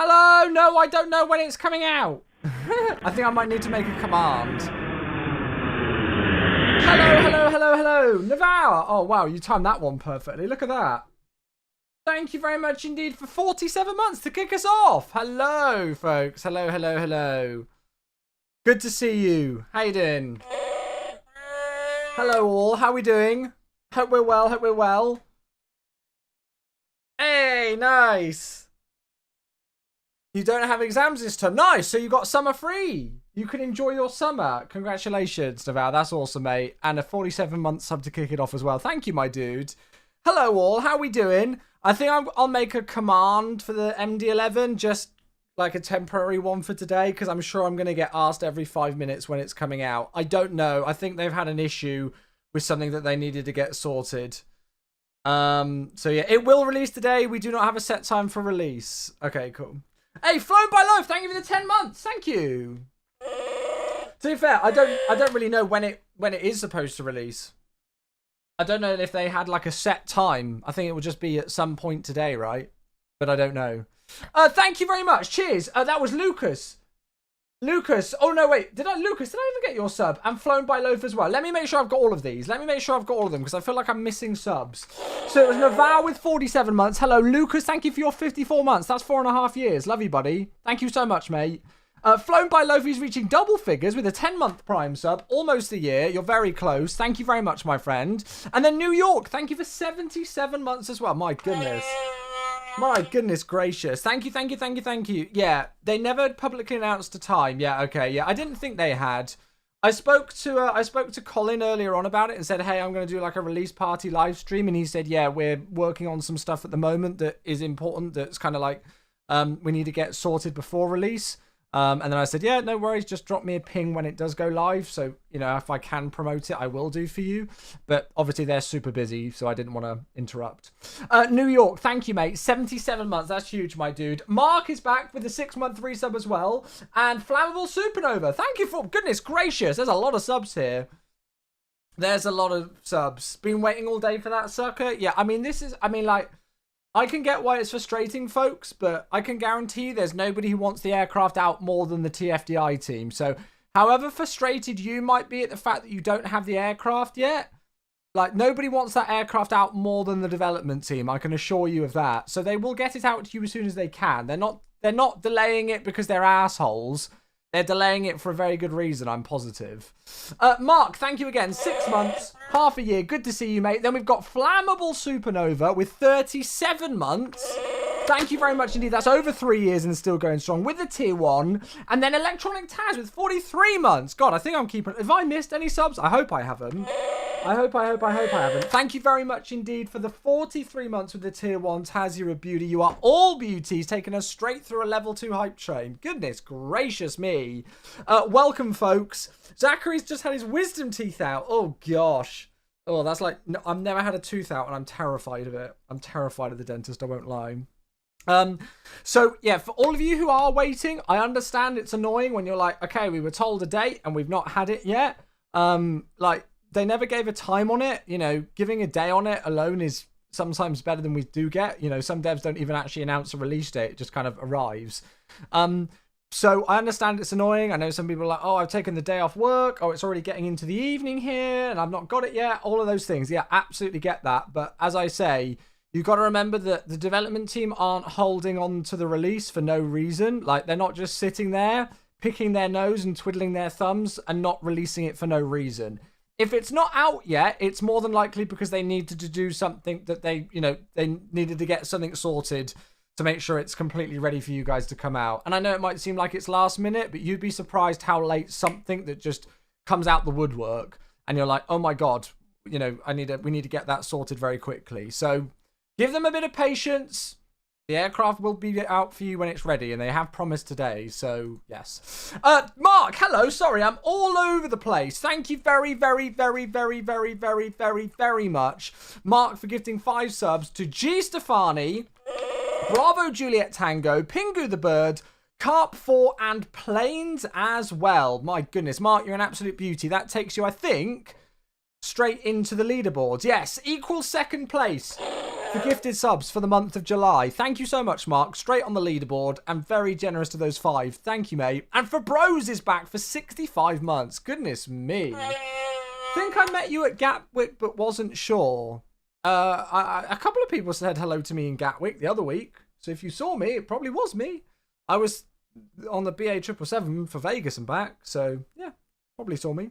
Hello? No, I don't know when it's coming out. I think I might need to make a command. Hello, hello, hello, hello. Navarre. Oh, wow, you timed that one perfectly. Look at that. Thank you very much indeed for 47 months to kick us off. Hello, folks. Hello, hello, hello. Good to see you. How you doing? Hello, all. How we doing? Hope we're well. Hope we're well. Hey, nice. You don't have exams this term. Nice. So you got summer free. You can enjoy your summer. Congratulations, Navarre. That's awesome, mate. And a 47-month sub to kick it off as well. Thank you, my dude. Hello, all. How we doing? I think I'll make a command for the MD-11, just like a temporary one for today, because I'm sure I'm going to get asked every 5 minutes when it's coming out. I don't know. I think they've had an issue with something that they needed to get sorted. So yeah, it will release today. We do not have a set time for release. Okay, cool. Hey, Flown by Loaf, thank you for the 10 months. Thank you. To be fair, I don't really know when it is supposed to release. I don't know if they had like a set time. I think it will just be at some point today, right? But I don't know. Thank you very much. Cheers. That was Lucas. Lucas. Oh, no, wait. Lucas, did I even get your sub? And Flown by Loaf as well. Let me make sure I've got all of these. Let me make sure I've got all of them because I feel like I'm missing subs. So it was Navarre with 47 months. Hello, Lucas. Thank you for your 54 months. That's 4.5 years. Love you, buddy. Thank you so much, mate. Flown by Loaf is reaching double figures with a 10-month Prime sub. Almost a year. You're very close. Thank you very much, my friend. And then New York. Thank you for 77 months as well. My goodness. My goodness gracious. Thank you, thank you, thank you, thank you. Yeah, they never publicly announced a time. Yeah, okay, yeah. I didn't think they had. I spoke to Colin earlier on about it and said, hey, I'm going to do like a release party live stream. And he said, yeah, we're working on some stuff at the moment that is important. That's kind of like we need to get sorted before release. And then I said, yeah, no worries. Just drop me a ping when it does go live. So, you know, if I can promote it, I will do for you. But obviously they're super busy, so I didn't want to interrupt. New York, thank you, mate. 77 months. That's huge, my dude. Mark is back with a 6-month resub as well. And Flammable Supernova. Thank you for, goodness gracious. There's a lot of subs here. There's a lot of subs. Been waiting all day for that sucker. Yeah, I mean, like, I can get why it's frustrating, folks, but I can guarantee there's nobody who wants the aircraft out more than the TFDi team. So, however frustrated you might be at the fact that you don't have the aircraft yet, like, nobody wants that aircraft out more than the development team. I can assure you of that. So they will get it out to you as soon as they can. They're not delaying it because they're assholes. They're delaying it for a very good reason, I'm positive. Mark, thank you again. 6 months, half a year. Good to see you, mate. Then we've got Flammable Supernova with 37 months. Thank you very much indeed. That's over 3 years and still going strong with the tier 1. And then Electronic Taz with 43 months. God, I think I'm keeping... Have I missed any subs? I hope I haven't. I hope I haven't. Thank you very much indeed for the 43 months with the tier 1. Taz, you're a beauty. You are all beauties, taking us straight through a level 2 hype train. Goodness gracious me. Welcome, folks. Zachary's just had his wisdom teeth out. Oh, gosh. Oh, that's like... No, I've never had a tooth out and I'm terrified of it. I'm terrified of the dentist, I won't lie. So yeah, for all of you who are waiting, I understand it's annoying when you're like, okay, we were told a date and we've not had it yet. Like, they never gave a time on it. You know, giving a day on it alone is sometimes better than we do get. You know, some devs don't even actually announce a release date. It just kind of arrives. So I understand it's annoying. I know some people are like, oh, I've taken the day off work. Oh, it's already getting into the evening here and I've not got it yet. All of those things. Yeah, absolutely get that. But as I say, you've got to remember that the development team aren't holding on to the release for no reason. Like, they're not just sitting there, picking their nose and twiddling their thumbs and not releasing it for no reason. If it's not out yet, it's more than likely because they needed to do something that they needed to get something sorted to make sure it's completely ready for you guys to come out. And I know it might seem like it's last minute, but you'd be surprised how late something that just comes out the woodwork and you're like, oh my God, you know, we need to get that sorted very quickly. So give them a bit of patience. The aircraft will be out for you when it's ready, and they have promised today, so yes. Mark, hello, sorry, I'm all over the place. Thank you very, very, very, very, very, very, very, very much, Mark, for gifting 5 subs to G. Stefani, Bravo Juliet Tango, Pingu the Bird, Carp 4, and Planes as well. My goodness, Mark, you're an absolute beauty. That takes you, I think, straight into the leaderboards. Yes, equal second place for gifted subs for the month of July. Thank you so much, Mark. Straight on the leaderboard and very generous to those 5. Thank you, mate. And for Bros is back for 65 months. Goodness me. Think I met you at Gatwick, but wasn't sure. A couple of people said hello to me in Gatwick the other week. So if you saw me, it probably was me. I was on the BA 777 for Vegas and back. So yeah, probably saw me.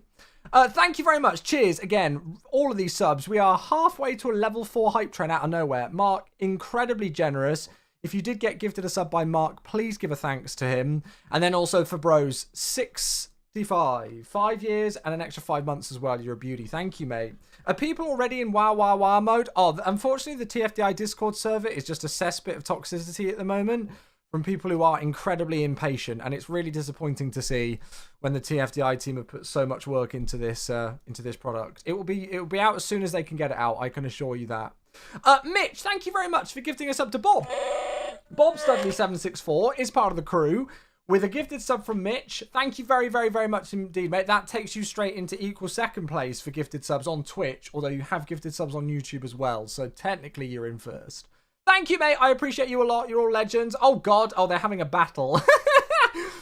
Thank you very much. Cheers again. All of these subs. We are halfway to a level 4 hype train out of nowhere. Mark, incredibly generous. If you did get gifted a sub by Mark, please give a thanks to him. And then also for Bros, 65. 5 years and an extra 5 months as well. You're a beauty. Thank you, mate. Are people already in wow mode? Oh, unfortunately, the TFDi Discord server is just a cesspit of toxicity at the moment from people who are incredibly impatient, and it's really disappointing to see when the TFDi team have put so much work into this product. It will be out as soon as they can get it out. I can assure you that. Mitch, thank you very much for gifting us up to Bob. Bob Studley764 is part of the crew with a gifted sub from Mitch. Thank you very, very, very much indeed, mate. That takes you straight into equal second place for gifted subs on Twitch, although you have gifted subs on YouTube as well, so technically you're in first. Thank you, mate. I appreciate you a lot. You're all legends. Oh, God. Oh, they're having a battle.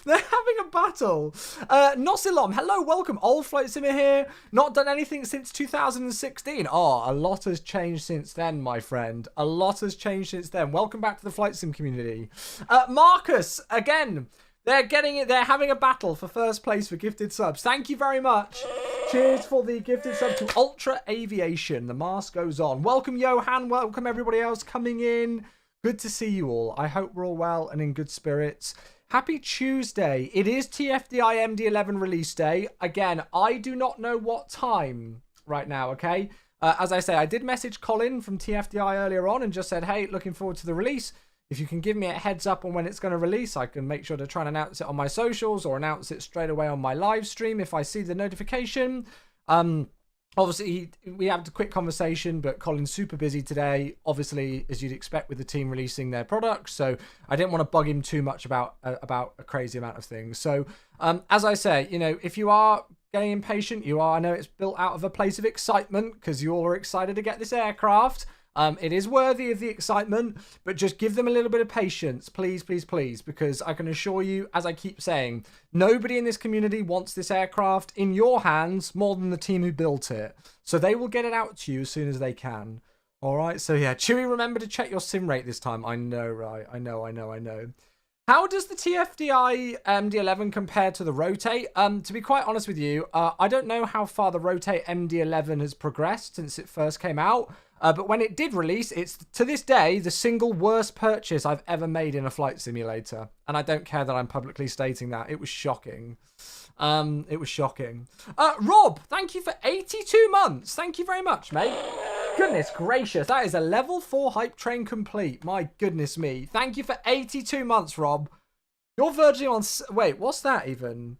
They're having a battle. Nosilom, hello, welcome. Old Flight Simmer here. Not done anything since 2016. Oh, a lot has changed since then, my friend. A lot has changed since then. Welcome back to the Flight Sim community. Marcus, again, they're getting it. They're having a battle for first place for gifted subs. Thank you very much. Cheers for the gifted sub to Ultra Aviation. The mask goes on. Welcome, Johan. Welcome, everybody else coming in. Good to see you all. I hope we're all well and in good spirits. Happy Tuesday. It is TFDi MD-11 release day. Again, I do not know what time right now, okay? As I say, I did message Colin from TFDi earlier on and just said, hey, looking forward to the release. If you can give me a heads up on when it's going to release, I can make sure to try and announce it on my socials or announce it straight away on my live stream if I see the notification. Obviously, we had a quick conversation, but Colin's super busy today, obviously, as you'd expect with the team releasing their products. So I didn't want to bug him too much about a crazy amount of things. So as I say, you know, if you are getting impatient, I know it's built out of a place of excitement because you all are excited to get this aircraft. It is worthy of the excitement, but just give them a little bit of patience, please, please, please, because I can assure you, as I keep saying, nobody in this community wants this aircraft in your hands more than the team who built it. So they will get it out to you as soon as they can. All right, so yeah, Chewy, remember to check your sim rate this time. I know, right? I know. How does the TFDi MD-11 compare to the Rotate? To be quite honest with you, I don't know how far the Rotate MD-11 has progressed since it first came out. But when it did release, it's to this day the single worst purchase I've ever made in a flight simulator. And I don't care that I'm publicly stating that. It was shocking. It was shocking. Rob, thank you for 82 months. Thank you very much, mate. Goodness gracious, that is a level 4 hype train complete. My goodness me. Thank you for 82 months, Rob. You're verging on... Wait, what's that even?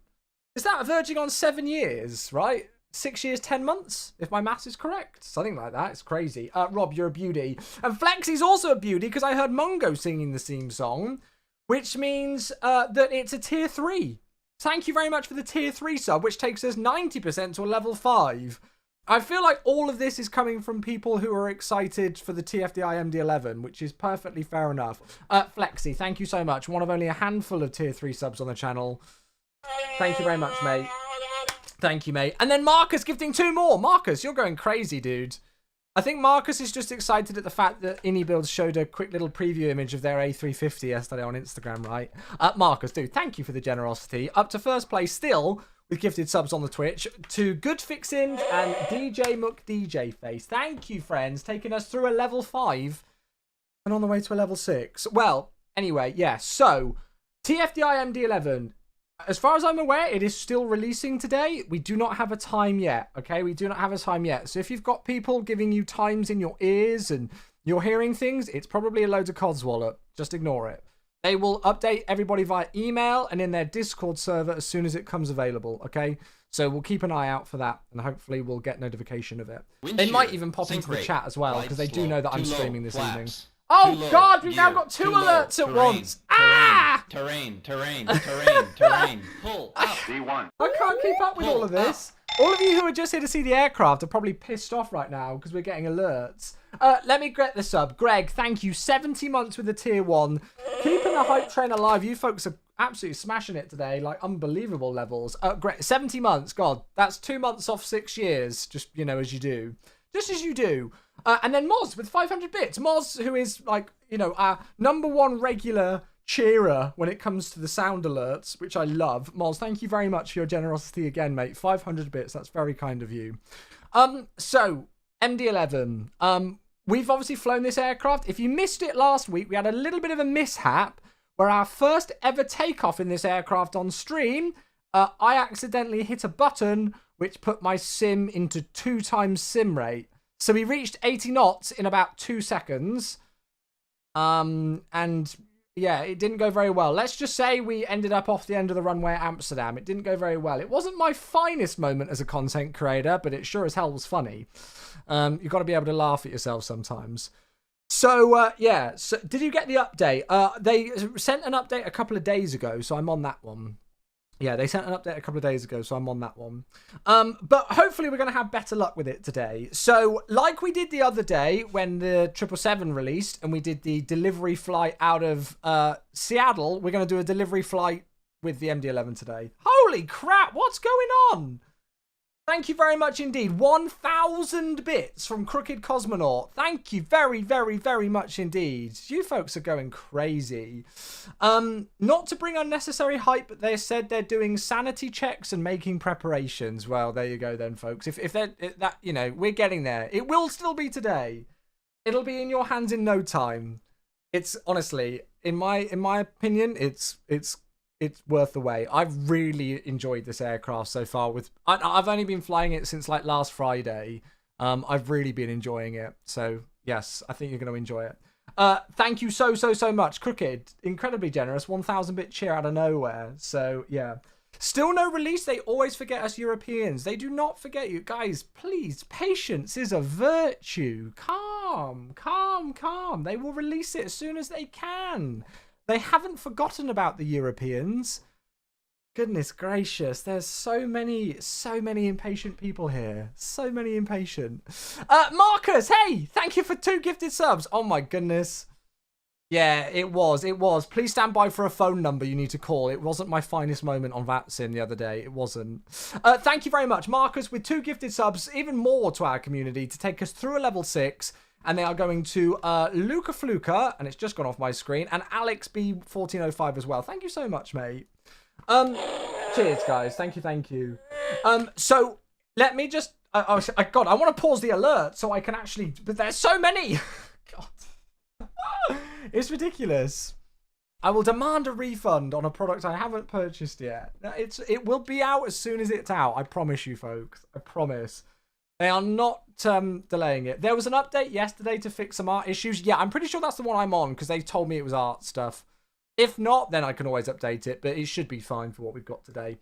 Is that verging on 7 years, right? 6 years, 10 months, if my maths is correct. Something like that. It's crazy. Rob, you're a beauty. And Flexy's also a beauty because I heard Mungo singing the theme song, which means that it's a tier 3. Thank you very much for the tier 3 sub, which takes us 90% to a level 5. I feel like all of this is coming from people who are excited for the TFDi MD-11, which is perfectly fair enough. Flexy, thank you so much. One of only a handful of tier 3 subs on the channel. Thank you very much, mate. Thank you, mate. And then Marcus gifting 2 more. Marcus, you're going crazy, dude. I think Marcus is just excited at the fact that InnyBuilds showed a quick little preview image of their A350 yesterday on Instagram, right? Marcus, dude, thank you for the generosity. Up to first place still with gifted subs on the Twitch to Good Fixin' and DJ Muck DJ Face. Thank you, friends, taking us through a level 5 and on the way to a level 6. Well, anyway, yeah, so TFDi MD-11. As far as I'm aware, it is still releasing today. We do not have a time yet, okay? We do not have a time yet. So if you've got people giving you times in your ears and you're hearing things, it's probably a load of codswallop. Just ignore it. They will update everybody via email and in their Discord server as soon as it comes available, okay? So we'll keep an eye out for that, and hopefully we'll get notification of it. They might even pop into the chat as well, because they do know that I'm streaming this evening. Oh God, we've now got 2 alerts at once. Terrain. Pull. I can't keep up with all of this. All of you who are just here to see the aircraft are probably pissed off right now because we're getting alerts. Let me get this up. Greg, thank you. 70 months with the tier 1. Keeping the hype train alive. You folks are absolutely smashing it today. Like, unbelievable levels. Great. 70 months. God, that's 2 months off 6 years. Just, you know, as you do. Just as you do. And then Moz with 500 bits. Moz, who is, like, you know, our #1 regular cheerer when it comes to the sound alerts, which I love. Moz, thank you very much for your generosity again, mate. 500 bits, that's very kind of you. So MD-11, we've obviously flown this aircraft. If you missed it last week, we had a little bit of a mishap where our first ever takeoff in this aircraft on stream, I accidentally hit a button which put my sim into 2 times sim rate. So we reached 80 knots in about 2 seconds. And yeah, it didn't go very well. Let's just say we ended up off the end of the runway at Amsterdam. It didn't go very well. It wasn't my finest moment as a content creator, but it sure as hell was funny. You've got to be able to laugh at yourself sometimes. So, yeah. So, did you get the update? They sent an update a couple of days ago, so I'm on that one. Yeah, they sent an update a couple of days ago, so I'm on that one. But hopefully we're going to have better luck with it today. So, like we did the other day when the 777 released and we did the delivery flight out of Seattle, we're going to do a delivery flight with the MD-11 today. Holy crap, what's going on? Thank you very much indeed. 1,000 bits from Crooked Cosmonaut. Thank you very, very, very much indeed. You folks are going crazy. Not to bring unnecessary hype, but they said they're doing sanity checks and making preparations. Well, there you go then, folks. If they're that, you know, we're getting there. It will still be today. It'll be in your hands in no time. It's honestly, in my opinion, it's worth the wait. I've really enjoyed this aircraft so far. I've only been flying it since like last Friday. I've really been enjoying it. So yes, I think you're going to enjoy it. Thank you so much, Crooked. Incredibly generous. 1,000 bit cheer out of nowhere. So yeah. Still no release. They always forget us Europeans. They do not forget you. Guys, please, patience is a virtue. Calm. They will release it as soon as they can. They haven't forgotten about the Europeans. Goodness gracious, there's so many impatient people here. So many impatient. Marcus, hey, thank you for 2 gifted subs. Oh my goodness. Yeah, it was. Please stand by for a phone number you need to call. It wasn't my finest moment on VATSIM the other day. It wasn't. Thank you very much, Marcus, with 2 gifted subs, even more to our community to take us through a level 6. And they are going to Luca Fluka, and it's just gone off my screen, and Alex B1405 as well. Thank you so much, mate. Cheers, guys. Thank you. So let me just... God, I want to pause the alert so I can actually... But there's so many! God. It's ridiculous. I will demand a refund on a product I haven't purchased yet. It will be out as soon as it's out. I promise you, folks. I promise. They are not delaying it. There was an update yesterday to fix some art issues. Yeah, I'm pretty sure that's the one I'm on because they told me it was art stuff. If not, then I can always update it, but it should be fine for what we've got today.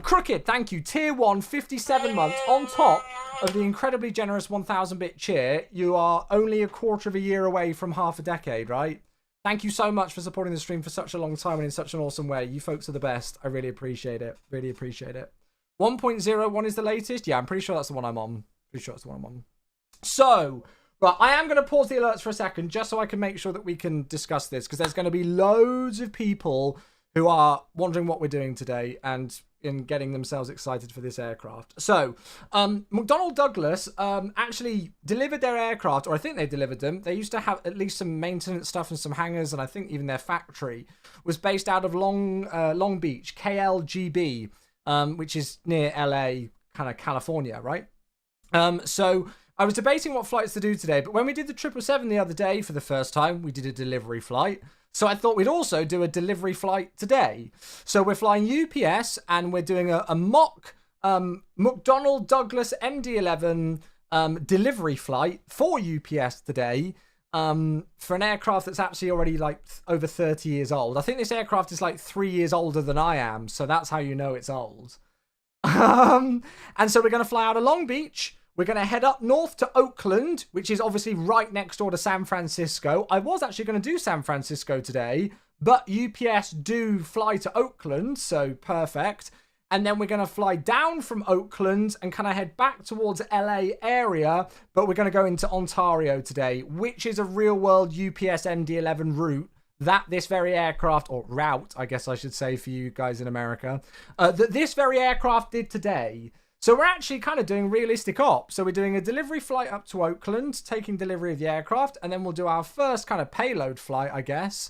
Crooked, thank you. Tier 1, 57 months on top of the incredibly generous 1,000 bit cheer. You are only a quarter of a year away from half a decade, right? Thank you so much for supporting the stream for such a long time and in such an awesome way. You folks are the best. I really appreciate it. 1.01 is the latest. Yeah, I'm pretty sure that's the one I'm on. So, right, I am going to pause the alerts for a second just so I can make sure that we can discuss this because there's going to be loads of people who are wondering what we're doing today and in getting themselves excited for this aircraft. So, McDonnell Douglas actually delivered their aircraft, or I think they delivered them. They used to have at least some maintenance stuff and some hangars, and I think even their factory was based out of Long Beach, KLGB, which is near LA, kind of California, right? So I was debating what flights to do today, but when we did the 777 the other day for the first time, we did a delivery flight. So I thought we'd also do a delivery flight today. So we're flying UPS and we're doing a mock McDonnell Douglas MD-11 delivery flight for UPS today for an aircraft that's actually already like over 30 years old. I think this aircraft is like 3 years older than I am, so that's how you know it's old. And so we're going to fly out of Long Beach. We're going to head up north to Oakland, which is obviously right next door to San Francisco. I was actually going to do San Francisco today, but UPS do fly to Oakland, so perfect. and then we're going to fly down from Oakland and kind of head back towards LA area, but we're going to go into Ontario today, which is a real-world UPS MD-11 route that this very aircraft, or route, I guess I should say for you guys in America, that this very aircraft did today. So we're actually kind of doing realistic ops. So we're doing a delivery flight up to Oakland, taking delivery of the aircraft, and then we'll do our first kind of payload flight, I guess,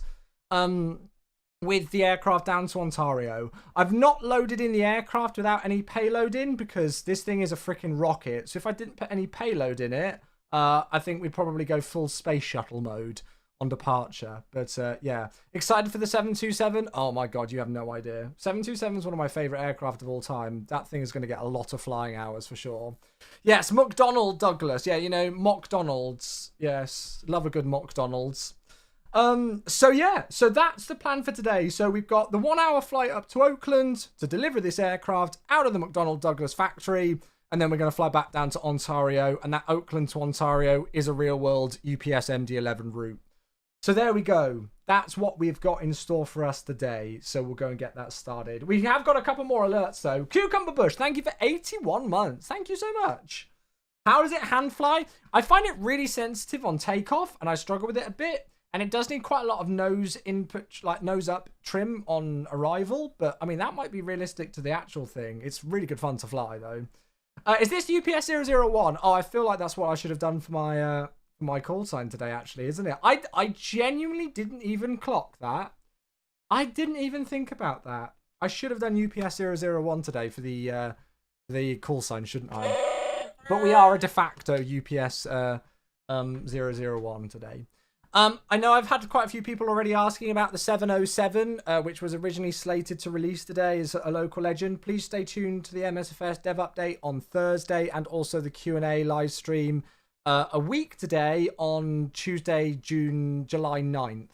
with the aircraft down to Ontario. I've not loaded in the aircraft without any payload in because this thing is a freaking rocket. So if I didn't put any payload in it, I think we'd probably go full space shuttle mode on departure. But yeah, excited for the 727. Oh my god, you have no idea. 727 is one of my favorite aircraft of all time. That thing is going to get a lot of flying hours for sure. Yes, McDonnell Douglas. Yeah, you know, McDonald's. Yes, love a good McDonald's. So yeah, so that's the plan for today. So we've got the 1 hour flight up to Oakland to deliver this aircraft out of the McDonnell Douglas factory. And then we're going to fly back down to Ontario. And that Oakland to Ontario is a real world UPS MD-11 route. So there we go. That's what we've got in store for us today. So we'll go and get that started. We have got a couple more alerts though. Cucumber Bush, thank you for 81 months. Thank you so much. How does it hand fly? I find it really sensitive on takeoff and I struggle with it a bit. And it does need quite a lot of nose input, like nose up trim on arrival. But I mean, that might be realistic to the actual thing. It's really good fun to fly though. Is this UPS 001? Oh, I feel like that's what I should have done for my call sign today, actually, isn't it? I genuinely didn't even clock that. I didn't even think about that. I should have done UPS 001 today for the call sign, shouldn't I? But we are a de facto UPS 001 today. I know I've had quite a few people already asking about the 707, which was originally slated to release today as a local legend. Please stay tuned to the MSFS dev update on Thursday and also the Q&A live stream a week today on Tuesday, July 9th.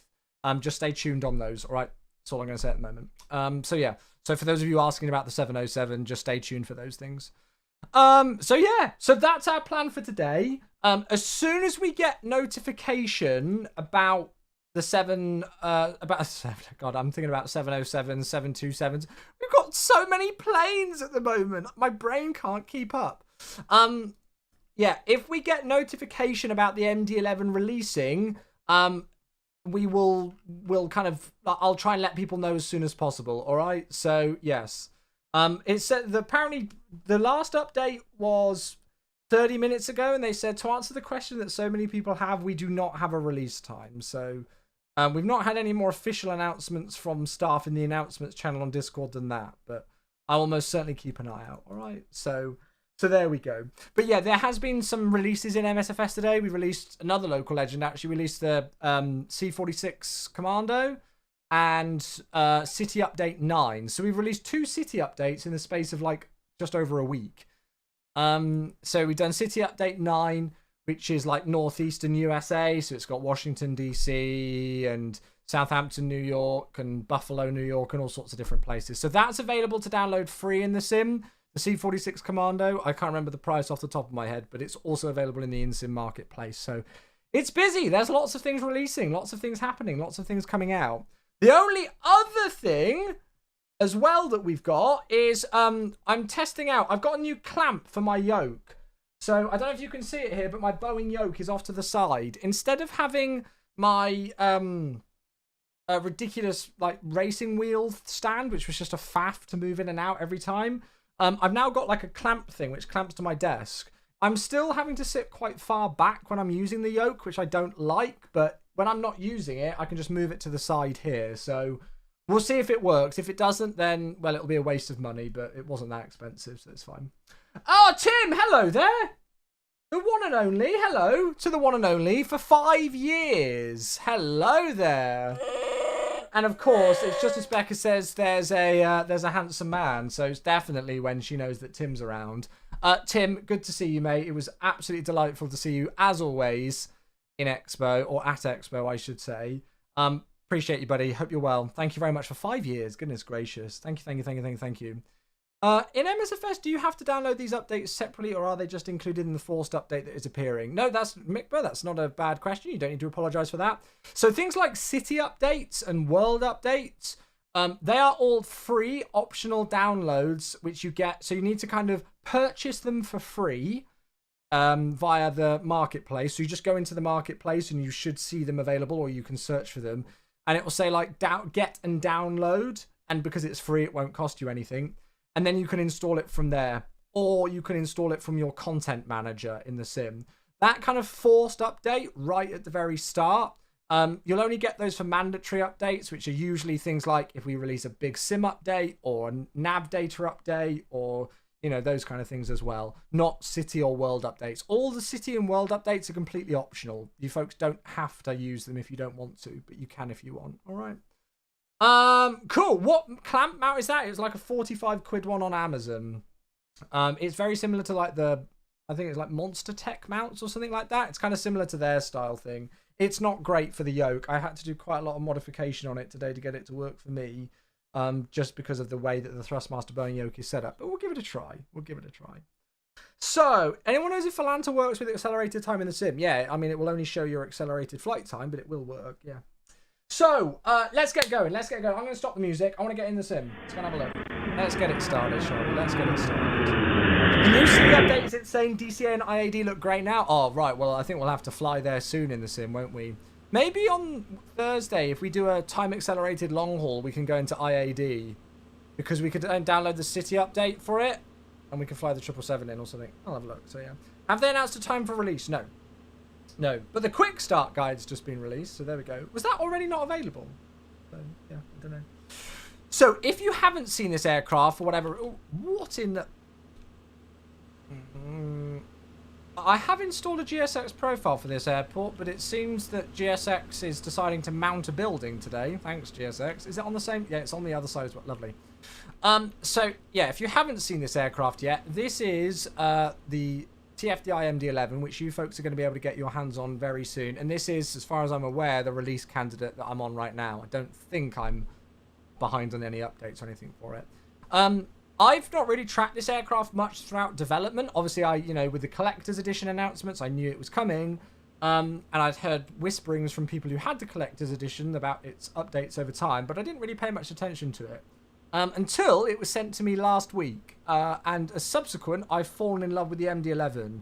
Just stay tuned on those, all right? That's all I'm going to say at the moment. So yeah, so for those of you asking about the 707, just stay tuned for those things. So yeah, so that's our plan for today. As soon as we get notification about the God, I'm thinking about 707, 727s. We've got so many planes at the moment. My brain can't keep up. Yeah, if we get notification about the MD-11 releasing, we'll kind of, I'll try and let people know as soon as possible. All right. So yes, it said that apparently the last update was 30 minutes ago, and they said to answer the question that so many people have, we do not have a release time. So we've not had any more official announcements from staff in the announcements channel on Discord than that, but I will most certainly keep an eye out. All right. So there we go. But yeah, there has been some releases in MSFS today. We released another local legend, actually released the C46 Commando and City Update 9. So we've released 2 City Updates in the space of like just over a week. So we've done City Update 9, which is like northeastern USA. So it's got Washington, D.C. and Southampton, New York and Buffalo, New York and all sorts of different places. So that's available to download free in the sim. The C46 Commando, I can't remember the price off the top of my head, but it's also available in the in-sim marketplace. So it's busy. There's lots of things releasing, lots of things happening, lots of things coming out. The only other thing as well that we've got is I'm testing out. I've got a new clamp for my yoke. So I don't know if you can see it here, but my Boeing yoke is off to the side. Instead of having my ridiculous like racing wheel stand, which was just a faff to move in and out every time, I've now got like a clamp thing which clamps to my desk. I'm still having to sit quite far back when I'm using the yoke, which I don't like, but when I'm not using it, I can just move it to the side here. So we'll see if it works. If it doesn't, then, well, it'll be a waste of money, but it wasn't that expensive, so it's fine. Oh, Tim, hello there. The one and only, hello to the one and only for 5 years. Hello there. And of course, it's just as Becca says, there's a handsome man. So it's definitely when she knows that Tim's around. Tim, good to see you, mate. It was absolutely delightful to see you, as always, in Expo, or at Expo, I should say. Appreciate you, buddy. Hope you're well. Thank you very much for 5 years. Goodness gracious. Thank you. In MSFS, do you have to download these updates separately, or are they just included in the forced update that is appearing? No, that's Mikba. That's not a bad question. You don't need to apologize for that. So things like city updates and world updates They are all free optional downloads, which you get. So you need to kind of purchase them for free via the marketplace. So you just go into the marketplace and you should see them available, or you can search for them. And it will say like get and download. And because it's free, it won't cost you anything. And then you can install it from there. Or you can install it from your content manager in the sim. That kind of forced update right at the very start. You'll only get those for mandatory updates, which are usually things like if we release a big sim update or a nav data update, or, you know, those kind of things as well. Not city or world updates. All the city and world updates are completely optional. You folks don't have to use them if you don't want to, but you can if you want. All right. Cool. What clamp mount is that? It was like a 45 quid one on Amazon. It's very similar to like I think it's like Monster Tech mounts or something like that. It's kind of similar to their style thing. It's not great for the yoke. I had to do quite a lot of modification on it today to get it to work for me, just because of the way that the Thrustmaster Bone yoke is set up. But we'll give it a try. So, anyone knows if Volanta works with accelerated time in the sim? Yeah, I mean, it will only show your accelerated flight time, but it will work, yeah. So, let's get going. I'm going to stop the music. I want to get in the sim. Let's go and have a look. Let's get it started, shall we? Let's get it started. The new city update, is it saying DCA and IAD look great now? Oh, right. Well, I think we'll have to fly there soon in the sim, won't we? Maybe on Thursday, if we do a time-accelerated long haul, we can go into IAD. Because we could download the city update for it, and we can fly the 777 in or something. I'll have a look. So, yeah. Have they announced a time for release? No. No. But the quick start guide's just been released, so there we go. Was that already not available? So, yeah, I don't know. So, if you haven't seen this aircraft or whatever... Oh, what in the... I have installed a GSX profile for this airport, but it seems that GSX is deciding to mount a building today. Thanks, GSX. Is it on the same? Yeah, it's on the other side as well. Lovely. So, yeah, if you haven't seen this aircraft yet, this is the TFDi MD-11, which you folks are going to be able to get your hands on very soon. And this is, as far as I'm aware, the release candidate that I'm on right now. I don't think I'm behind on any updates or anything for it. I've not really tracked this aircraft much throughout development. Obviously, with the collector's edition announcements, I knew it was coming. And I'd heard whisperings from people who had the collector's edition about its updates over time, but I didn't really pay much attention to it. Until it was sent to me last week. And as subsequent, I've fallen in love with the MD-11.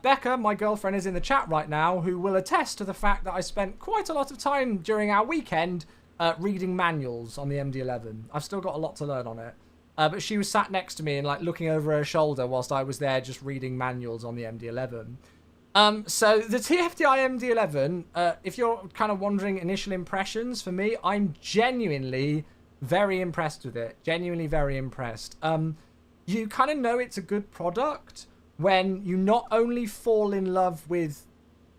Becca, my girlfriend, is in the chat right now, who will attest to the fact that I spent quite a lot of time during our weekend reading manuals on the MD-11. I've still got a lot to learn on it. But she was sat next to me and like looking over her shoulder whilst I was there just reading manuals on the MD-11. So the TFDi MD-11, if you're kind of wondering initial impressions for me, I'm genuinely very impressed with it. Genuinely very impressed. You kind of know it's a good product when you not only fall in love with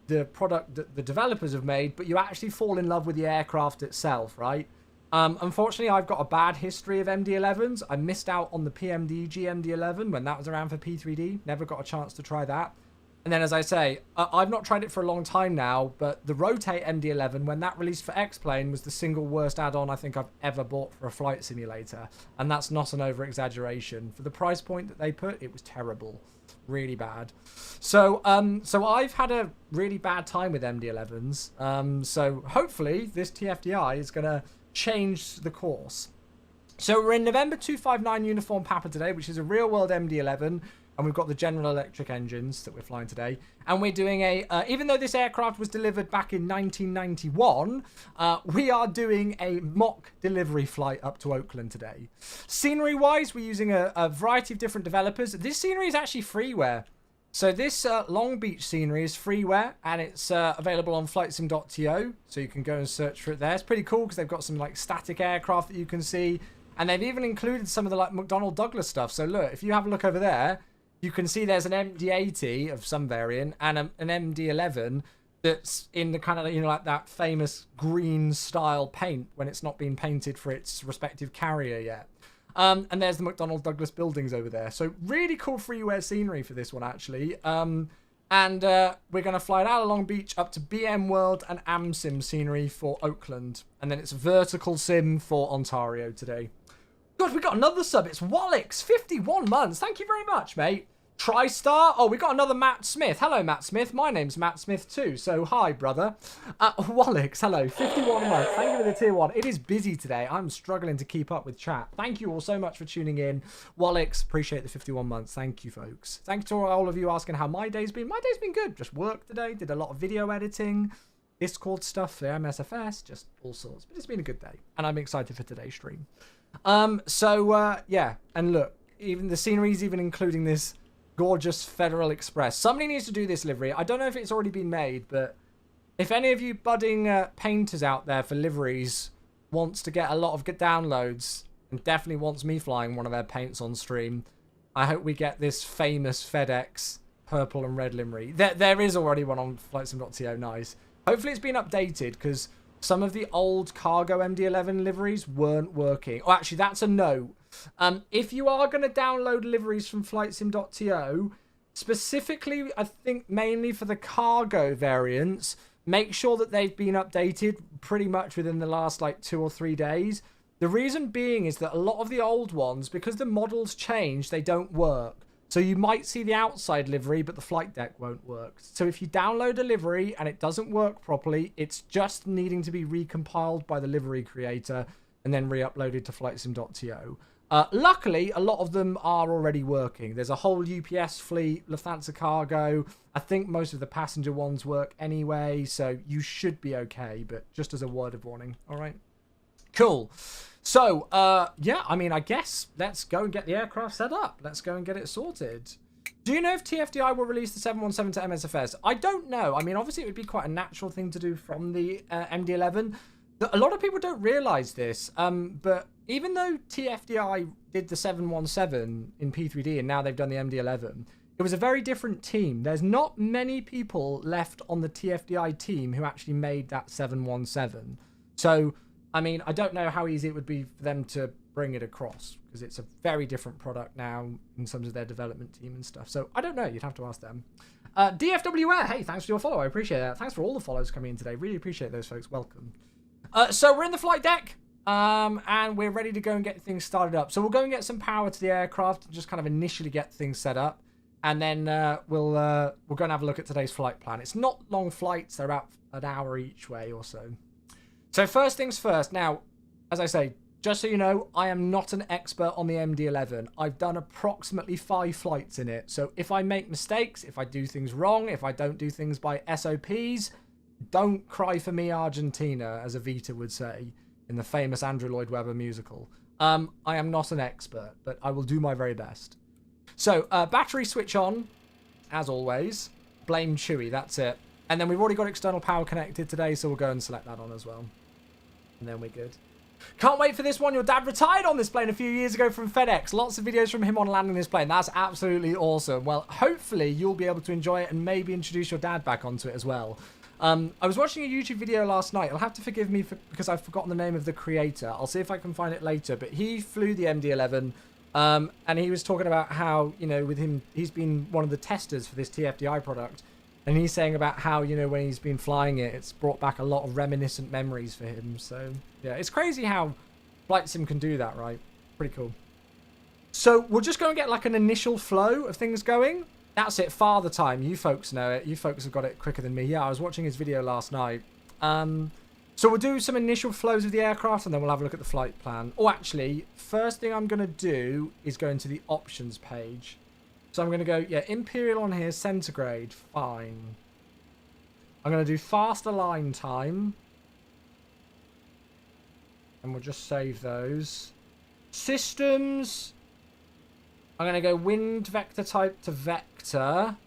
the product that the developers have made, but you actually fall in love with the aircraft itself, right? Unfortunately, I've got a bad history of MD-11s. I missed out on the PMDG MD-11 when that was around for P3D. Never got a chance to try that. And then, as I say, I've not tried it for a long time now, but the Rotate MD-11, when that released for X-Plane, was the single worst add-on I think I've ever bought for a flight simulator. And that's not an over-exaggeration. For the price point that they put, it was terrible. Really bad. So I've had a really bad time with MD-11s. So hopefully this TFDi is going to change the course. So we're in November 259 Uniform Papa today, which is a real-world MD-11. And we've got the General Electric engines that we're flying today. And we're doing even though this aircraft was delivered back in 1991, we are doing a mock delivery flight up to Oakland today. Scenery-wise, we're using a variety of different developers. This scenery is actually freeware. So this Long Beach scenery is freeware, and it's available on flightsim.to, so you can go and search for it there. It's pretty cool because they've got some like static aircraft that you can see. And they've even included some of the like McDonnell Douglas stuff. So look, if you have a look over there, you can see there's an MD-80 of some variant and an MD-11 that's in the kind of, like that famous green style paint when it's not been painted for its respective carrier yet. And there's the McDonnell Douglas buildings over there. So really cool freeware scenery for this one, actually. And we're going to fly it out of Long Beach up to BM World and AmSim scenery for Oakland. And then it's vertical sim for Ontario today. God, we got another sub. It's Wallix, 51 months. Thank you very much, mate. TriStar. Oh, we got another Matt Smith. Hello, Matt Smith. My name's Matt Smith too. So hi, brother. Wallix. Hello. 51 months. Thank you for the tier 1. It is busy today. I'm struggling to keep up with chat. Thank you all so much for tuning in. Wallix. Appreciate the 51 months. Thank you, folks. Thank you to all of you asking how my day's been. My day's been good. Just worked today. Did a lot of video editing. Discord stuff for MSFS. Just all sorts. But it's been a good day. And I'm excited for today's stream. Yeah. And look, even the scenery's even including this gorgeous Federal Express. Somebody needs to do this livery. I don't know if it's already been made, but if any of you budding painters out there for liveries wants to get a lot of good downloads and definitely wants me flying one of their paints on stream, I hope we get this famous FedEx purple and red livery. There is already one on flightsim.to. Nice. Hopefully it's been updated because some of the old cargo MD-11 liveries weren't working. Oh, actually, that's a note. If you are going to download liveries from flightsim.to, specifically, I think mainly for the cargo variants, make sure that they've been updated pretty much within the last like 2 or 3 days. The reason being is that a lot of the old ones, because the models change, they don't work. So you might see the outside livery, but the flight deck won't work. So if you download a livery and it doesn't work properly, it's just needing to be recompiled by the livery creator and then re-uploaded to flightsim.to. Luckily, a lot of them are already working. There's a whole UPS fleet, Lufthansa Cargo. I think most of the passenger ones work anyway, so you should be okay, but just as a word of warning, all right? Cool. So, yeah, I mean, I guess let's go and get the aircraft set up. Let's go and get it sorted. Do you know if TFDi will release the 717 to MSFS? I don't know. I mean, obviously, it would be quite a natural thing to do from the MD-11. A lot of people don't realize this, but even though TFDi did the 717 in P3D and now they've done the MD-11, it was a very different team. There's not many people left on the TFDi team who actually made that 717. So, I mean, I don't know how easy it would be for them to bring it across because it's a very different product now in terms of their development team and stuff. So, I don't know. You'd have to ask them. DFWR, hey, thanks for your follow. I appreciate that. Thanks for all the follows coming in today. Really appreciate those folks. Welcome. So we're in the flight deck, and we're ready to go and get things started up. So we'll go and get some power to the aircraft and just kind of initially get things set up, and then we'll go and have a look at today's flight plan. It's not long flights; they're about an hour each way or so. So first things first. Now, as I say, just so you know, I am not an expert on the MD-11. I've done approximately 5 flights in it. So if I make mistakes, if I do things wrong, if I don't do things by SOPs. Don't cry for me, Argentina, as Evita would say in the famous Andrew Lloyd Webber musical. I am not an expert, but I will do my very best. So, battery switch on, as always. Blame Chewy, that's it. And then we've already got external power connected today, so we'll go and select that on as well. And then we're good. Can't wait for this one. Your dad retired on this plane a few years ago from FedEx. Lots of videos from him on landing this plane. That's absolutely awesome. Well, hopefully you'll be able to enjoy it and maybe introduce your dad back onto it as well. I was watching a YouTube video last night. You'll have to forgive me because I've forgotten the name of the creator. I'll see if I can find it later. But he flew the MD-11, and he was talking about how, you know, with him, he's been one of the testers for this TFDi product. And he's saying about how, you know, when he's been flying it, it's brought back a lot of reminiscent memories for him. So, yeah, it's crazy how Flight Sim can do that, right? Pretty cool. So we'll just go and get like an initial flow of things going. That's it, father time. You folks know it. You folks have got it quicker than me. Yeah, I was watching his video last night. So we'll do some initial flows of the aircraft and then we'll have a look at the flight plan. Oh, actually, first thing I'm going to do is go into the options page. So I'm going to go, yeah, Imperial on here, centigrade, fine. I'm going to do fast align time. And we'll just save those. Systems. I'm going to go wind vector type to vector.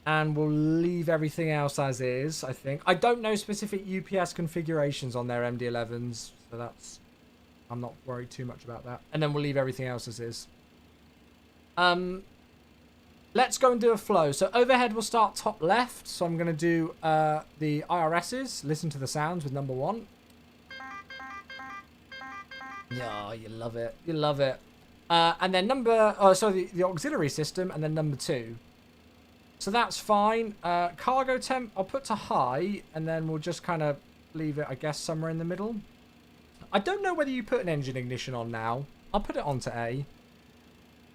And we'll leave everything else as is, I think. I don't know specific UPS configurations on their MD-11s. So that's... I'm not worried too much about that. And then we'll leave everything else as is. Let's go and do a flow. So overhead will start top left. So I'm going to do the IRSs. Listen to the sounds with number 1. Yeah, you love it. You love it. And then the auxiliary system, and then number 2. So that's fine. Cargo temp, I'll put to high, and then we'll just kind of leave it, I guess, somewhere in the middle. I don't know whether you put an engine ignition on now. I'll put it on to A.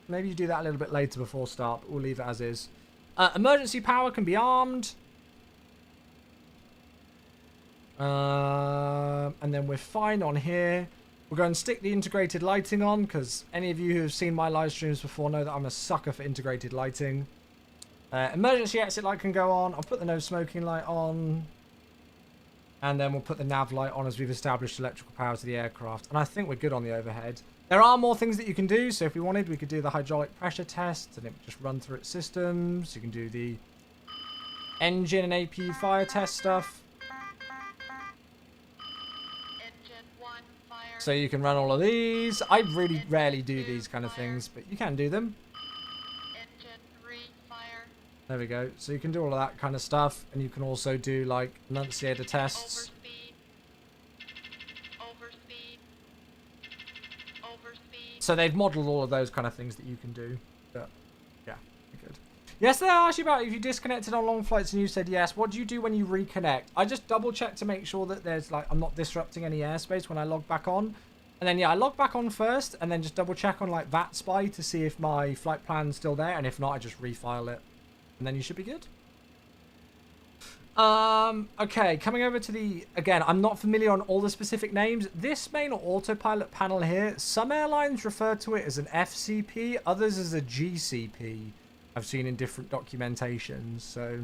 Maybe you do that a little bit later before start, but we'll leave it as is. Emergency power can be armed. And then we're fine on here. We'll go and stick the integrated lighting on, because any of you who have seen my live streams before know that I'm a sucker for integrated lighting. Emergency exit light can go on. I'll put the no smoking light on. And then we'll put the nav light on as we've established electrical power to the aircraft. And I think we're good on the overhead. There are more things that you can do. So if we wanted, we could do the hydraulic pressure test and it would just run through its systems. You can do the engine and APU fire test stuff. So you can run all of these. I really rarely do these kind of things, but you can do them. Engine 3 fire. There we go. So you can do all of that kind of stuff, and you can also do like enunciator tests. Overspeed. So they've modeled all of those kind of things that you can do. But yeah, good. Yesterday I asked you about if you disconnected on long flights and you said yes. What do you do when you reconnect? I just double check to make sure that there's like I'm not disrupting any airspace when I log back on. And then yeah, I log back on first and then just double check on like VATSPY to see if my flight plan's still there, and if not, I just refile it. And then you should be good. Okay, coming over to the again, I'm not familiar on all the specific names. This main autopilot panel here, some airlines refer to it as an FCP, others as a GCP. I've seen in different documentations, so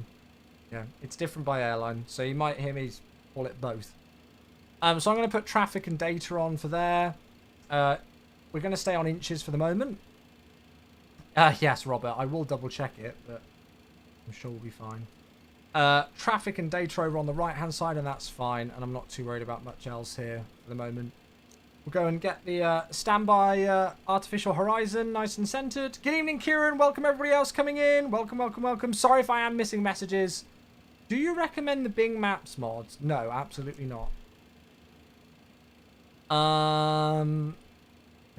yeah, it's different by airline. So you might hear me call it both. So I'm going to put traffic and data on for there. We're going to stay on inches for the moment. Yes, Robert, I will double check it, but I'm sure we'll be fine. Traffic and data over on the right-hand side, and that's fine. And I'm not too worried about much else here for the moment. We'll go and get the standby artificial horizon nice and centered. Good evening, Kieran. Welcome everybody else coming in. Welcome, welcome, welcome. Sorry if I am missing messages. Do you recommend the Bing Maps mods? No, absolutely not. And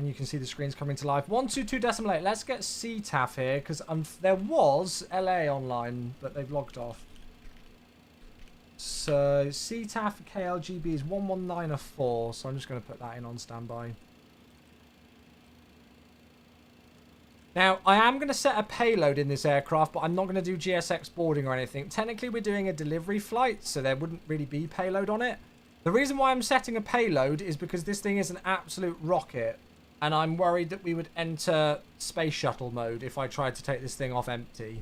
you can see the screens coming to life. 122.8. Let's get CTAF here, because there was LA online, but they've logged off. So CTAF for KLGB is 11904, so I'm just going to put that in on standby. Now, I am going to set a payload in this aircraft, but I'm not going to do GSX boarding or anything. Technically, we're doing a delivery flight, so there wouldn't really be payload on it. The reason why I'm setting a payload is because this thing is an absolute rocket, and I'm worried that we would enter space shuttle mode if I tried to take this thing off empty.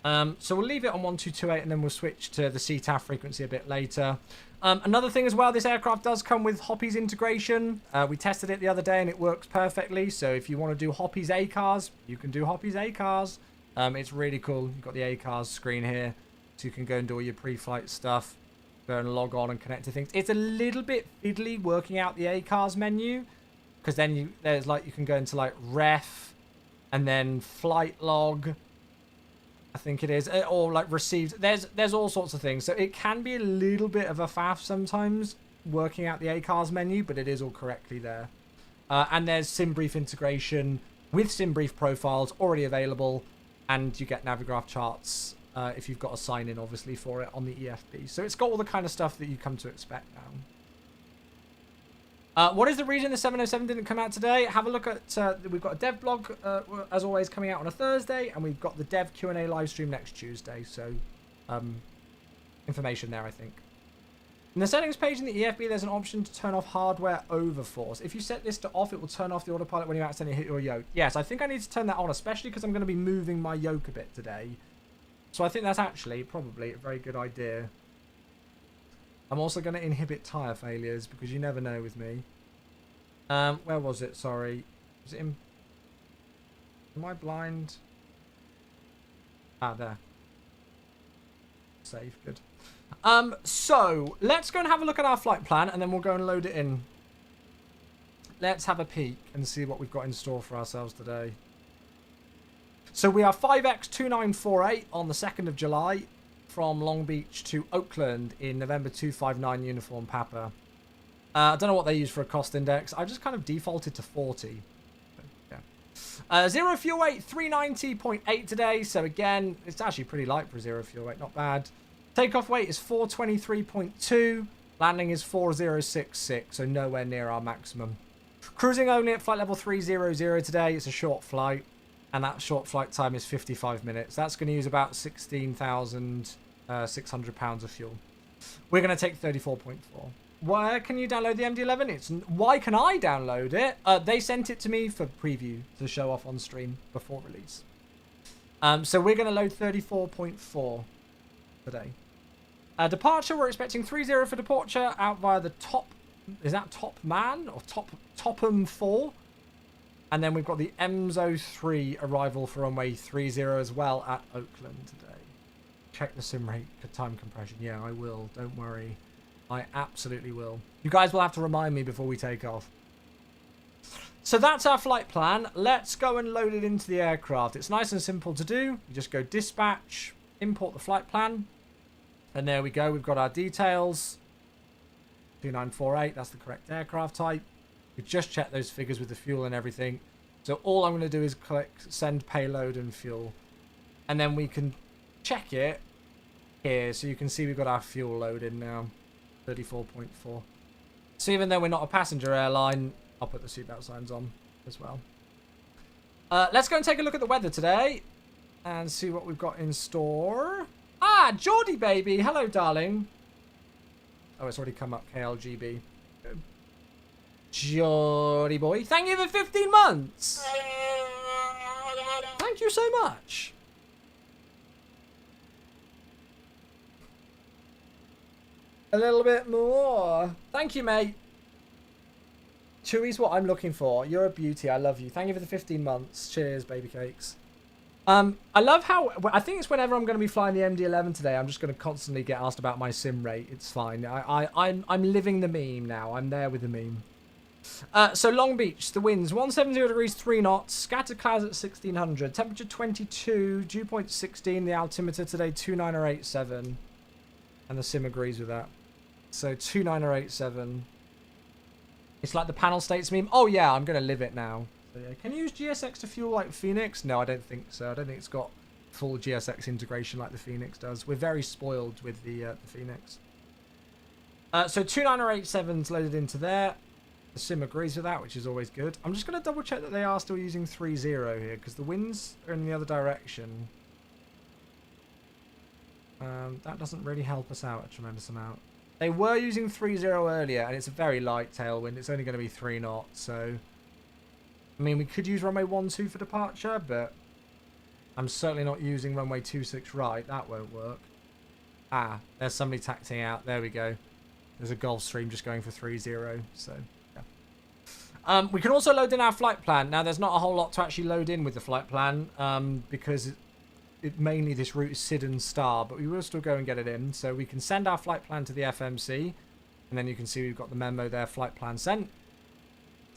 So we'll leave it on 1228 and then we'll switch to the CTAF frequency a bit later. Another thing as well, this aircraft does come with Hoppy's integration. We tested it the other day and it works perfectly. So if you want to do Hoppy's ACARS, you can do Hoppy's ACARS. It's really cool. You've got the ACARS screen here, so you can go and do all your pre-flight stuff. Go and log on and connect to things. It's a little bit fiddly working out the ACARS menu, because then you can go into like ref and then flight log, I think it is, or like received. There's all sorts of things, so it can be a little bit of a faff sometimes working out the ACARS menu, but it is all correctly there. And there's SimBrief integration with SimBrief profiles already available, and you get Navigraph charts if you've got a sign in obviously for it on the EFB. So it's got all the kind of stuff that you come to expect now. What is the reason the 707 didn't come out today? Have a look at, we've got a dev blog, as always, coming out on a Thursday, and we've got the dev Q&A live stream next Tuesday, so information there, I think. In the settings page in the EFB, there's an option to turn off hardware overforce. If you set this to off, it will turn off the autopilot when you accidentally hit your yoke. Yes, I think I need to turn that on, especially because I'm going to be moving my yoke a bit today. So I think that's actually probably a very good idea. I'm also going to inhibit tyre failures, because you never know with me. Where was it? Sorry. Was it in... Am I blind? Ah, there. Save. Good. So, let's go and have a look at our flight plan, and then we'll go and load it in. Let's have a peek and see what we've got in store for ourselves today. So, we are 5X2948 on the 2nd of July. From Long Beach to Oakland in November 259 uniform Papa. I don't know what they use for a cost index. I just kind of defaulted to 40. Yeah. 0 fuel weight 390.8 today. So again, it's actually pretty light for a 0 fuel weight. Not bad. Takeoff weight is 423.2. Landing is 4066. So nowhere near our maximum. Cruising only at flight level 300 today. It's a short flight, and that short flight time is 55 minutes. That's going to use about 16,600 pounds of fuel. We're going to take 34.4. Where can you download the MD-11? Why can I download it? They sent it to me for preview to show off on stream before release. So we're going to load 34.4 today. Departure, we're expecting 30 for departure out via the top. Is that Top Man or Topham 4? And then we've got the MSO3 arrival for runway 30 as well at Oakland today. Check the sim rate time compression. Yeah, I will. Don't worry. I absolutely will. You guys will have to remind me before we take off. So that's our flight plan. Let's go and load it into the aircraft. It's nice and simple to do. You just go dispatch, import the flight plan. And there we go. We've got our details. 2948, that's the correct aircraft type. We just check those figures with the fuel and everything. So all I'm going to do is click send payload and fuel. And then we can check it here. So you can see we've got our fuel load in now. 34.4. So even though we're not a passenger airline, I'll put the seatbelt signs on as well. Let's go and take a look at the weather today and see what we've got in store. Ah, Geordie baby. Hello, darling. Oh, it's already come up. KLGB. Good. Geordie boy. Thank you for 15 months. Thank you so much. A little bit more. Thank you, mate. Chewy's what I'm looking for. You're a beauty. I love you. Thank you for the 15 months. Cheers, baby cakes. I love how... I think it's whenever I'm going to be flying the MD-11 today, I'm just going to constantly get asked about my sim rate. It's fine. I'm living the meme now. I'm there with the meme. So Long Beach, the winds 170 degrees, 3 knots. Scattered clouds at 1600. Temperature 22. Dew point 16. The altimeter today 29087. And the sim agrees with that. So 29087. It's like the panel states meme. Oh yeah, I'm going to live it now. So, yeah. Can you use GSX to fuel like Phoenix? No, I don't think so. I don't think it's got full GSX integration like the Phoenix does. We're very spoiled with the Phoenix. So 29087's loaded into there. The sim agrees with that, which is always good. I'm just going to double check that they are still using 30 here because the winds are in the other direction. That doesn't really help us out a tremendous amount. They were using 30 earlier, and it's a very light tailwind. It's only going to be 3 knots, so... I mean, we could use runway 12 for departure, but I'm certainly not using runway 26 right. That won't work. Ah, there's somebody taxiing out. There we go. There's a Gulfstream just going for 30, so yeah. We can also load in our flight plan. Now, there's not a whole lot to actually load in with the flight plan because mainly this route is SID and STAR, but we will still go and get it in. So we can send our flight plan to the FMC, and then you can see we've got the memo there, flight plan sent.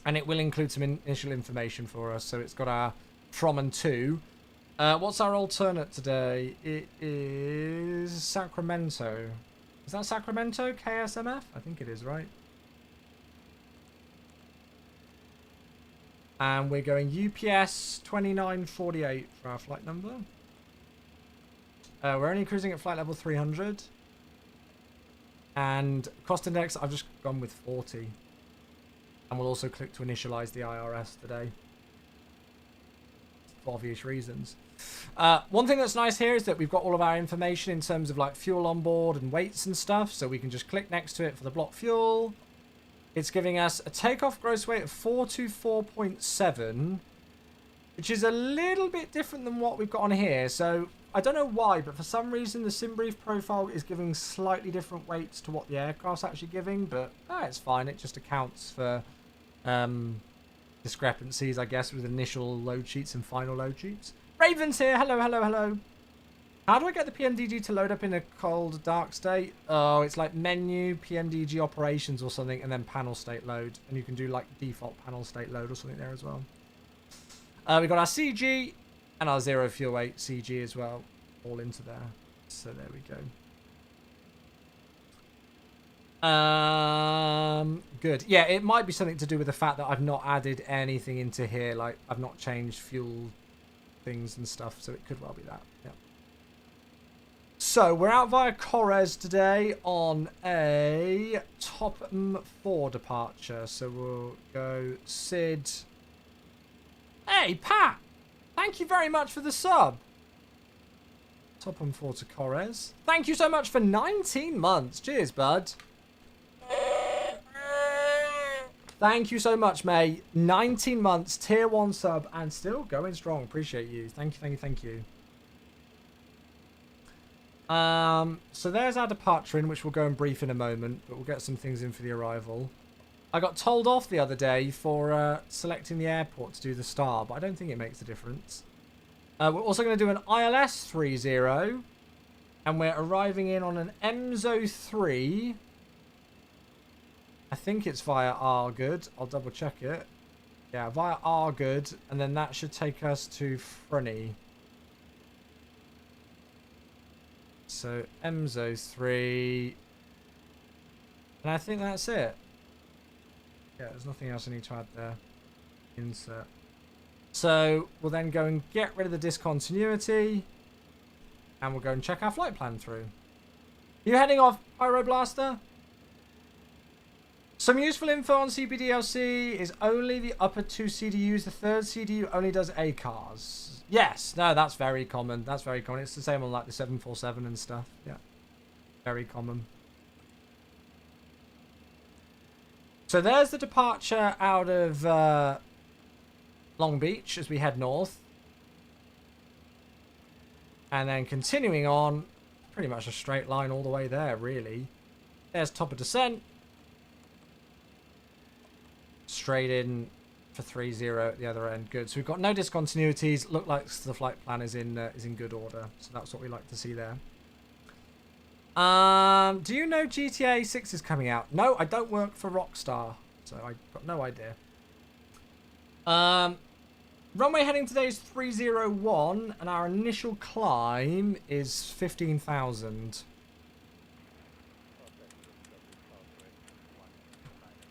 And it will include some initial information for us. So it's got our from and to. What's our alternate today? It is Sacramento. Is that Sacramento? KSMF? I think it is, right? And we're going UPS 2948 for our flight number. We're only cruising at flight level 300. And cost index, I've just gone with 40. And we'll also click to initialize the IRS today. For obvious reasons. One thing that's nice here is that we've got all of our information in terms of like fuel on board and weights and stuff. So we can just click next to it for the block fuel. It's giving us a takeoff gross weight of 424.7. Which is a little bit different than what we've got on here. So I don't know why, but for some reason the SimBrief profile is giving slightly different weights to what the aircraft's actually giving. But it's fine. It just accounts for discrepancies, I guess, with initial load sheets and final load sheets. Raven's here. Hello, hello, hello. How do I get the PMDG to load up in a cold, dark state? Oh, it's like menu, PMDG operations or something, and then panel state load. And you can do like default panel state load or something there as well. We've got our CG and our zero fuel weight CG as well, all into there. So there we go. Good. Yeah, it might be something to do with the fact that I've not added anything into here. Like, I've not changed fuel things and stuff, so it could well be that. Yeah. So we're out via Corres today on a Topham 4 departure. So we'll go Sid. Hey, Pat! Thank you very much for the sub. Topham 4 to Corres. Thank you so much for 19 months. Cheers, bud. Thank you so much, mate. 19 months, tier 1 sub, and still going strong. Appreciate you. Thank you, thank you, thank you. So there's our departure in, which we'll go and brief in a moment, but we'll get some things in for the arrival. I got told off the other day for selecting the airport to do the star, but I don't think it makes a difference. We're also going to do an ILS 30, and we're arriving in on an MZO 3. I think it's via Argood. I'll double check it. Yeah, via Argood, and then that should take us to Frunny. So MZO 3, and I think that's it. Yeah, there's nothing else I need to add there. Insert. So we'll then go and get rid of the discontinuity, and we'll go and check our flight plan through. You heading off, Pyroblaster? Some useful info on CPDLC is only the upper 2 CDUs. The third CDU only does ACARs. Yes, no, that's very common. That's very common. It's the same on like the 747 and stuff. Yeah, very common. So there's the departure out of Long Beach as we head north. And then continuing on, pretty much a straight line all the way there, really. There's top of descent. Straight in for 30 at the other end. Good. So we've got no discontinuities. Look like the flight plan is in good order. So that's what we like to see there. Do you know GTA 6 is coming out? No, I don't work for Rockstar, so I've got no idea. Runway heading today is 301, and our initial climb is 15,000.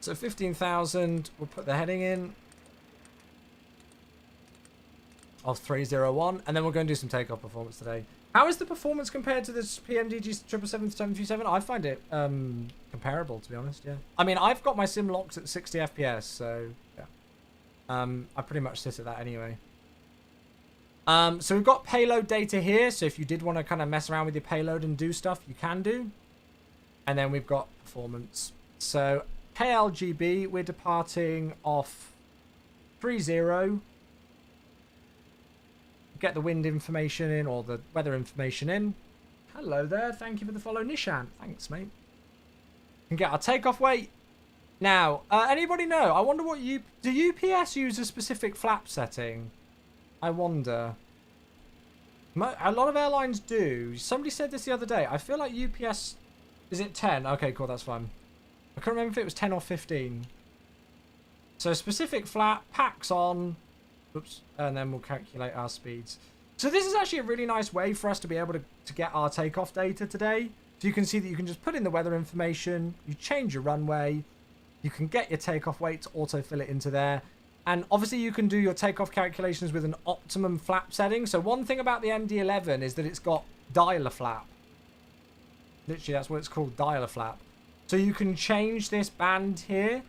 So 15,000, we'll put the heading in of 301, and then we're going to do some takeoff performance today. How is the performance compared to this PMDG 777-737? I find it comparable, to be honest, yeah. I mean, I've got my sim locked at 60 FPS, so yeah. I pretty much sit at that anyway. So we've got payload data here, so if you did want to kind of mess around with your payload and do stuff, you can do. And then we've got performance. So KLGB, we're departing off 30. Get the wind information in, or the weather information in. Hello there, thank you for the follow, Nishan. Thanks, mate. And get our takeoff weight. Now, anybody know? I wonder what do UPS use a specific flap setting? I wonder. A lot of airlines do. Somebody said this the other day. I feel like UPS, is it 10? Okay, cool, that's fine. I can't remember if it was 10 or 15. So specific flap, packs on, oops, and then we'll calculate our speeds. So this is actually a really nice way for us to be able to get our takeoff data today. So you can see that you can just put in the weather information, you change your runway, you can get your takeoff weight to autofill it into there. And obviously you can do your takeoff calculations with an optimum flap setting. So one thing about the MD-11 is that it's got dialer flap. Literally, that's what it's called, dialer flap. So you can change this band here,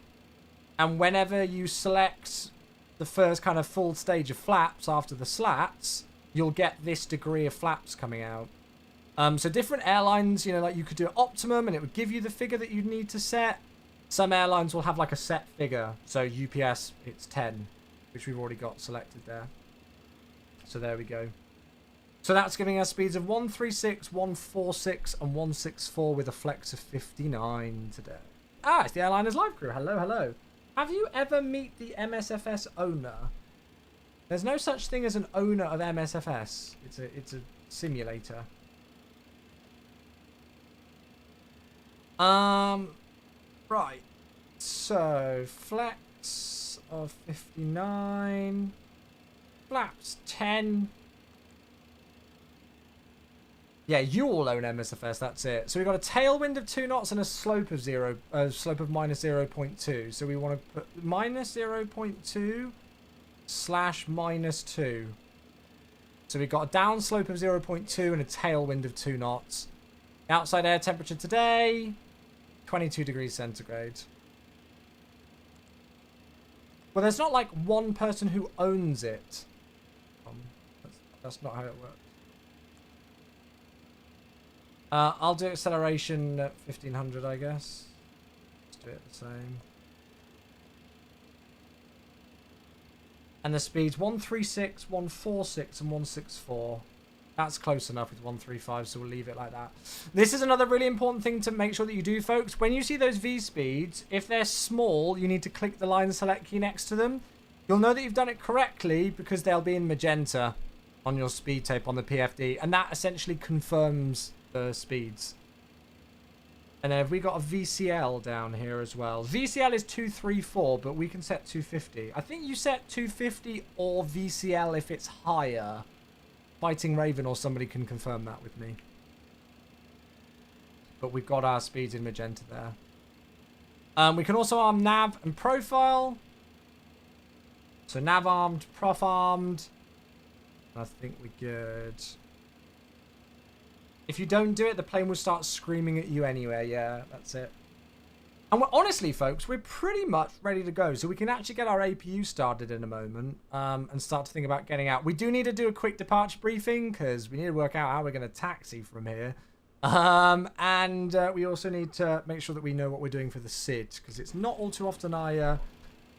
and whenever you select the first kind of full stage of flaps after the slats, you'll get this degree of flaps coming out. So different airlines, you know, like you could do optimum and it would give you the figure that you'd need to set. Some airlines will have like a set figure. So UPS, it's 10, which we've already got selected there. So there we go. So that's giving us speeds of 136, 146, and 164 with a flex of 59 today. Ah, it's the Airliners Live crew. Hello, hello. Have you ever met the MSFS owner? There's no such thing as an owner of MSFS. It's a simulator. Right. So flex of 59. Flaps 10. Yeah, you all own MSFS, that's it. So we've got a tailwind of 2 knots and a slope of minus 0.2. So we want to put minus 0.2 / -2. So we've got a downslope of 0.2 and a tailwind of 2 knots. The outside air temperature today, 22 degrees centigrade. Well, there's not like one person who owns it. That's not how it works. I'll do acceleration at 1500, I guess. Let's do it the same. And the speed's 136, 146, and 164. That's close enough with 135, so we'll leave it like that. This is another really important thing to make sure that you do, folks. When you see those V speeds, if they're small, you need to click the line select key next to them. You'll know that you've done it correctly because they'll be in magenta on your speed tape on the PFD, and that essentially confirms the speeds. And then have we got a VCL down here as well? VCL is 234, but we can set 250. I think you set 250 or VCL if it's higher. Fighting Raven or somebody can confirm that with me. But we've got our speeds in magenta there. We can also arm nav and profile. So nav armed, prof armed. I think we're good. If you don't do it, the plane will start screaming at you anyway. Yeah, that's it. And honestly, folks, we're pretty much ready to go. So we can actually get our APU started in a moment and start to think about getting out. We do need to do a quick departure briefing because we need to work out how we're going to taxi from here. And we also need to make sure that we know what we're doing for the SID because it's not all too often I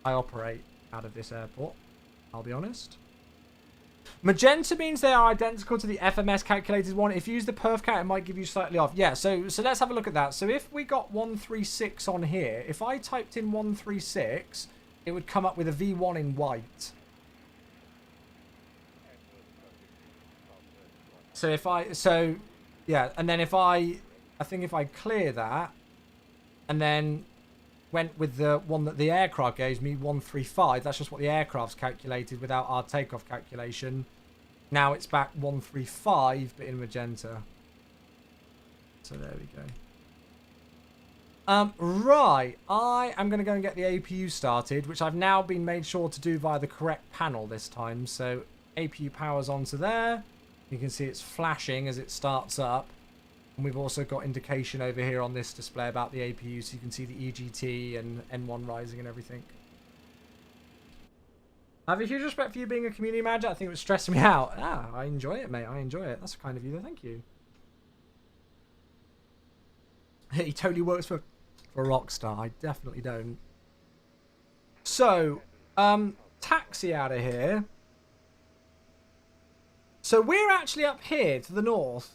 operate out of this airport, I'll be honest. Magenta means they are identical to the FMS calculated one. If you use the perf count, it might give you slightly off. Yeah, so let's have a look at that. So if we got 136 on here, if I typed in 136, it would come up with a V1 in white. Yeah, and then if I think if I clear that, and then went with the one that the aircraft gave me, 135. That's just what the aircraft's calculated without our takeoff calculation. Now it's back 135, but in magenta. So there we go. Right. I am going to go and get the APU started, which I've now been made sure to do via the correct panel this time. So APU power's onto there. You can see it's flashing as it starts up. And we've also got indication over here on this display about the APU, so you can see the EGT and N1 rising and everything. I have a huge respect for you being a community manager. I think it was stressing me out. Ah, I enjoy it, mate. I enjoy it. That's kind of you, though. Thank you. He totally works for Rockstar. I definitely don't. So, taxi out of here. So we're actually up here to the north.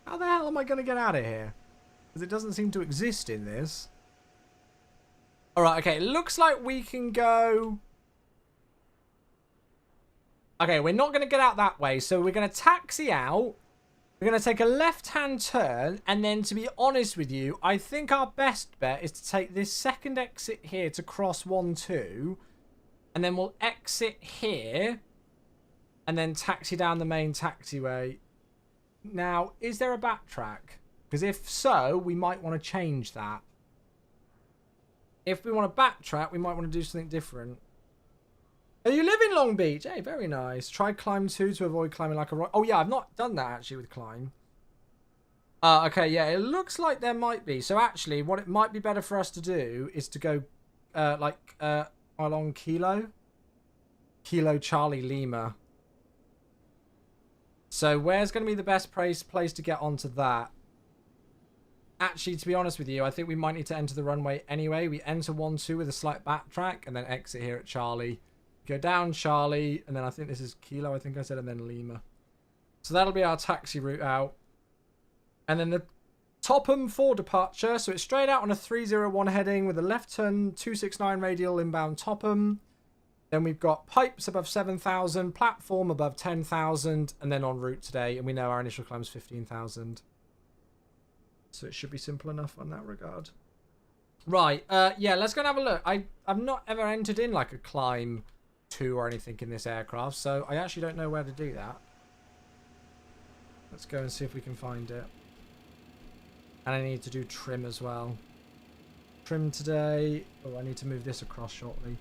How the hell am I going to get out of here? Because it doesn't seem to exist in this. Alright, okay. It looks like we can go... Okay, we're not going to get out that way. So we're going to taxi out. We're going to take a left-hand turn. And then, to be honest with you, I think our best bet is to take this second exit here to cross 1-2. And then we'll exit here. And then taxi down the main taxiway. Now, is there a backtrack? Because if so, we might want to change that. If we want to backtrack, we might want to do something different. Oh, you live in Long Beach? Hey, very nice. Try climb 2 to avoid climbing like a rock. Oh, yeah, I've not done that, actually, with climb. Okay, yeah, it looks like there might be. So, actually, what it might be better for us to do is to go, along Kilo. Kilo Charlie Lima. So where's going to be the best place to get onto that? Actually, to be honest with you, I think we might need to enter the runway anyway. We enter 1-2 with a slight backtrack and then exit here at Charlie. Go down Charlie, and then I think this is Kilo, I think I said, and then Lima. So that'll be our taxi route out. And then the Topham for departure. So it's straight out on a 301 heading with a left turn 269 radial inbound Topham. Then we've got pipes above 7,000, platform above 10,000, and then en route today. And we know our initial climb is 15,000. So it should be simple enough on that regard. Right, yeah, let's go and have a look. I've not ever entered in like a climb 2 or anything in this aircraft, so I actually don't know where to do that. Let's go and see if we can find it. And I need to do trim as well. Trim today. Oh, I need to move this across shortly.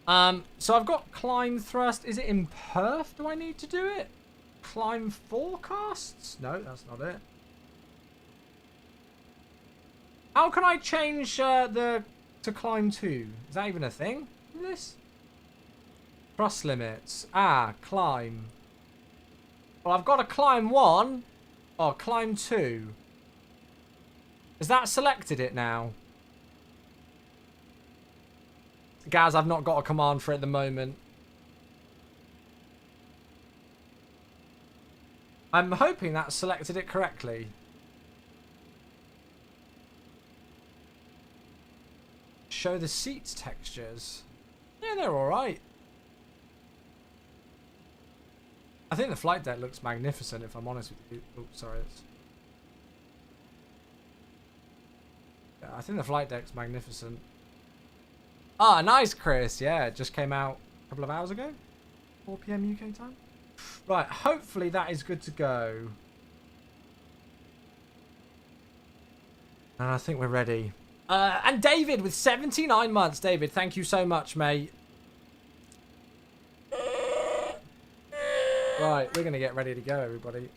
So I've got climb thrust. Is it in perf? Do I need to do it? Climb forecasts? No, that's not it. How can I change to climb 2? Is that even a thing? This? Thrust limits. Ah, climb. Well, I've got to climb 1. Oh, climb 2. Has that selected it now? Gaz, I've not got a command for it at the moment. I'm hoping that selected it correctly. Show the seats textures. Yeah, they're alright. I think the flight deck looks magnificent, if I'm honest with you. Oh, sorry. Yeah, I think the flight deck's magnificent. Ah, nice, Chris. Yeah, it just came out a couple of hours ago. 4 PM UK time. Right, hopefully that is good to go. And I think we're ready. And David with 79 months. David, thank you so much, mate. Right, we're going to get ready to go, everybody.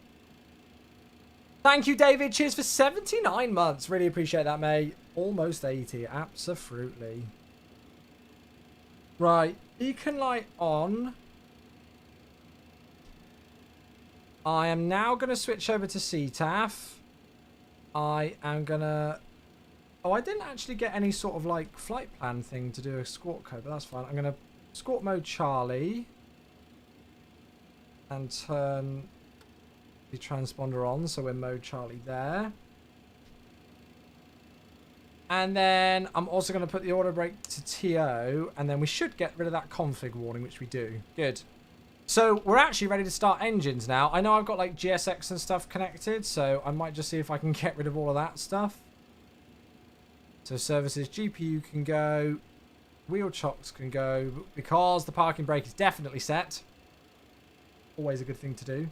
Thank you, David. Cheers for 79 months. Really appreciate that, mate. Almost 80. Absolutely. Right, beacon light on. I am now going to switch over to CTAF. I am going to... Oh, I didn't actually get any sort of like flight plan thing to do a escort code, but that's fine. I'm going to escort mode Charlie. And turn the transponder on, so we're mode Charlie there. And then I'm also going to put the auto brake to TO, and then we should get rid of that config warning, which we do. Good. So we're actually ready to start engines now. I know I've got like GSX and stuff connected, so I might just see if I can get rid of all of that stuff. So services, GPU can go, wheel chocks can go, because the parking brake is definitely set. Always a good thing to do.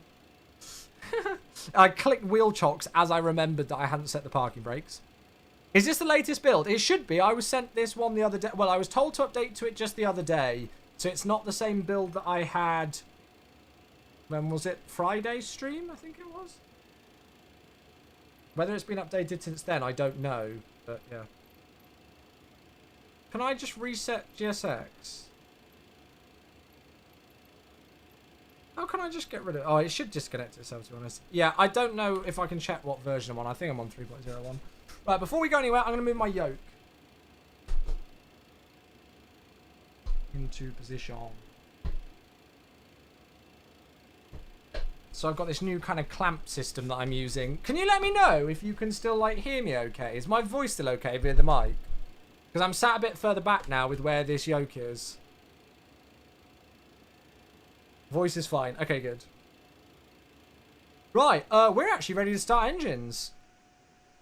I clicked wheel chocks as I remembered that I hadn't set the parking brakes. Is this the latest build? It should be. I was sent this one the other day. Well, I was told to update to it just the other day. So it's not the same build that I had... When was it? Friday stream, I think it was? Whether it's been updated since then, I don't know. But, yeah. Can I just reset GSX? How can I just get rid of... Oh, it should disconnect itself, to be honest. Yeah, I don't know if I can check what version I'm on. I think I'm on 3.01. Right, before we go anywhere, I'm going to move my yoke into position. So I've got this new kind of clamp system that I'm using. Can you let me know if you can still, like, hear me okay? Is my voice still okay via the mic? Because I'm sat a bit further back now with where this yoke is. Voice is fine. Okay, good. Right, we're actually ready to start engines.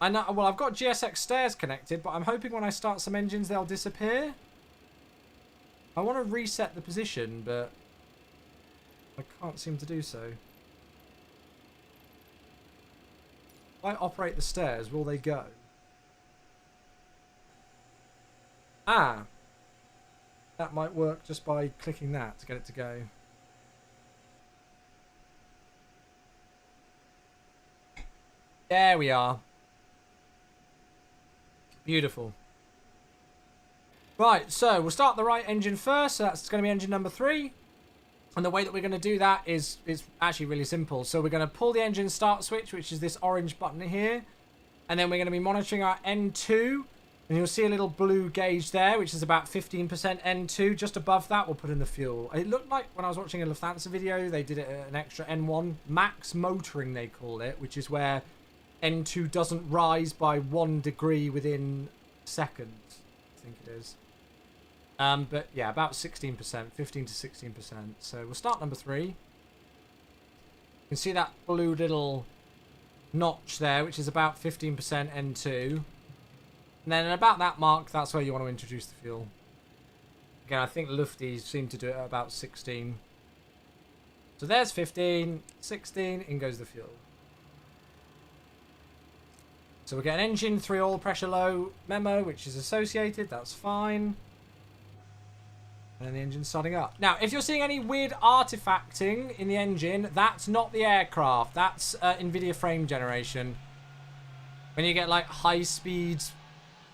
I know, well, I've got GSX stairs connected, but I'm hoping when I start some engines, they'll disappear. I want to reset the position, but I can't seem to do so. If I operate the stairs, will they go? Ah. That might work just by clicking that to get it to go. There we are. Beautiful. Right, so we'll start the right engine first. So that's going to be engine number 3. And the way that we're going to do that is actually really simple. So we're going to pull the engine start switch, which is this orange button here. And then we're going to be monitoring our N2. And you'll see a little blue gauge there, which is about 15% N2. Just above that, we'll put in the fuel. It looked like when I was watching a Lufthansa video, they did it at an extra N1. Max motoring, they call it, which is where N2 doesn't rise by 1 degree within seconds, I think it is. But yeah, about 16%, 15 to 16%. So we'll start number 3. You can see that blue little notch there, which is about 15% N2. And then at about that mark, that's where you want to introduce the fuel. Again, I think Lufties seem to do it at about 16. So there's 15, 16, in goes the fuel. So we get an engine 3 oil pressure low memo, which is associated. That's fine. And then the engine's starting up. Now, if you're seeing any weird artifacting in the engine, that's not the aircraft. That's NVIDIA frame generation. When you get like high-speed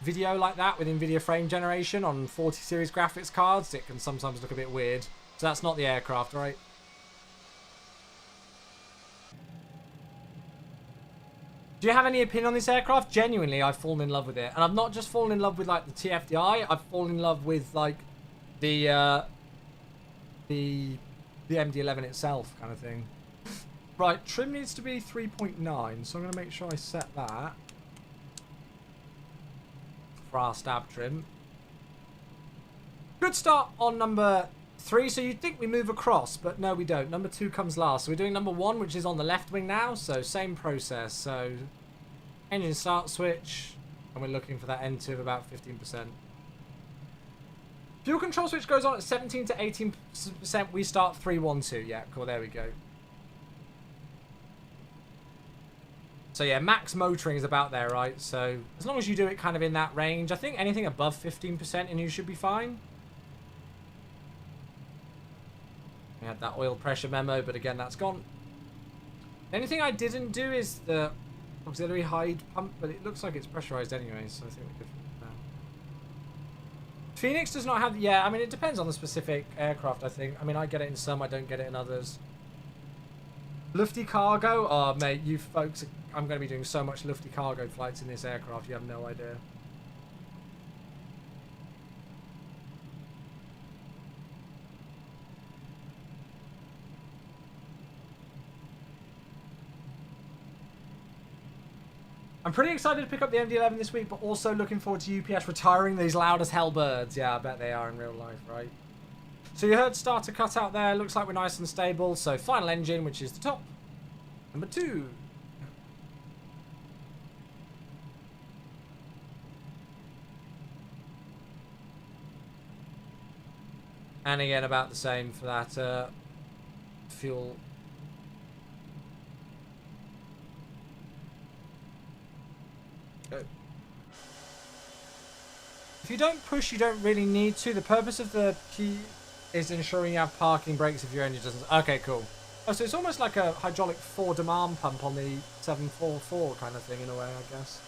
video like that with NVIDIA frame generation on 40 series graphics cards, it can sometimes look a bit weird. So that's not the aircraft, right? Do you have any opinion on this aircraft? Genuinely, I've fallen in love with it. And I've not just fallen in love with like the TFDi, I've fallen in love with like the MD-11 itself kind of thing. Right, trim needs to be 3.9, so I'm going to make sure I set that for our stab trim. Good start on number 3, so you'd think we move across, but no we don't. Number 2 comes last, so we're doing number 1, which is on the left wing now, so same process. So engine start switch, and we're looking for that N2 of about 15%. Fuel control switch goes on at 17 to 18%. We start 312. Yeah, cool. There we go. So yeah, max motoring is about there, right? So as long as you do it kind of in that range, I think anything above 15% and you should be fine. We had that oil pressure memo, but again, that's gone. The only thing I didn't do is the auxiliary hide pump, but it looks like it's pressurized anyway, so I think we could. Phoenix does not have... Yeah, I mean, it depends on the specific aircraft, I think. I mean, I get it in some, I don't get it in others. Lufty cargo? Oh, mate, you folks... I'm going to be doing so much lufty cargo flights in this aircraft, you have no idea. I'm pretty excited to pick up the MD-11 this week, but also looking forward to UPS retiring these loud as hell birds. Yeah, I bet they are in real life, right? So you heard starter cut out there. Looks like we're nice and stable. So final engine, which is the top. Number 2. And again, about the same for that fuel. If you don't push, you don't really need to. The purpose of the key is ensuring you have parking brakes if your engine doesn't. Okay, cool. Oh, so it's almost like a hydraulic four-demand pump on the 744 kind of thing in a way, I guess.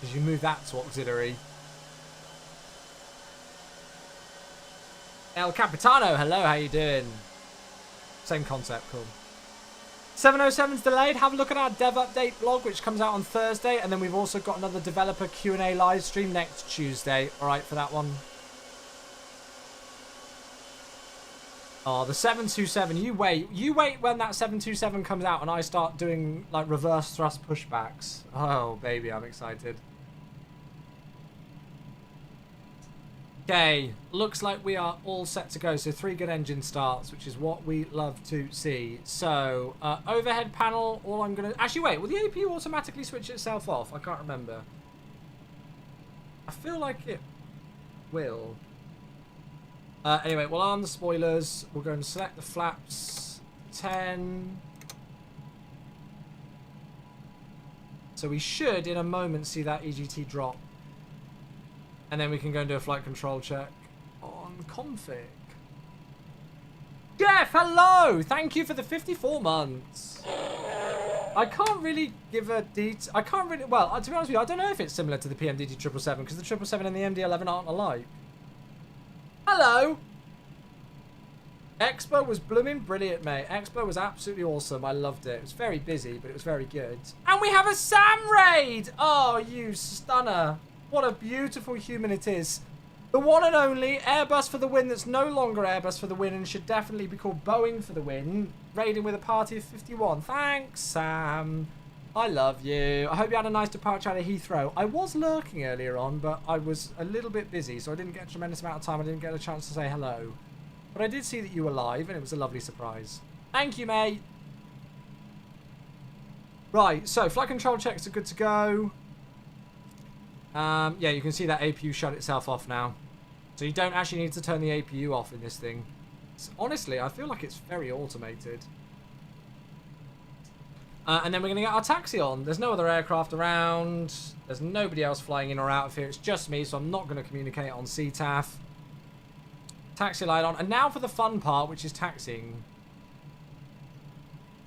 Because you move that to auxiliary. El Capitano, hello, how you doing? Same concept, cool. 707's delayed. Have a look at our dev update blog, which comes out on Thursday, and then we've also got another developer Q&A live stream next Tuesday. All right, for that one. Oh, the 727. You wait when that 727 comes out, and I start doing like reverse thrust pushbacks. Oh, baby, I'm excited. Okay, looks like we are all set to go. So 3 good engine starts, which is what we love to see. So overhead panel, all I'm going to... Actually, wait, will the APU automatically switch itself off? I can't remember. I feel like it will. Anyway, we'll arm the spoilers. We'll go and select the flaps. 10. So we should, in a moment, see that EGT drop. And then we can go and do a flight control check on config. Jeff, hello! Thank you for the 54 months. I can't really give a detail. I can't really... Well, to be honest with you, I don't know if it's similar to the PMDD 777 because the 777 and the MD-11 aren't alike. Hello! Expo was blooming brilliant, mate. Expo was absolutely awesome. I loved it. It was very busy, but it was very good. And we have a Sam raid! Oh, you stunner. What a beautiful human it is. The one and only Airbus for the win that's no longer Airbus for the win and should definitely be called Boeing for the win. Raiding with a party of 51. Thanks, Sam. I love you. I hope you had a nice departure out of Heathrow. I was lurking earlier on, but I was a little bit busy, so I didn't get a tremendous amount of time. I didn't get a chance to say hello. But I did see that you were live, and it was a lovely surprise. Thank you, mate. Right, so flight control checks are good to go. Yeah, you can see that APU shut itself off now. So you don't actually need to turn the APU off in this thing. Honestly, I feel like it's very automated. And then we're going to get our taxi on. There's no other aircraft around. There's nobody else flying in or out of here. It's just me, so I'm not going to communicate on CTAF. Taxi light on. And now for the fun part, which is taxiing.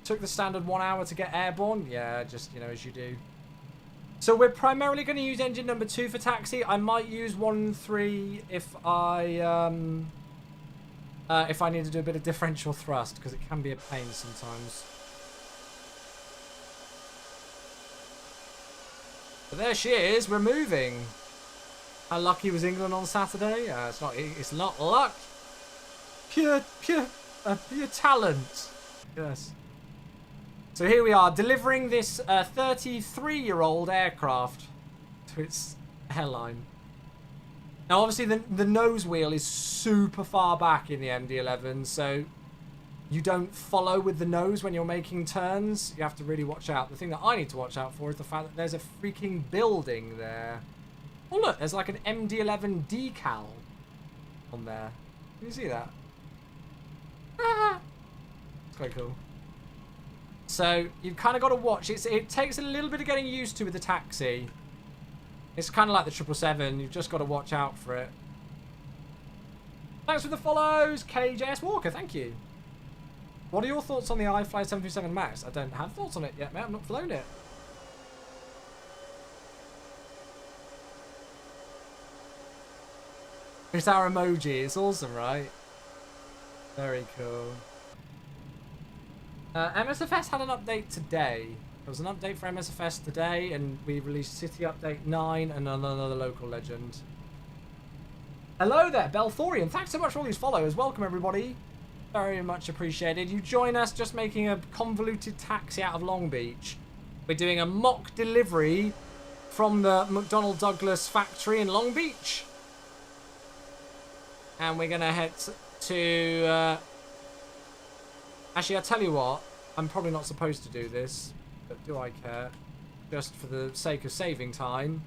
Took the standard 1 hour to get airborne. Yeah, just, you know, as you do. So we're primarily going to use engine number 2 for taxi. I might use 1-3 if I need to do a bit of differential thrust, because it can be a pain sometimes. But there she is. We're moving. How lucky was England on Saturday? It's not luck. Pure talent. Yes. So here we are, delivering this 33-year-old aircraft to its airline. Now, obviously, the nose wheel is super far back in the MD-11, so you don't follow with the nose when you're making turns. You have to really watch out. The thing that I need to watch out for is the fact that there's a freaking building there. Oh, look, there's like an MD-11 decal on there. Can you see that? Ah! It's quite cool. So you've kind of got to watch. It takes a little bit of getting used to with the taxi. It's kind of like the 777. You've just got to watch out for it. Thanks for the follows, KJS Walker. Thank you. What are your thoughts on the iFly 737 MAX? I don't have thoughts on it yet, mate. I've not flown it. It's our emoji. It's awesome, right? Very cool. MSFS had an update today. There was an update for MSFS today, and we released City Update 9 and another local legend. Hello there, Belthorian. Thanks so much for all these followers. Welcome, everybody. Very much appreciated. You join us just making a convoluted taxi out of Long Beach. We're doing a mock delivery from the McDonnell Douglas factory in Long Beach. And we're going to head to... Actually, I'll tell you what. I'm probably not supposed to do this. But do I care? Just for the sake of saving time.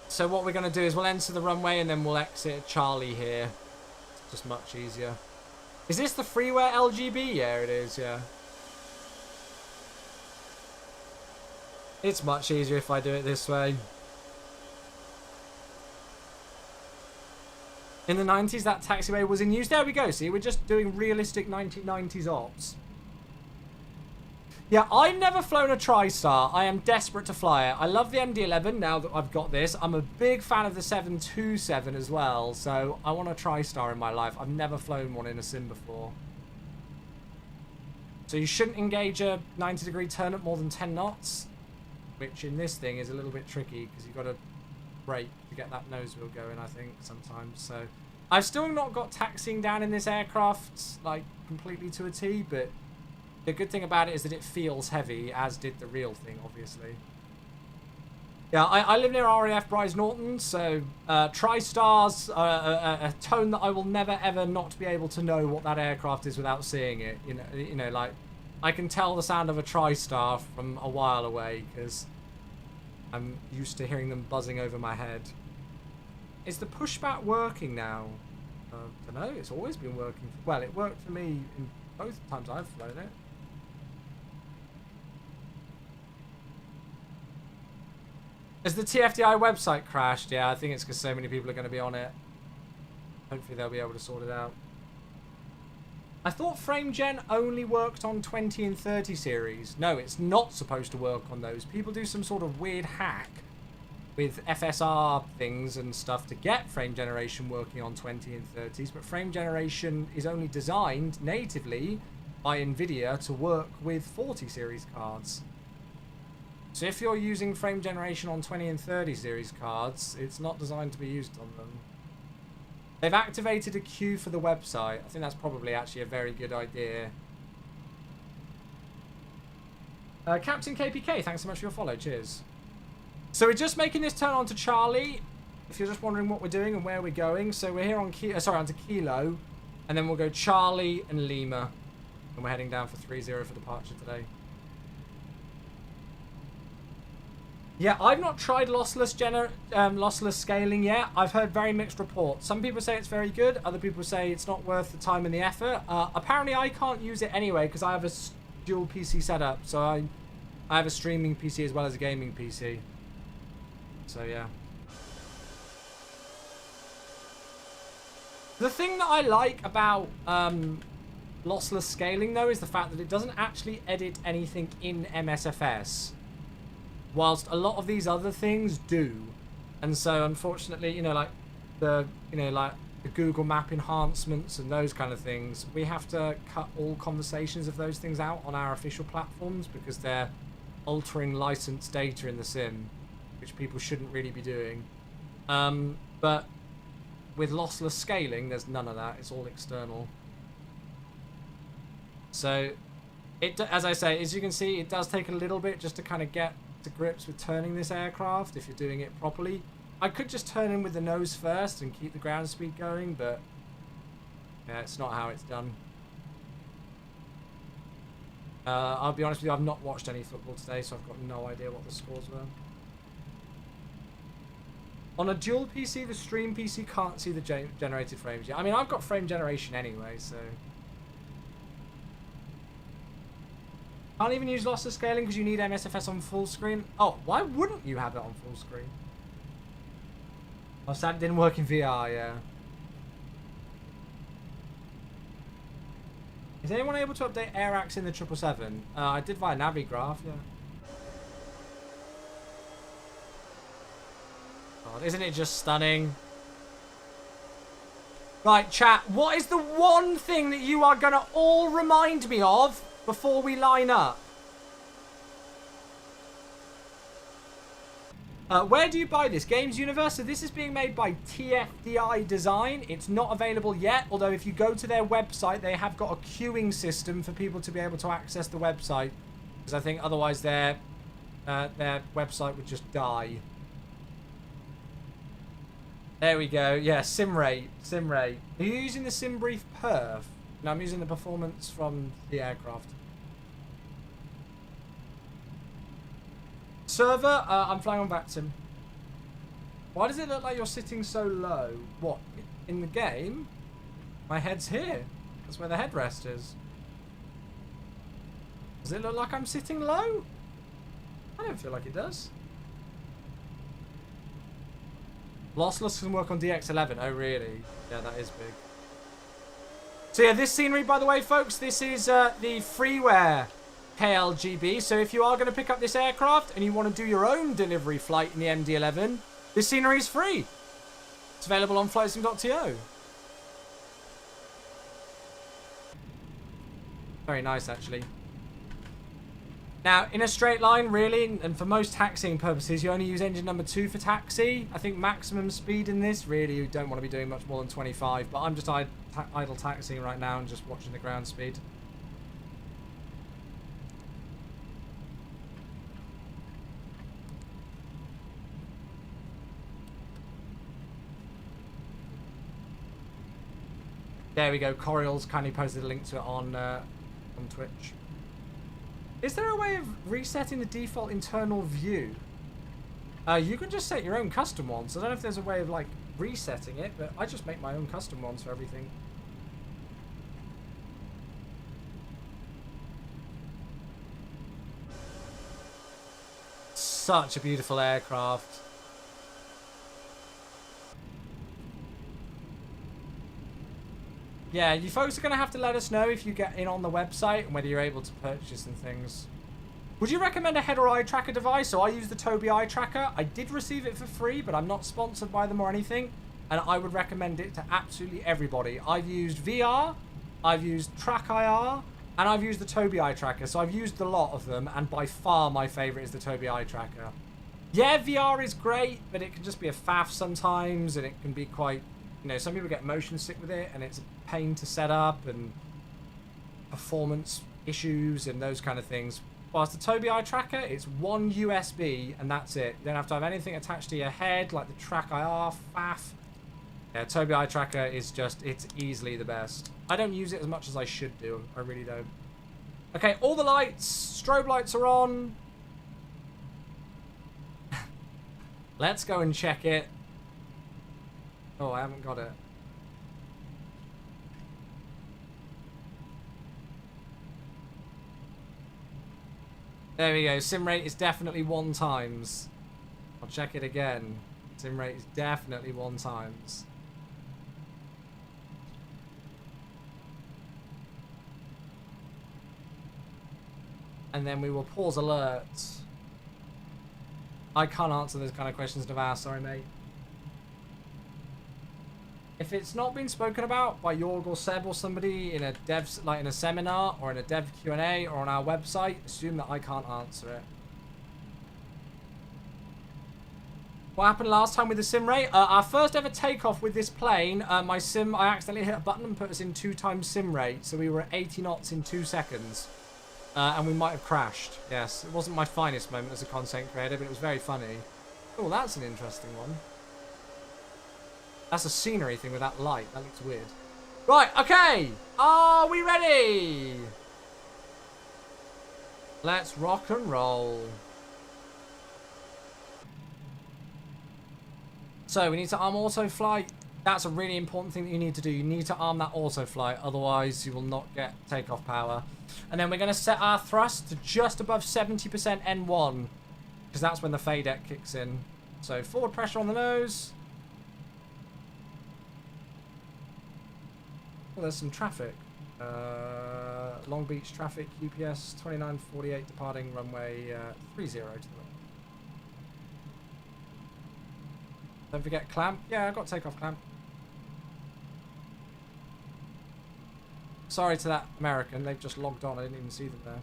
So what we're going to do is we'll enter the runway and then we'll exit Charlie here. It's just much easier. Is this the freeware LGB? Yeah, it is, yeah. It's much easier if I do it this way. In the 90s, that taxiway was in use. There we go. See, we're just doing realistic 1990s ops. Yeah, I've never flown a TriStar. I am desperate to fly it. I love the MD-11 now that I've got this. I'm a big fan of the 727 as well, so I want a TriStar in my life. I've never flown one in a sim before. So you shouldn't engage a 90-degree turn at more than 10 knots, which in this thing is a little bit tricky because you've got to brake to get that nose wheel going, I think, sometimes. So I've still not got taxiing down in this aircraft, like, completely to a T, but the good thing about it is that it feels heavy, as did the real thing, obviously. Yeah, I live near RAF Bryce Norton, so TriStars a tone that I will never ever not be able to know what that aircraft is without seeing it. You know, like, I can tell the sound of a TriStar from a while away because I'm used to hearing them buzzing over my head. Is the pushback working now? I don't know. It's always been working. Well, it worked for me in both times I've flown it. Has the TFDi website crashed? Yeah, I think it's because so many people are going to be on it. Hopefully they'll be able to sort it out. I thought FrameGen only worked on 20 and 30 series. No, it's not supposed to work on those. People do some sort of weird hack with FSR things and stuff to get frame generation working on 20 and 30s, but frame generation is only designed natively by NVIDIA to work with 40 series cards. So if you're using frame generation on 20 and 30 series cards, it's not designed to be used on them. They've activated a queue for the website. I think that's probably actually a very good idea. Captain KPK, thanks so much for your follow. Cheers. So we're just making this turn on to Charlie, if you're just wondering what we're doing and where we're going. So we're here on onto Kilo, and then we'll go Charlie and Lima. And we're heading down for 30 for departure today. Yeah, I've not tried lossless scaling yet. I've heard very mixed reports. Some people say it's very good. Other people say it's not worth the time and the effort. Apparently, I can't use it anyway because I have a dual PC setup. So I have a streaming PC as well as a gaming PC. So yeah. The thing that I like about lossless scaling though is the fact that it doesn't actually edit anything in MSFS. Whilst a lot of these other things do. And so unfortunately, you know, like the Google Map enhancements and those kind of things, we have to cut all conversations of those things out on our official platforms because they're altering licensed data in the sim, which people shouldn't really be doing. But with lossless scaling, there's none of that. It's all external. So, as I say, as you can see, it does take a little bit just to kind of get to grips with turning this aircraft if you're doing it properly. I could just turn in with the nose first and keep the ground speed going, but yeah, it's not how it's done. I'll be honest with you, I've not watched any football today, so I've got no idea what the scores were. On a dual PC, the stream PC can't see the generated frames yet. I mean, I've got frame generation anyway, so... Can't even use lossless scaling because you need MSFS on full screen. Oh, why wouldn't you have it on full screen? Oh, sad it didn't work in VR, yeah. Is anyone able to update AirAx in the 777? I did via Navigraph, yeah. God, isn't it just stunning? Right, chat, what is the one thing that you are going to all remind me of before we line up? Where do you buy this? Games Universe. So this is being made by TFDi Design. It's not available yet, although if you go to their website, they have got a queuing system for people to be able to access the website. Because I think otherwise their website would just die. There we go. Yeah, SimRate. SimRate. Are you using the SimBrief Perf? No, I'm using the performance from the aircraft. Server, I'm flying on VATSIM. Why does it look like you're sitting so low? What? In the game? My head's here. That's where the headrest is. Does it look like I'm sitting low? I don't feel like it does. Lossless can work on DX11. Oh, really? Yeah, that is big. So yeah, this scenery, by the way, folks, this is the freeware KLGB. So if you are going to pick up this aircraft and you want to do your own delivery flight in the MD-11, this scenery is free. It's available on flightsim.to. Very nice, actually. Now, in a straight line, really, and for most taxiing purposes, you only use engine number 2 for taxi. I think maximum speed in this, really, you don't want to be doing much more than 25. But I'm just idle taxiing right now and just watching the ground speed. There we go. Coriel's kindly posted a link to it on Twitch. Is there a way of resetting the default internal view? You can just set your own custom ones. I don't know if there's a way of like resetting it, but I just make my own custom ones for everything. Such a beautiful aircraft. Yeah, you folks are going to have to let us know if you get in on the website and whether you're able to purchase and things. Would you recommend a head or eye tracker device? So I use the Tobii eye tracker. I did receive it for free, but I'm not sponsored by them or anything. And I would recommend it to absolutely everybody. I've used VR, I've used Track IR, and I've used the Tobii eye tracker. So I've used a lot of them, and by far my favorite is the Tobii eye tracker. Yeah, VR is great, but it can just be a faff sometimes, and it can be quite... You know, some people get motion sick with it, and it's a pain to set up, and performance issues, and those kind of things. Whilst the Tobii eye tracker, it's one USB, and that's it. You don't have to have anything attached to your head, like the Track IR faff. Yeah, Tobii eye tracker is just, it's easily the best. I don't use it as much as I should do. I really don't. Okay, all the lights, strobe lights are on. Let's go and check it. Oh, I haven't got it. There we go. Sim rate is definitely 1 times. I'll check it again. Sim rate is definitely 1 times. And then we will pause alert. I can't answer those kind of questions, Navar. Sorry, mate. If it's not been spoken about by Jorg or Seb or somebody in a dev, like in a seminar or in a dev Q&A or on our website, assume that I can't answer it. What happened last time with the sim rate? Our first ever takeoff with this plane, I accidentally hit a button and put us in 2 times sim rate, so we were at 80 knots in 2 seconds. And we might have crashed. Yes, it wasn't my finest moment as a content creator, but it was very funny. Oh, that's an interesting one. That's a scenery thing with that light. That looks weird. Right, okay. Are we ready? Let's rock and roll. So we need to arm auto flight. That's a really important thing that you need to do. You need to arm that auto flight, otherwise you will not get takeoff power. And then we're going to set our thrust to just above 70% N1, because that's when the fade deck kicks in. So forward pressure on the nose. Oh, there's some traffic. Long Beach traffic, UPS 2948 departing runway 30 to the right. Don't forget clamp. Yeah, I've got takeoff clamp. Sorry to that American, they've just logged on, I didn't even see them there.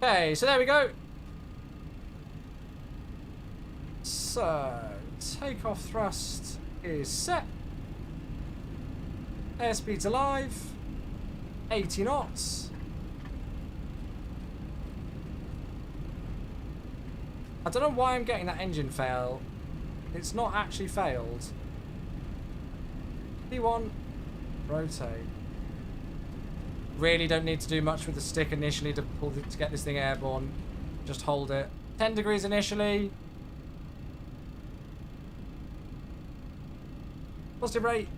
Okay, so there we go. So, takeoff thrust is set. Airspeed's alive. 80 knots. I don't know why I'm getting that engine fail. It's not actually failed. P1. Rotate. Really don't need to do much with the stick initially to get this thing airborne. Just hold it. 10 degrees initially. Positive rate.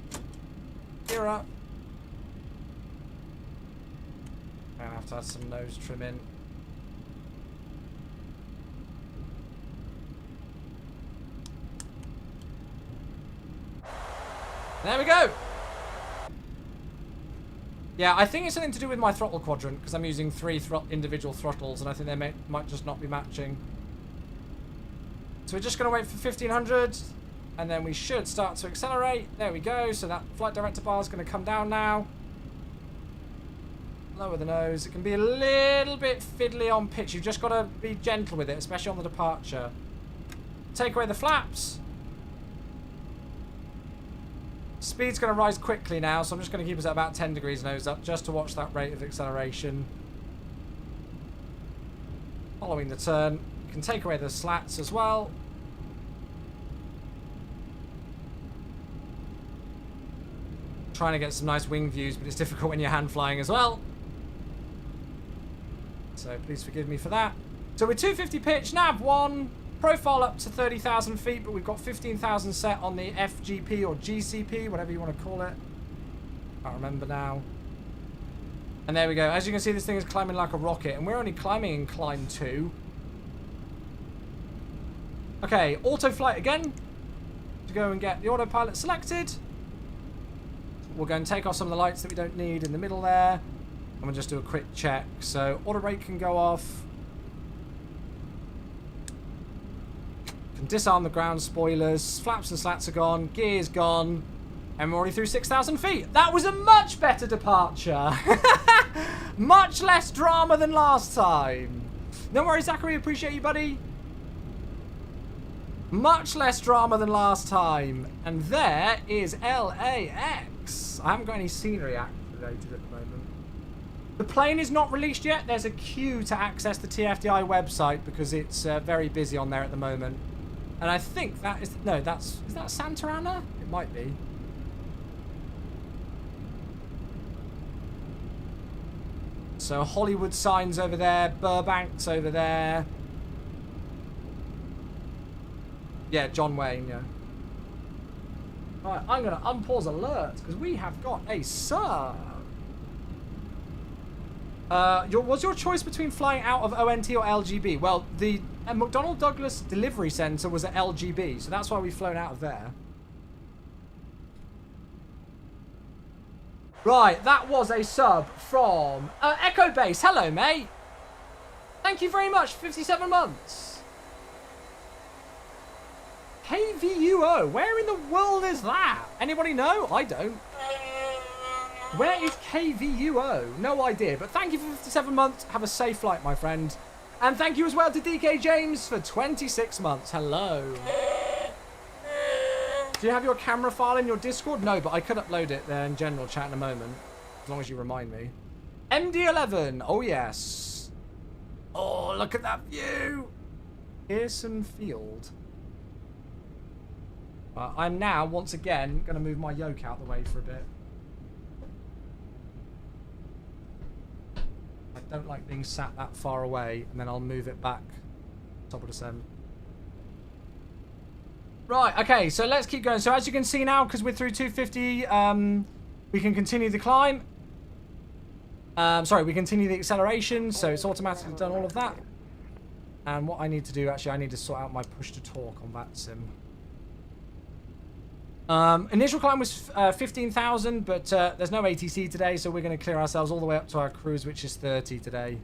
Gear up. I'm gonna have to add some nose trim in. There we go. Yeah, I think it's something to do with my throttle quadrant, because I'm using 3 individual throttles, and I think they might just not be matching. So we're just going to wait for 1500, and then we should start to accelerate. There we go. So that flight director bar is going to come down now. Lower the nose. It can be a little bit fiddly on pitch. You've just got to be gentle with it, especially on the departure. Take away the flaps. Speed's going to rise quickly now, so I'm just going to keep us at about 10 degrees nose up, just to watch that rate of acceleration. Following the turn, you can take away the slats as well. Trying to get some nice wing views, but it's difficult when you're hand flying as well. So please forgive me for that. So we're 250 pitch, nav 1. Profile up to 30,000 feet, but we've got 15,000 set on the FGP or GCP, whatever you want to call it. Can't remember now. And there we go. As you can see, this thing is climbing like a rocket, and we're only climbing in climb 2. Okay, auto flight again. To go and get the autopilot selected. We'll go and take off some of the lights that we don't need in the middle there. And we'll just do a quick check. So auto brake can go off. Can disarm the ground spoilers. Flaps and slats are gone. Gear's gone. And we're already through 6,000 feet. That was a much better departure. Much less drama than last time. Don't worry, Zachary. Appreciate you, buddy. Much less drama than last time. And there is LAX. I haven't got any scenery activated at the moment. The plane is not released yet. There's a queue to access the TFDi website because it's very busy on there at the moment. And I think that is... No, is that Santa Ana? It might be. So Hollywood signs over there. Burbank's over there. Yeah, John Wayne, yeah. Alright, I'm going to unpause alerts because we have got a sub. Was your choice between flying out of ONT or LGB? Well, the McDonnell Douglas delivery center was at LGB, so that's why we've flown out of there. Right, that was a sub from Echo Base. Hello, mate. Thank you very much. 57 months. KVUO. Where in the world is that? Anybody know? I don't. Where is KVUO? No idea. But thank you for 57 months. Have a safe flight, my friend. And thank you as well to DK James for 26 months. Hello. Do you have your camera file in your Discord? No, but I could upload it there in general chat in a moment. As long as you remind me. MD-11. Oh, yes. Oh, look at that view. Pearson Field. I'm now, once again, going to move my yoke out the way for a bit. I don't like being sat that far away, and then I'll move it back. Top of descent. Right, okay, so let's keep going. So as you can see now, because we're through 250, we can continue the climb. Sorry, we continue the acceleration, so it's automatically done all of that. And what I need to do, actually, I need to sort out my push to torque on that sim. Initial climb was 15,000, but there's no ATC today, so we're going to clear ourselves all the way up to our cruise, which is 30 today.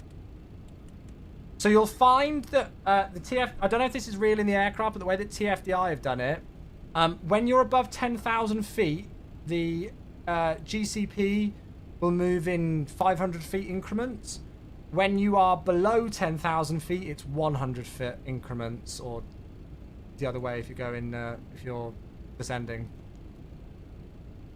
So you'll find that the TF... I don't know if this is real in the aircraft, but the way that TFDi have done it, when you're above 10,000 feet, the GCP will move in 500 feet increments. When you are below 10,000 feet, it's 100 foot increments, or the other way if you go in, if you're descending.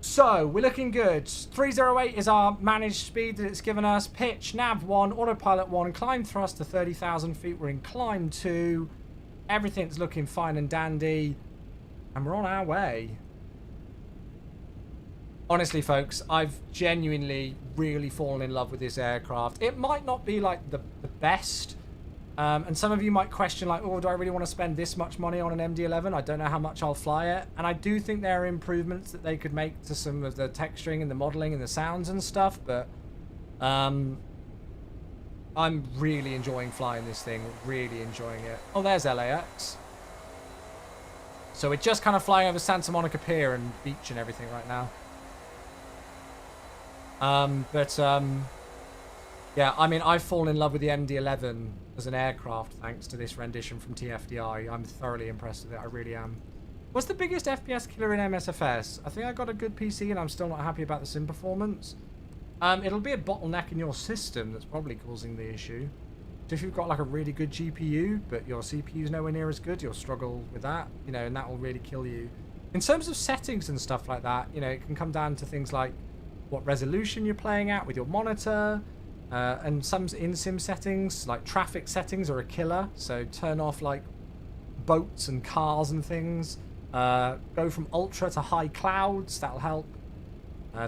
So we're looking good. 308 is our managed speed that it's given us. Pitch, nav 1, autopilot 1, climb thrust to 30,000 feet. We're in climb 2. Everything's looking fine and dandy. And we're on our way. Honestly, folks, I've genuinely really fallen in love with this aircraft. It might not be like the best. And some of you might question, like, oh, do I really want to spend this much money on an MD-11? I don't know how much I'll fly it. And I do think there are improvements that they could make to some of the texturing and the modeling and the sounds and stuff. But I'm really enjoying flying this thing. Really enjoying it. Oh, there's LAX. So we're just kind of flying over Santa Monica Pier and beach and everything right now. Yeah, I mean, I've fallen in love with the MD-11 as an aircraft thanks to this rendition from TFDi. I'm thoroughly impressed with it. I really am. What's the biggest FPS killer in MSFS? I think I got a good PC and I'm still not happy about the sim performance. It'll be a bottleneck in your system that's probably causing the issue. So if you've got like a really good GPU, but your CPU's nowhere near as good, you'll struggle with that, you know, and that will really kill you. In terms of settings and stuff like that, you know, it can come down to things like what resolution you're playing at with your monitor. And some in-sim settings, like traffic settings, are a killer. So turn off like boats and cars and things. Go from ultra to high clouds. That'll help.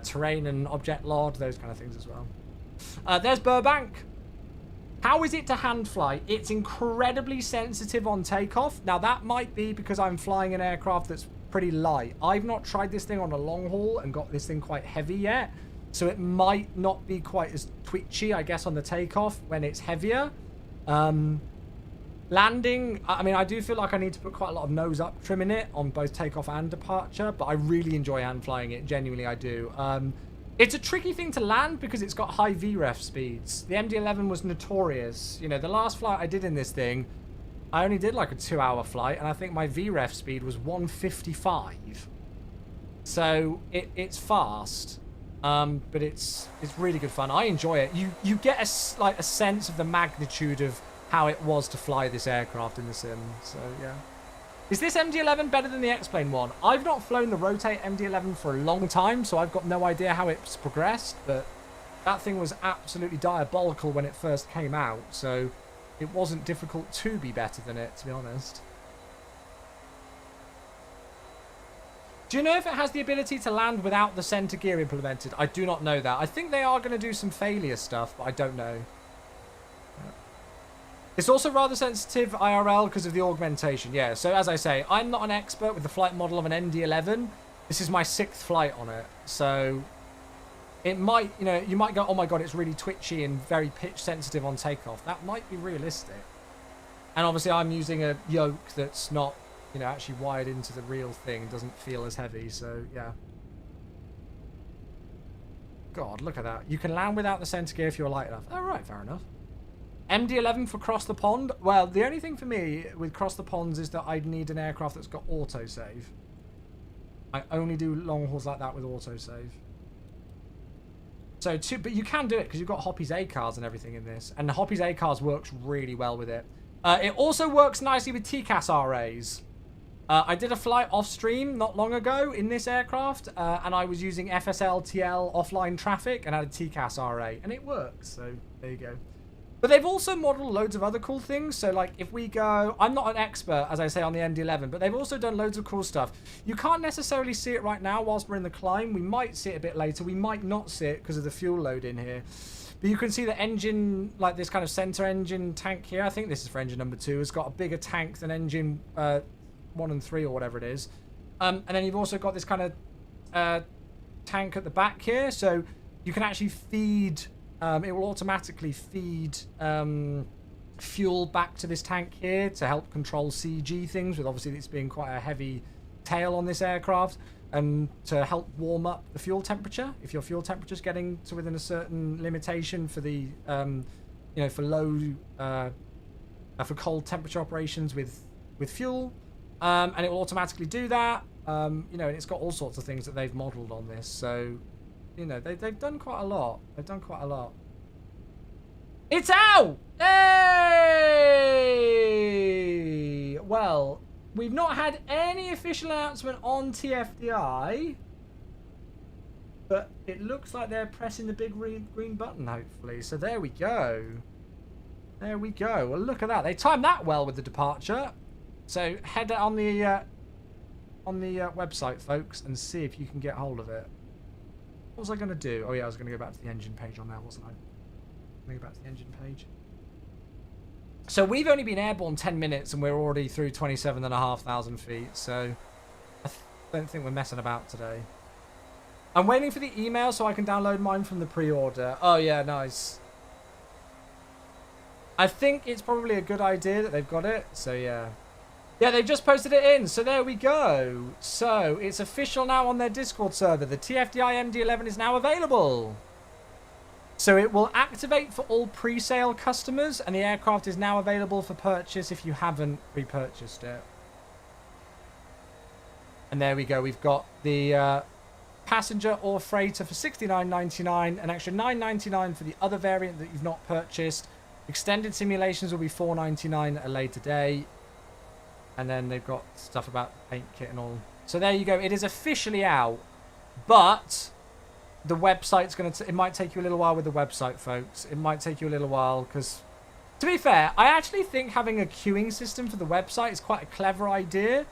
Terrain and object LOD, those kind of things as well. There's Burbank. How is it to hand fly? It's incredibly sensitive on takeoff. Now that might be because I'm flying an aircraft that's pretty light. I've not tried this thing on a long haul and got this thing quite heavy yet. So it might not be quite as twitchy, I guess, on the takeoff when it's heavier. Landing, I mean, I do feel like I need to put quite a lot of nose up trim in it on both takeoff and departure, but I really enjoy hand flying it. Genuinely, I do. It's a tricky thing to land because it's got high VREF speeds. The MD-11 was notorious. You know, the last flight I did in this thing, I only did like a 2-hour flight, and I think my VREF speed was 155. So it's fast. But it's really good fun. I enjoy it. You get a sense of the magnitude of how it was to fly this aircraft in the sim. So yeah. Is this MD-11 better than the X-Plane one? I've not flown the Rotate MD-11 for a long time, so I've got no idea how it's progressed. But that thing was absolutely diabolical when it first came out, so it wasn't difficult to be better than it, to be honest. Do you know if it has the ability to land without the center gear implemented? I do not know that. I think they are going to do some failure stuff, but I don't know. It's also rather sensitive IRL because of the augmentation. Yeah, so as I say, I'm not an expert with the flight model of an MD-11. This is my 6th flight on it. So it might, you know, you might go, oh my God, it's really twitchy and very pitch sensitive on takeoff. That might be realistic. And obviously I'm using a yoke that's not, you know, actually wired into the real thing. Doesn't feel as heavy, so yeah. God, look at that. You can land without the center gear if you're light enough. Oh, right, fair enough. MD-11 for cross the pond. Well, the only thing for me with cross the ponds is that I'd need an aircraft that's got autosave. I only do long hauls like that with autosave. So, but you can do it because you've got Hoppy's A-cars and everything in this. And the Hoppy's A-cars works really well with it. It also works nicely with TCAS RAs. I did a flight off stream not long ago in this aircraft, and I was using FSL-TL offline traffic and had a TCAS RA, and it works, so there you go. But they've also modeled loads of other cool things, so like if we go... I'm not an expert, as I say, on the MD-11, but they've also done loads of cool stuff. You can't necessarily see it right now whilst we're in the climb. We might see it a bit later. We might not see it because of the fuel load in here. But you can see the engine, like this kind of center engine tank here. I think this is for engine number 2. It's got a bigger tank than engine 1 and 3 or whatever it is. And then you've also got this kind of tank at the back here. So you can actually feed, it will automatically feed fuel back to this tank here to help control CG things, with obviously it's being quite a heavy tail on this aircraft, and to help warm up the fuel temperature. If your fuel temperature is getting to within a certain limitation for the, you know, for low, for cold temperature operations with fuel. And it will automatically do that. You know, and it's got all sorts of things that they've modeled on this. So, you know, they've done quite a lot. They've done quite a lot. It's out! Hey! Well, we've not had any official announcement on TFDi. But it looks like they're pressing the big green button, hopefully. So there we go. There we go. Well, look at that. They timed that well with the departure. So head on the website, folks, and see if you can get hold of it. What was I going to do? Oh, yeah, I was going to go back to the engine page on that, wasn't I? Going to go back to the engine page. So we've only been airborne 10 minutes, and we're already through 27,500 feet. So I don't think we're messing about today. I'm waiting for the email so I can download mine from the pre-order. Oh, yeah, nice. I think it's probably a good idea that they've got it. So, yeah. Yeah, they've just posted it in, so there we go. So, it's official now on their Discord server. The TFDi MD-11 is now available. So, it will activate for all pre-sale customers, and the aircraft is now available for purchase if you haven't pre-purchased it. And there we go. We've got the passenger or freighter for $69.99, an extra $9.99 for the other variant that you've not purchased. Extended simulations will be $4.99 at a later date. And then they've got stuff about paint kit and all. So there you go. It is officially out. But the website's going to... It might take you a little while with the website, folks. It might take you a little while because... To be fair, I actually think having a queuing system for the website is quite a clever idea.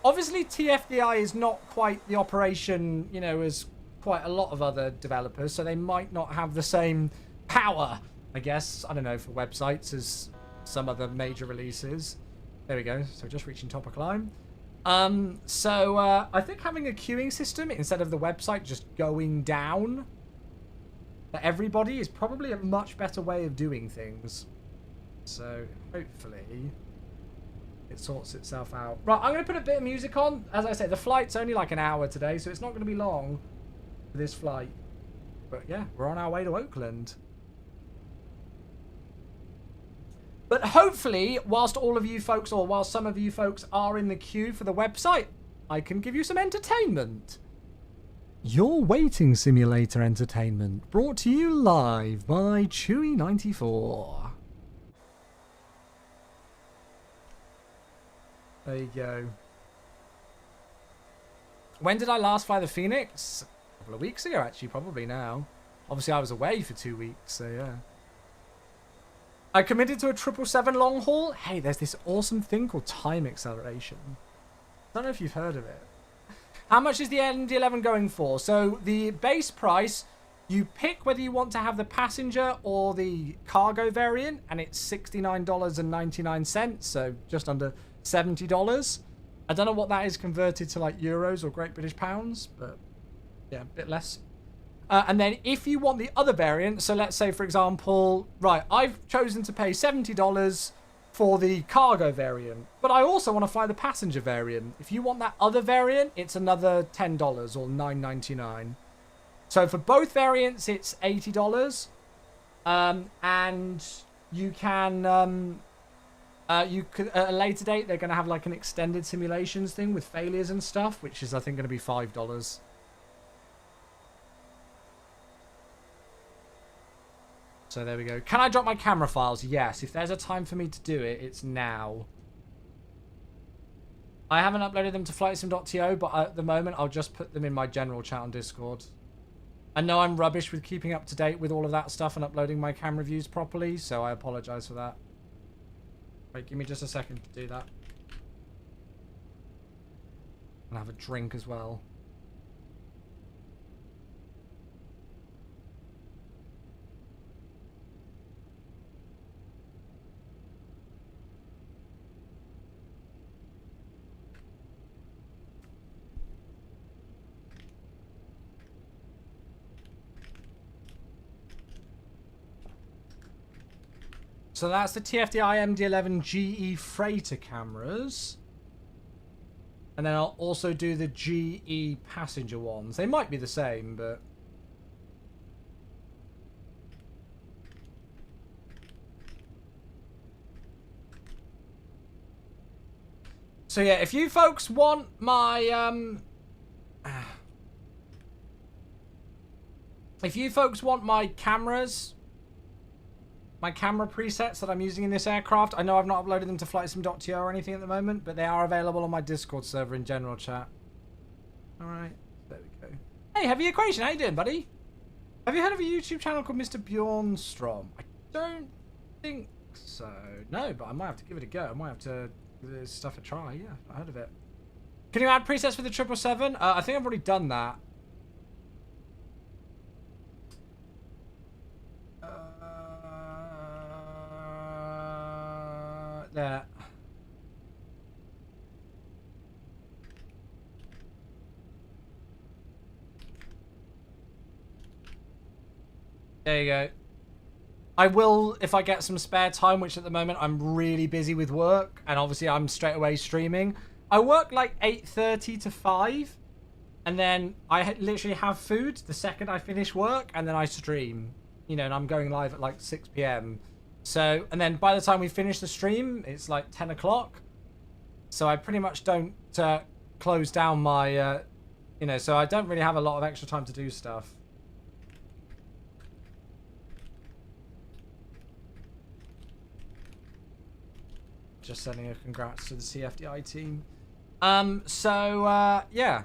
Obviously, TFDi is not quite the operation, you know, as quite a lot of other developers. So they might not have the same power, I guess, I don't know, for websites as some other major releases. There we go. So just reaching top of climb. I think having a queuing system instead of the website just going down for everybody is probably a much better way of doing things. So hopefully it sorts itself out. Right, I'm going to put a bit of music on. As I said, the flight's only like an hour today, so it's not going to be long for this flight. But yeah, we're on our way to Oakland. But hopefully, whilst all of you folks, or whilst some of you folks are in the queue for the website, I can give you some entertainment. Your waiting simulator entertainment, brought to you live by Chewy94. There you go. When did I last fly the Phoenix? A couple of weeks ago, actually, probably now. Obviously, I was away for 2 weeks, so yeah. I committed to a 777 long haul. Hey, there's this awesome thing called time acceleration. I don't know if you've heard of it. How much is the MD-11 going for? So the base price You pick whether you want to have the passenger or the cargo variant, and it's $69.99, so just under $70. I don't know what that is converted to like euros or Great British pounds, but yeah, a bit less. And then if you want the other variant, so let's say, for example, right, I've chosen to pay $70 for the cargo variant, but I also want to fly the passenger variant. If you want that other variant, it's another $10 or $9.99. So for both variants, it's $80. And you can, you could, at a later date, they're going to have like an extended simulations thing with failures and stuff, which is, I think, going to be $5. So there we go. Can I drop my camera files? Yes. If there's a time for me to do it, it's now. I haven't uploaded them to flightsim.to, but at the moment, I'll just put them in my general chat on Discord. I know I'm rubbish with keeping up to date with all of that stuff and uploading my camera views properly, so I apologize for that. Wait, give me just a second to do that. And have a drink as well. So that's the TFDi MD-11 GE freighter cameras. And then I'll also do the GE passenger ones. They might be the same, but... So yeah, if you folks want my, if you folks want my cameras... My camera presets that I'm using in this aircraft, I know I've not uploaded them to flightsim.to or anything at the moment, but they are available on my Discord server in general chat. Alright, there we go. Hey, Heavy Equation, how you doing, buddy? Have you heard of a YouTube channel called Mr. Bjornstrom? I don't think so. No, but I might have to give it a go. I might have to give this stuff a try. Yeah, I heard of it. Can you add presets for the 777? I think I've already done that. There. There you go. I will, if I get some spare time, which at the moment I'm really busy with work, and obviously I'm straight away streaming. I work like 8:30 to 5, and then I literally have food the second I finish work, and then I stream. You know, and I'm going live at like 6 p.m. So, and then by the time we finish the stream, it's like 10 o'clock. So I pretty much don't close down my, you know, so I don't really have a lot of extra time to do stuff. Just sending a congrats to the TFDi team. Yeah.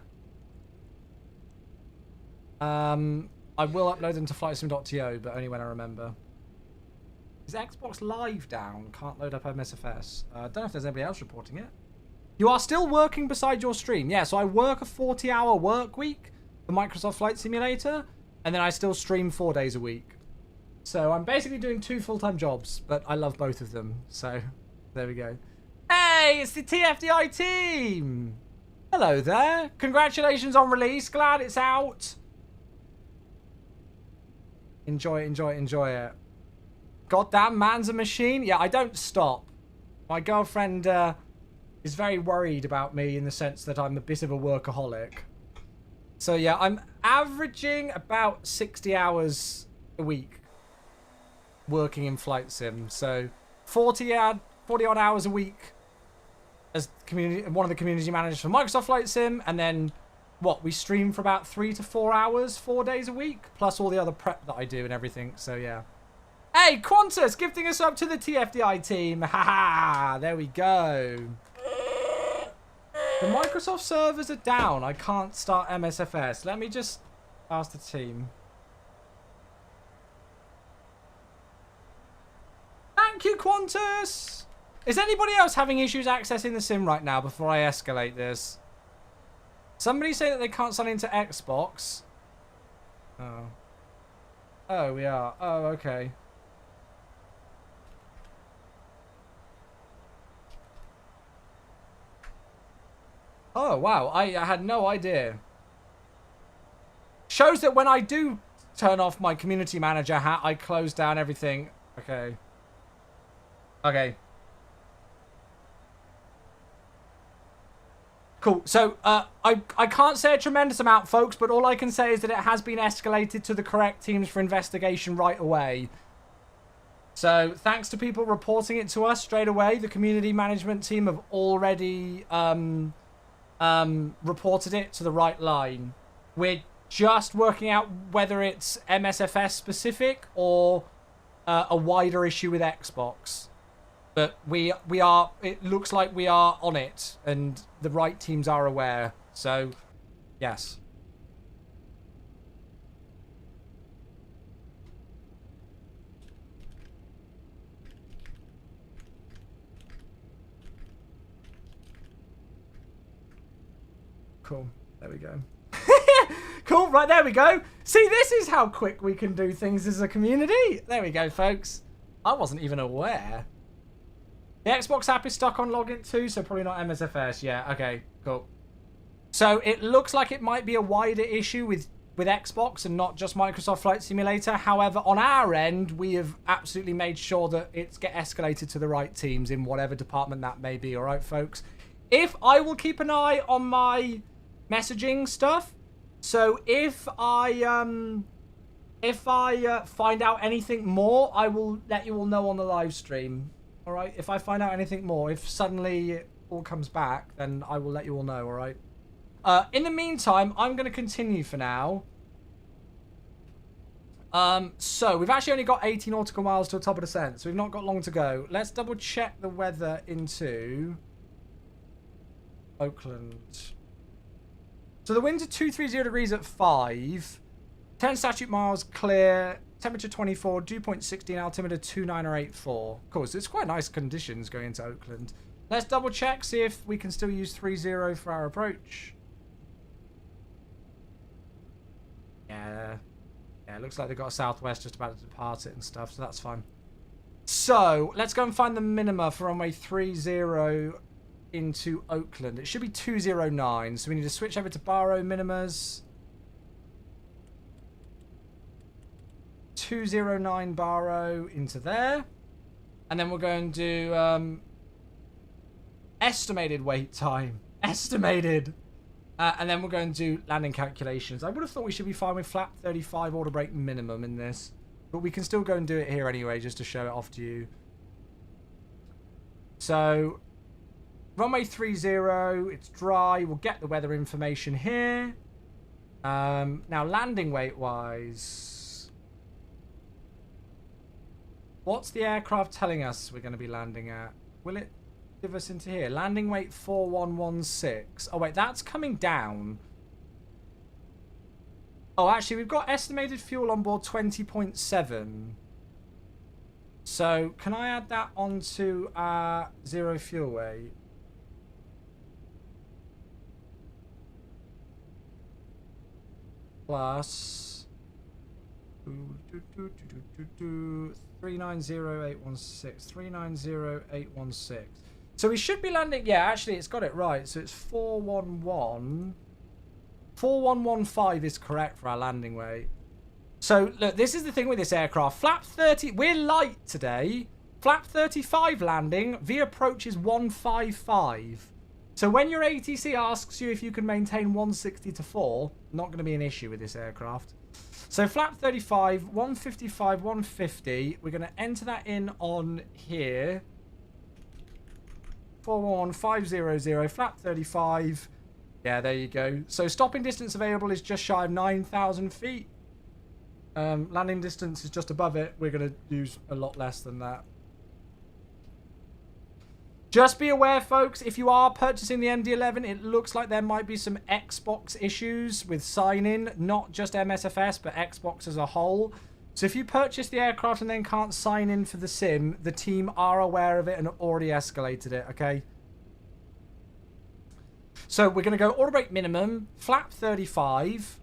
I will upload them to flightsim.to, but only when I remember. Is Xbox Live down? Can't load up MSFS. I don't know if there's anybody else reporting it. You are still working beside your stream. Yeah, so I work a 40-hour work week for Microsoft Flight Simulator, and then I still stream 4 days a week. So I'm basically doing 2 full-time jobs, but I love both of them. So there we go. Hey, it's the TFDi team! Hello there. Congratulations on release. Glad it's out. Enjoy it, enjoy it, enjoy it. Goddamn, man's a machine. Yeah, I don't stop. My girlfriend is very worried about me in the sense that I'm a bit of a workaholic. So yeah, I'm averaging about 60 hours a week working in Flight Sim. So 40 odd hours a week as one of the community managers for Microsoft Flight Sim, and then what, we stream for about 3 to 4 hours 4 days a week, plus all the other prep that I do and everything. So yeah. Hey, Qantas, gifting us up to the TFDi team. Haha, there we go. The Microsoft servers are down. I can't start MSFS. Let me just ask the team. Thank you, Qantas. Is anybody else having issues accessing the sim right now before I escalate this? Somebody say that they can't sign into Xbox. Oh. Oh, we are. Oh, okay. Oh, wow. I had no idea. Shows that when I do turn off my community manager hat, I close down everything. Okay. Okay. Cool. So, I can't say a tremendous amount, folks, but all I can say is that it has been escalated to the correct teams for investigation right away. So, thanks to people reporting it to us straight away, the community management team have already reported it to the right line. We're just working out whether it's MSFS specific or a wider issue with Xbox. But we are, it looks like we are on it, and the right teams are aware. So, yes. Cool. There we go. Cool. Right, there we go. See, this is how quick we can do things as a community. There we go, folks. I wasn't even aware. The Xbox app is stuck on login too, so probably not MSFS. Yeah, okay, cool. So it looks like it might be a wider issue with Xbox and not just Microsoft Flight Simulator. However, on our end, we have absolutely made sure that it's get escalated to the right teams in whatever department that may be. All right, folks. If I will keep an eye on my messaging stuff, so if I find out anything more, I will let you all know on the live stream. All right, if I find out anything more, if suddenly it all comes back, then I will let you all know, all right? In the meantime, I'm going to continue for now. So, we've actually only got 80 nautical miles to the top of descent, so we've not got long to go. Let's double check the weather into Oakland. So, the winds are 230 degrees at 5. 10 statute miles, clear. Temperature 24, dew point 16, altimeter 2984. Cool, so it's quite nice conditions going into Oakland. Let's double check, see if we can still use 30 for our approach. Yeah, it looks like they've got a southwest just about to depart it and stuff, so that's fine. So, let's go and find the minima for runway 30 into Oakland. It should be 209, so we need to switch over to Barrow minimas. 209 Barrow into there. And then we're going to do estimated wait time. Estimated. And then we're going to do landing calculations. I would have thought we should be fine with flap 35 order brake minimum in this. But we can still go and do it here anyway, just to show it off to you. So, runway 30, it's dry. We'll get the weather information here. Now, landing weight-wise, what's the aircraft telling us we're going to be landing at? Will it give us into here? Landing weight 4116. Oh, wait, that's coming down. Oh, actually, we've got estimated fuel on board 20.7. So, can I add that onto our zero fuel weight? Plus 390816. 390816. So we should be landing. Yeah, actually, it's got it right. So it's 411. 4115 is correct for our landing weight. So look, this is the thing with this aircraft. Flap 30. We're light today. Flap 35 landing. V approach is 155. So when your ATC asks you if you can maintain 160 to 4, not going to be an issue with this aircraft. So flap 35, 155, 150. We're going to enter that in on here. 41500, flap 35. Yeah, there you go. So stopping distance available is just shy of 9,000 feet. Landing distance is just above it. We're going to use a lot less than that. Just be aware, folks, if you are purchasing the MD-11, it looks like there might be some Xbox issues with sign-in, not just MSFS, but Xbox as a whole. So if you purchase the aircraft and then can't sign in for the sim, the team are aware of it and already escalated it, okay? So we're going to go order brake minimum, flap 35.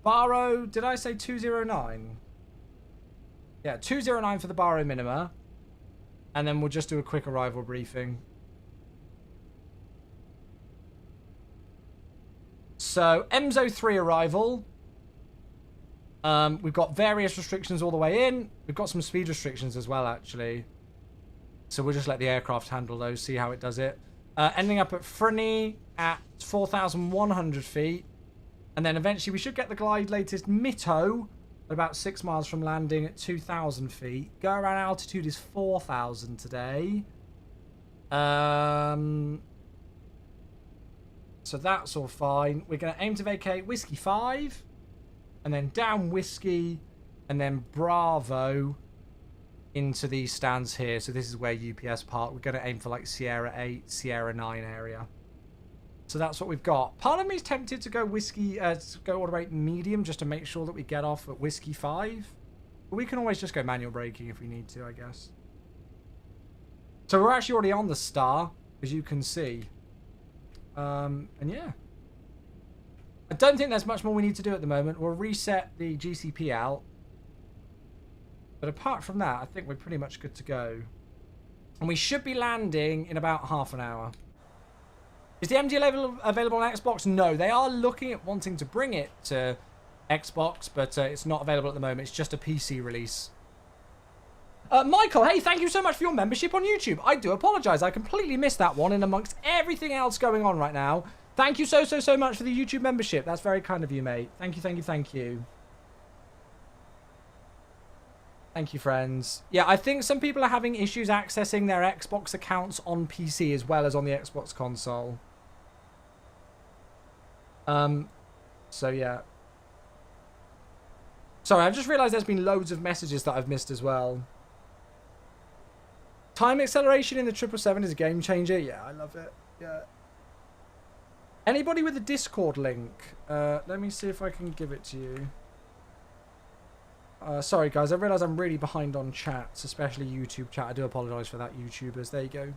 Barrow, did I say 209? Yeah, 209 for the Barrow Minima. And then we'll just do a quick arrival briefing. So, MSO3 arrival. We've got various restrictions all the way in. We've got some speed restrictions as well, actually. So we'll just let the aircraft handle those, see how it does it. Ending up at Frunny at 4,100 feet. And then eventually we should get the glide latest Mito at about 6 miles from landing at 2,000 feet. Go around altitude is 4,000 today. So that's all fine. We're going to aim to vacate Whiskey 5. And then down Whiskey. And then Bravo into these stands here. So this is where UPS park. We're going to aim for like Sierra 8, Sierra 9 area. So that's what we've got. Part of me is tempted to go Whiskey, to go order 8 medium just to make sure that we get off at Whiskey 5. But we can always just go manual braking if we need to, I guess. So we're actually already on the star, as you can see. And yeah. I don't think there's much more we need to do at the moment. We'll reset the GCP out. But apart from that, I think we're pretty much good to go. And we should be landing in about half an hour. Is the MD-11 available on Xbox? No, they are looking at wanting to bring it to Xbox, but it's not available at the moment. It's just a PC release. Michael, hey, thank you so much for your membership on YouTube. I do apologise. I completely missed that one in amongst everything else going on right now. Thank you so much for the YouTube membership. That's very kind of you, mate. Thank you, thank you, thank you. Thank you, friends. Yeah, I think some people are having issues accessing their Xbox accounts on PC as well as on the Xbox console. So yeah. Sorry, I've just realised there's been loads of messages that I've missed as well. Time acceleration in the 777 is a game changer. Yeah, I love it. Yeah. Anybody with a Discord link? Let me see if I can give it to you. Sorry, guys. I realise I'm really behind on chats, especially YouTube chat. I do apologise for that, YouTubers. There you go.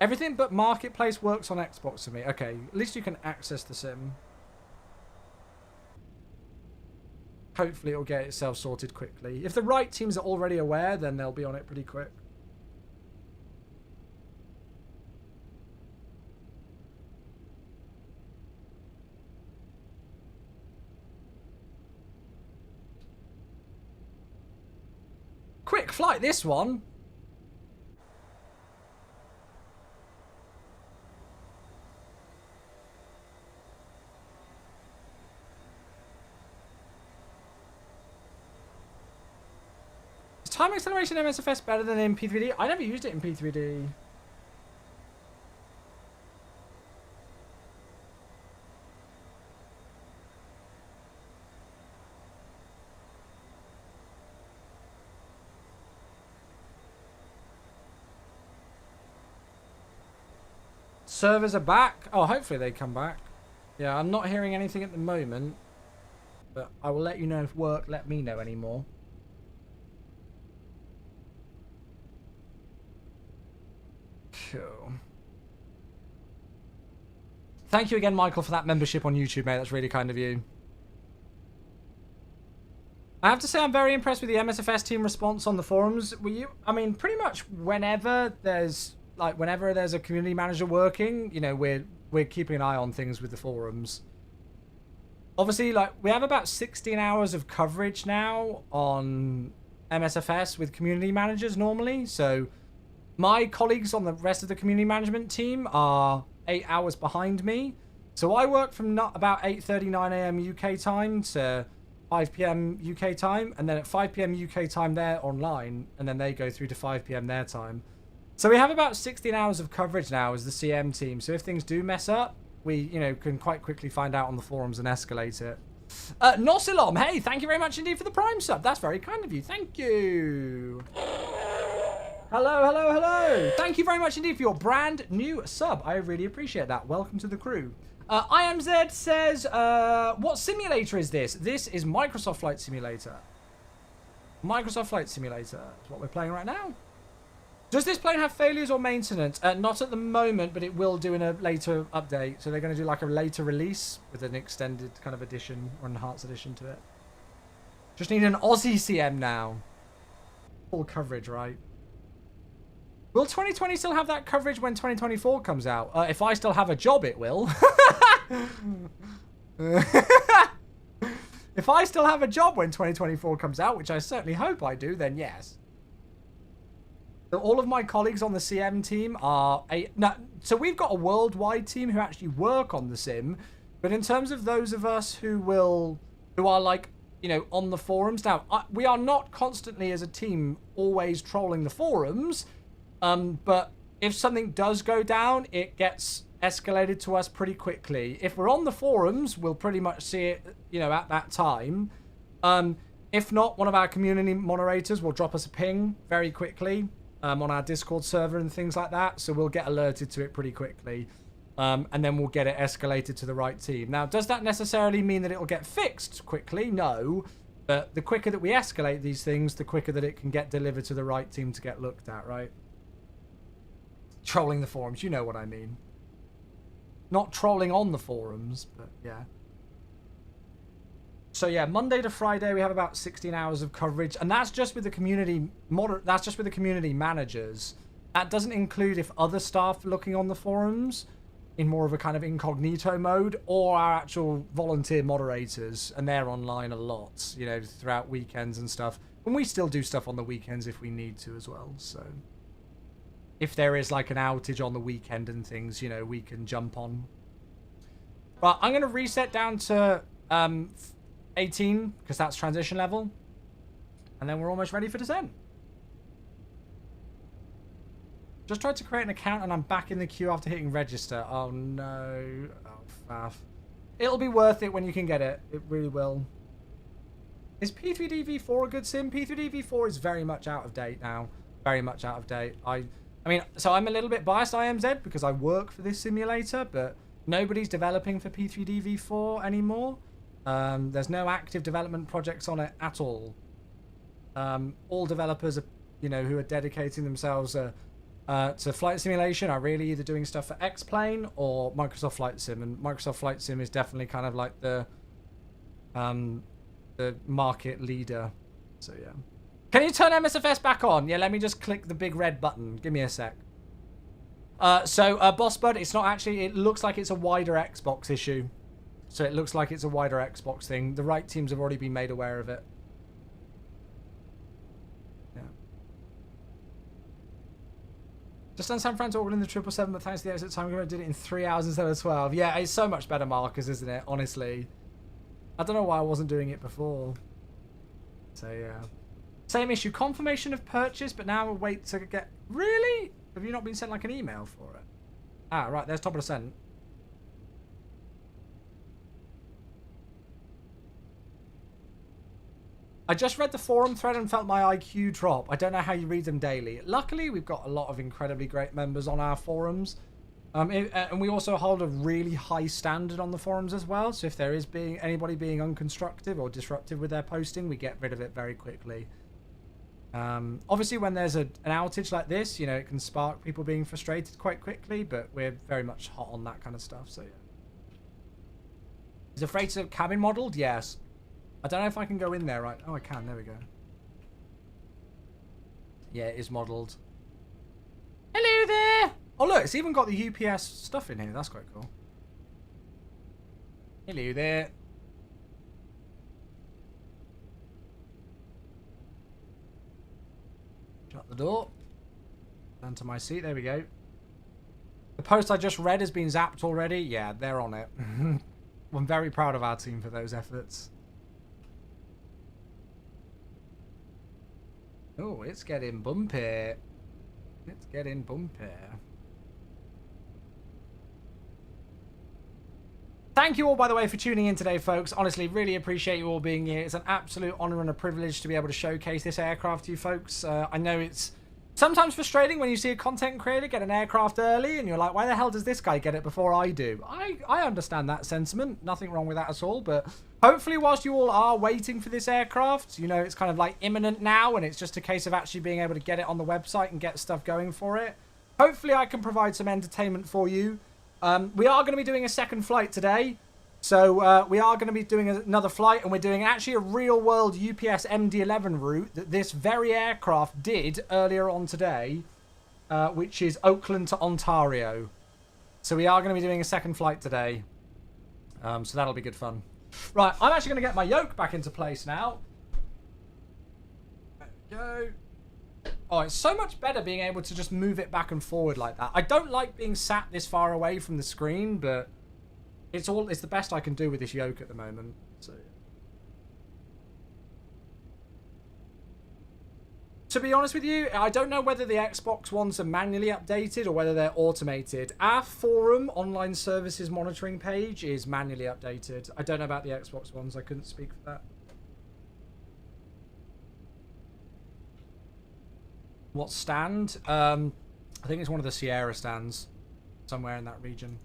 Everything but Marketplace works on Xbox for me. Okay, at least you can access the sim. Hopefully it'll get itself sorted quickly. If the right teams are already aware, then they'll be on it pretty quick. Quick flight, this one. Is time acceleration MSFS better than in P3D? I never used it in P3D. Servers are back. Oh, hopefully they come back. Yeah, I'm not hearing anything at the moment. But I will let you know if work let me know anymore. Cool. Thank you again, Michael, for that membership on YouTube, mate. That's really kind of you. I have to say I'm very impressed with the MSFS team response on the forums. I mean, pretty much whenever there's a community manager working, you know, we're keeping an eye on things with the forums. Obviously, like, we have about 16 hours of coverage now on MSFS with community managers normally. So my colleagues on the rest of the community management team are 8 hours behind me. So I work from about 8:39 a.m. UK time to 5 p.m. UK time. And then at 5 p.m. UK time, they're online. And then they go through to 5 p.m. their time. So we have about 16 hours of coverage now as the CM team. So if things do mess up, we, you know, can quite quickly find out on the forums and escalate it. Nosilom, hey, thank you very much indeed for the Prime sub. That's very kind of you. Thank you. Hello, hello, hello. Thank you very much indeed for your brand new sub. I really appreciate that. Welcome to the crew. IMZ says, what simulator is this? This is Microsoft Flight Simulator. Microsoft Flight Simulator is what we're playing right now. Does this plane have failures or maintenance? Not at the moment, but it will do in a later update. So they're going to do like a later release with an extended kind of edition or enhanced edition to it. Just need an Aussie CM now. Full coverage, right? Will 2020 still have that coverage when 2024 comes out? If I still have a job, it will. If I still have a job when 2024 comes out, which I certainly hope I do, then yes. So all of my colleagues on the CM team are so we've got a worldwide team who actually work on the sim, but in terms of those of us who are like, you know, on the forums now, we are not constantly as a team always trolling the forums, but if something does go down, it gets escalated to us pretty quickly. If we're on the forums, we'll pretty much see it, you know, at that time. If not, one of our community moderators will drop us a ping very quickly. On our Discord server and things like that, so we'll get alerted to it pretty quickly, and then we'll get it escalated to the right team. Now, does that necessarily mean that it'll get fixed quickly? No, but the quicker that we escalate these things, the quicker that it can get delivered to the right team to get looked at, right? Trolling the forums, you know what I mean. Not trolling on the forums, but yeah. So yeah, Monday to Friday we have about 16 hours of coverage, and that's just with the community that's just with the community managers. That doesn't include if other staff are looking on the forums in more of a kind of incognito mode, or our actual volunteer moderators, and they're online a lot, you know, throughout weekends and stuff. And we still do stuff on the weekends if we need to as well. So if there is like an outage on the weekend and things, you know, we can jump on. But I'm going to reset down to 18, because that's transition level, and then we're almost ready for descent. Just tried to create an account and I'm back in the queue after hitting register. Oh no. Oh faff. It'll be worth it when you can get it. It really will. Is P3DV4 a good sim? P3DV4 is very much out of date now. Very much out of date. I mean, so I'm a little bit biased, IMZ, because I work for this simulator, but nobody's developing for P3DV4 anymore. There's no active development projects on it at all. All developers, are, you know, who are dedicating themselves to flight simulation are really either doing stuff for X-Plane or Microsoft Flight Sim, and Microsoft Flight Sim is definitely kind of like the market leader. So yeah. Can you turn MSFS back on? Yeah, let me just click the big red button. Give me a sec. Boss Bud, it's not actually. It looks like it's a wider Xbox issue. So it looks like it's a wider Xbox thing. The right teams have already been made aware of it. Yeah. Just done San Francisco, Oakland in the 777, but thanks to the exit time, I did it in 3 hours instead of 12. Yeah, it's so much better markers, isn't it? Honestly. I don't know why I wasn't doing it before. So, yeah. Same issue. Confirmation of purchase, but now we'll wait to get... Really? Have you not been sent, like, an email for it? Ah, right. There's top of the sent. I just read the forum thread and felt my IQ drop. I don't know how you read them daily. Luckily, we've got a lot of incredibly great members on our forums. And we also hold a really high standard on the forums as well. So if there is anybody being unconstructive or disruptive with their posting, we get rid of it very quickly. Obviously, when there's an outage like this, you know, it can spark people being frustrated quite quickly, but we're very much hot on that kind of stuff. So yeah. Is the freighter cabin modeled? Yes. I don't know if I can go in there, right? Oh, I can. There we go. Yeah, it is modelled. Hello there! Oh, look, it's even got the UPS stuff in here. That's quite cool. Hello there. Shut the door. Down to my seat. There we go. The post I just read has been zapped already. Yeah, they're on it. I'm very proud of our team for those efforts. Oh, it's getting bumpy. It's getting bumpy. Thank you all, by the way, for tuning in today, folks. Honestly, really appreciate you all being here. It's an absolute honor and a privilege to be able to showcase this aircraft to you folks. I know it's Sometimes frustrating when you see a content creator get an aircraft early and you're like, why the hell does this guy get it before I do? I understand that sentiment. Nothing wrong with that at all. But hopefully whilst you all are waiting for this aircraft, you know, it's kind of like imminent now and it's just a case of actually being able to get it on the website and get stuff going for it. Hopefully I can provide some entertainment for you. We are going to be doing a second flight today. So we are going to be doing another flight, and we're doing actually a real-world UPS MD-11 route that this very aircraft did earlier on today, which is Oakland to Ontario. So we are going to be doing a second flight today. So that'll be good fun. Right, I'm actually going to get my yoke back into place now. There we go. Oh, it's so much better being able to just move it back and forward like that. I don't like being sat this far away from the screen, but... It's the best I can do with this yoke at the moment. So, to be honest with you, I don't know whether the Xbox ones are manually updated or whether they're automated. Our forum online services monitoring page is manually updated. I don't know about the Xbox ones. I couldn't speak for that. What stand? I think it's one of the Sierra stands somewhere in that region.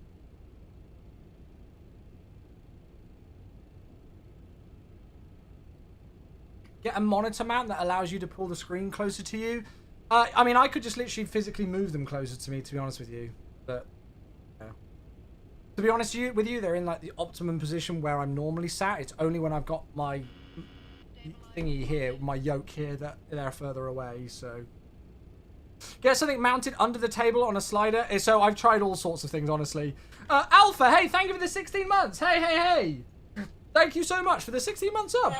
Get a monitor mount that allows you to pull the screen closer to you. I mean, I could just literally physically move them closer to me, to be honest with you. But, yeah. To be honest with you, they're in like the optimum position where I'm normally sat. It's only when I've got my thingy here, my yoke here, that they're further away, so... Get something mounted under the table on a slider. So I've tried all sorts of things, honestly. Alpha, hey, thank you for the 16 months. Hey, hey, hey. Thank you so much for the 16 months up.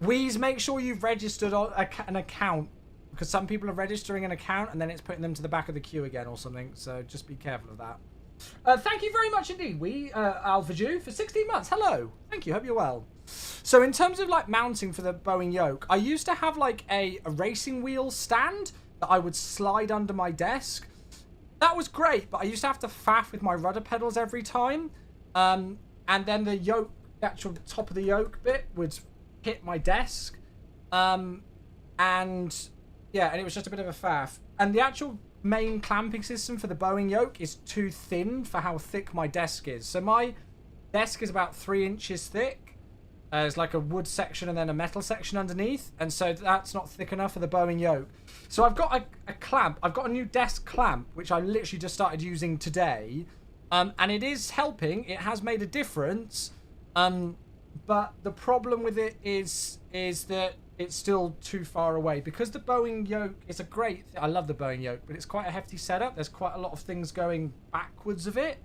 Please make sure you've registered an account, because some people are registering an account and then it's putting them to the back of the queue again or something. So just be careful of that. Thank you very much indeed, Alpha Jew, for 16 months. Hello. Thank you. Hope you're well. So in terms of like mounting for the Boeing yoke, I used to have like a racing wheel stand that I would slide under my desk. That was great, but I used to have to faff with my rudder pedals every time. And then the yoke, the actual top of the yoke bit would hit my desk. And yeah, and it was just a bit of a faff. And the actual main clamping system for the Boeing yoke is too thin for how thick my desk is. So my desk is about 3 inches thick. There's like a wood section and then a metal section underneath. And so that's not thick enough for the Boeing yoke. So I've got a clamp. I've got a new desk clamp, which I literally just started using today. And it is helping. It has made a difference. But the problem with it is that it's still too far away. Because the Boeing yoke is a great... I love the Boeing yoke, but it's quite a hefty setup. There's quite a lot of things going backwards of it.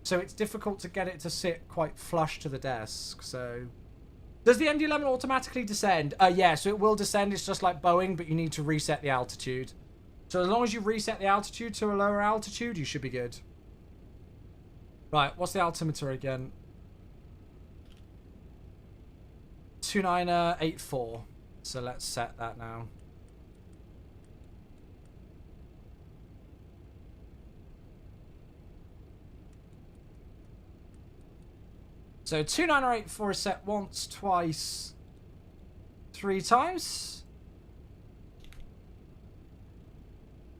So it's difficult to get it to sit quite flush to the desk. So... Does the MD-11 automatically descend? Yeah, so it will descend. It's just like Boeing, but you need to reset the altitude. So as long as you reset the altitude to a lower altitude, you should be good. Right, what's the altimeter again? 2984. So let's set that now. So 2984 is set once, twice, 3 times.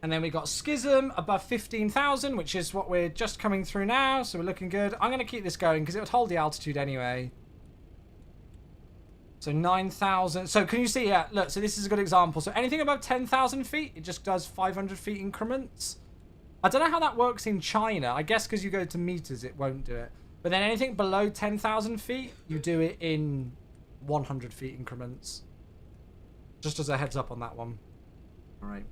And then we got Schism above 15,000, which is what we're just coming through now. So we're looking good. I'm going to keep this going because it would hold the altitude anyway. So 9,000. So can you see? Yeah, look. So this is a good example. So anything above 10,000 feet, it just does 500 feet increments. I don't know how that works in China. I guess because you go to meters, it won't do it. But then anything below 10,000 feet, you do it in 100 feet increments. Just as a heads up on that one. All right.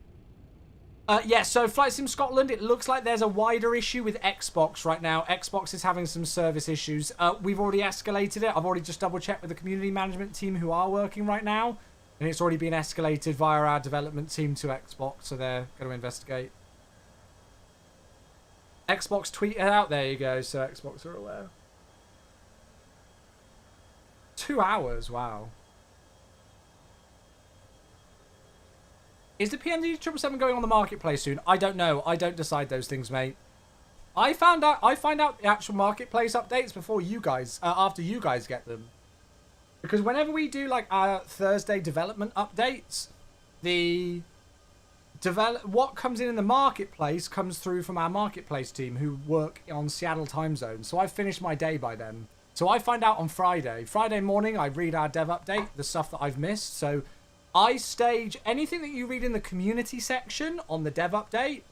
Yeah, so Flight Sim Scotland, it looks like there's a wider issue with Xbox right now. Xbox is having some service issues. We've already escalated it. I've already just double-checked with the community management team who are working right now. And it's already been escalated via our development team to Xbox, so they're going to investigate. Xbox tweeted out. There you go, so Xbox are aware. 2 hours, wow. Is the PMD 777 going on the marketplace soon? I don't know. I don't decide those things, mate. I find out the actual marketplace updates before you guys, after you guys get them. Because whenever we do like our Thursday development updates, the what comes in the marketplace comes through from our marketplace team who work on Seattle time zone. So I finished my day by then. So I find out on Friday. Friday morning, I read our dev update, the stuff that I've missed. So I stage anything that you read in the community section on the dev update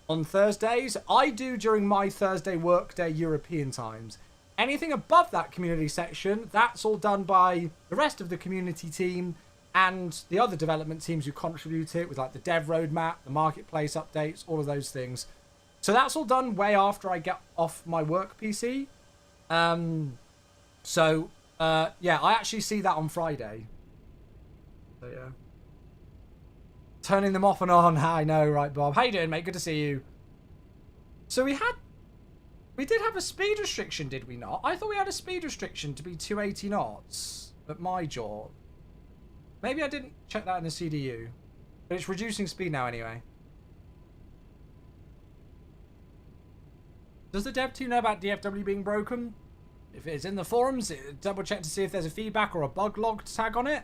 on Thursdays. I do during my Thursday workday European times. Anything above that community section, that's all done by the rest of the community team and the other development teams who contribute it with like the dev roadmap, the marketplace updates, all of those things. So that's all done way after I get off my work PC. Yeah, I actually see that on Friday. So yeah. Turning them off and on. I know, right, Bob? How you doing, mate? Good to see you. So we did have a speed restriction, did we not? I thought we had a speed restriction to be 280 knots at my jaw. Maybe I didn't check that in the CDU. But it's reducing speed now anyway. Does the dev team know about DFW being broken? If it's in the forums, double check to see if there's a feedback or a bug log tag on it.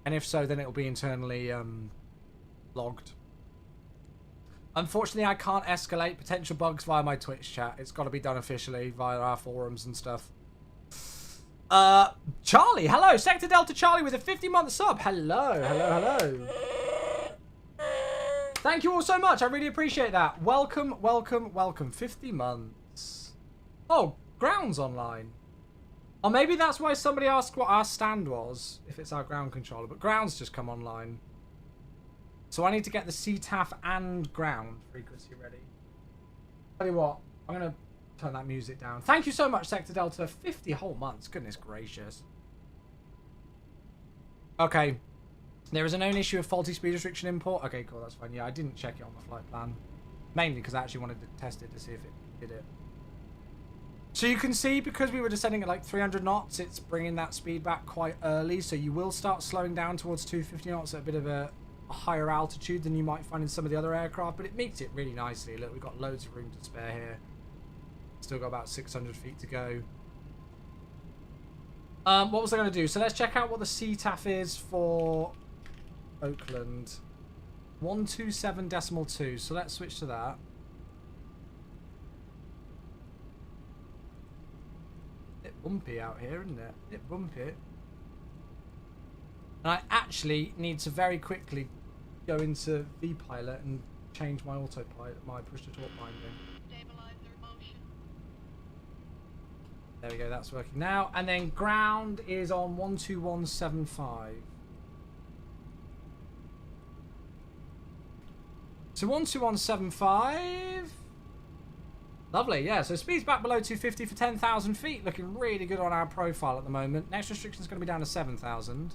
And if so, then it'll be internally logged. Unfortunately, I can't escalate potential bugs via my Twitch chat. It's got to be done officially via our forums and stuff. Charlie, hello. Sector Delta Charlie with a 50-month sub. Hello. Thank you all so much. I really appreciate that. Welcome. 50 months. Oh, Ground's online. Or maybe that's why somebody asked what our stand was, if it's our ground controller. But Ground's just come online. So I need to get the CTAF and ground frequency ready. Tell you what, I'm going to turn that music down. Thank you so much, Sector Delta. 50 whole months. Goodness gracious. Okay. There is a known issue of faulty speed restriction import. Okay, cool. That's fine. Yeah, I didn't check it on the flight plan. Mainly because I actually wanted to test it to see if it did it. So you can see, because we were descending at like 300 knots, it's bringing that speed back quite early. So you will start slowing down towards 250 knots at a bit of a higher altitude than you might find in some of the other aircraft, but it meets it really nicely. Look, we've got loads of room to spare here. Still got about 600 feet to go. What was I going to do? So let's check out what the CTAF is for Oakland. 127.2. So let's switch to that. Bit bumpy out here, isn't it? Bit bumpy. And I actually need to very quickly go into vPilot and change my autopilot, my push-to-talk binding. Stabilize their motion. There we go, that's working now. And then ground is on 12175. So 12175. Lovely, yeah. So speed's back below 250 for 10,000 feet. Looking really good on our profile at the moment. Next restriction is going to be down to 7,000.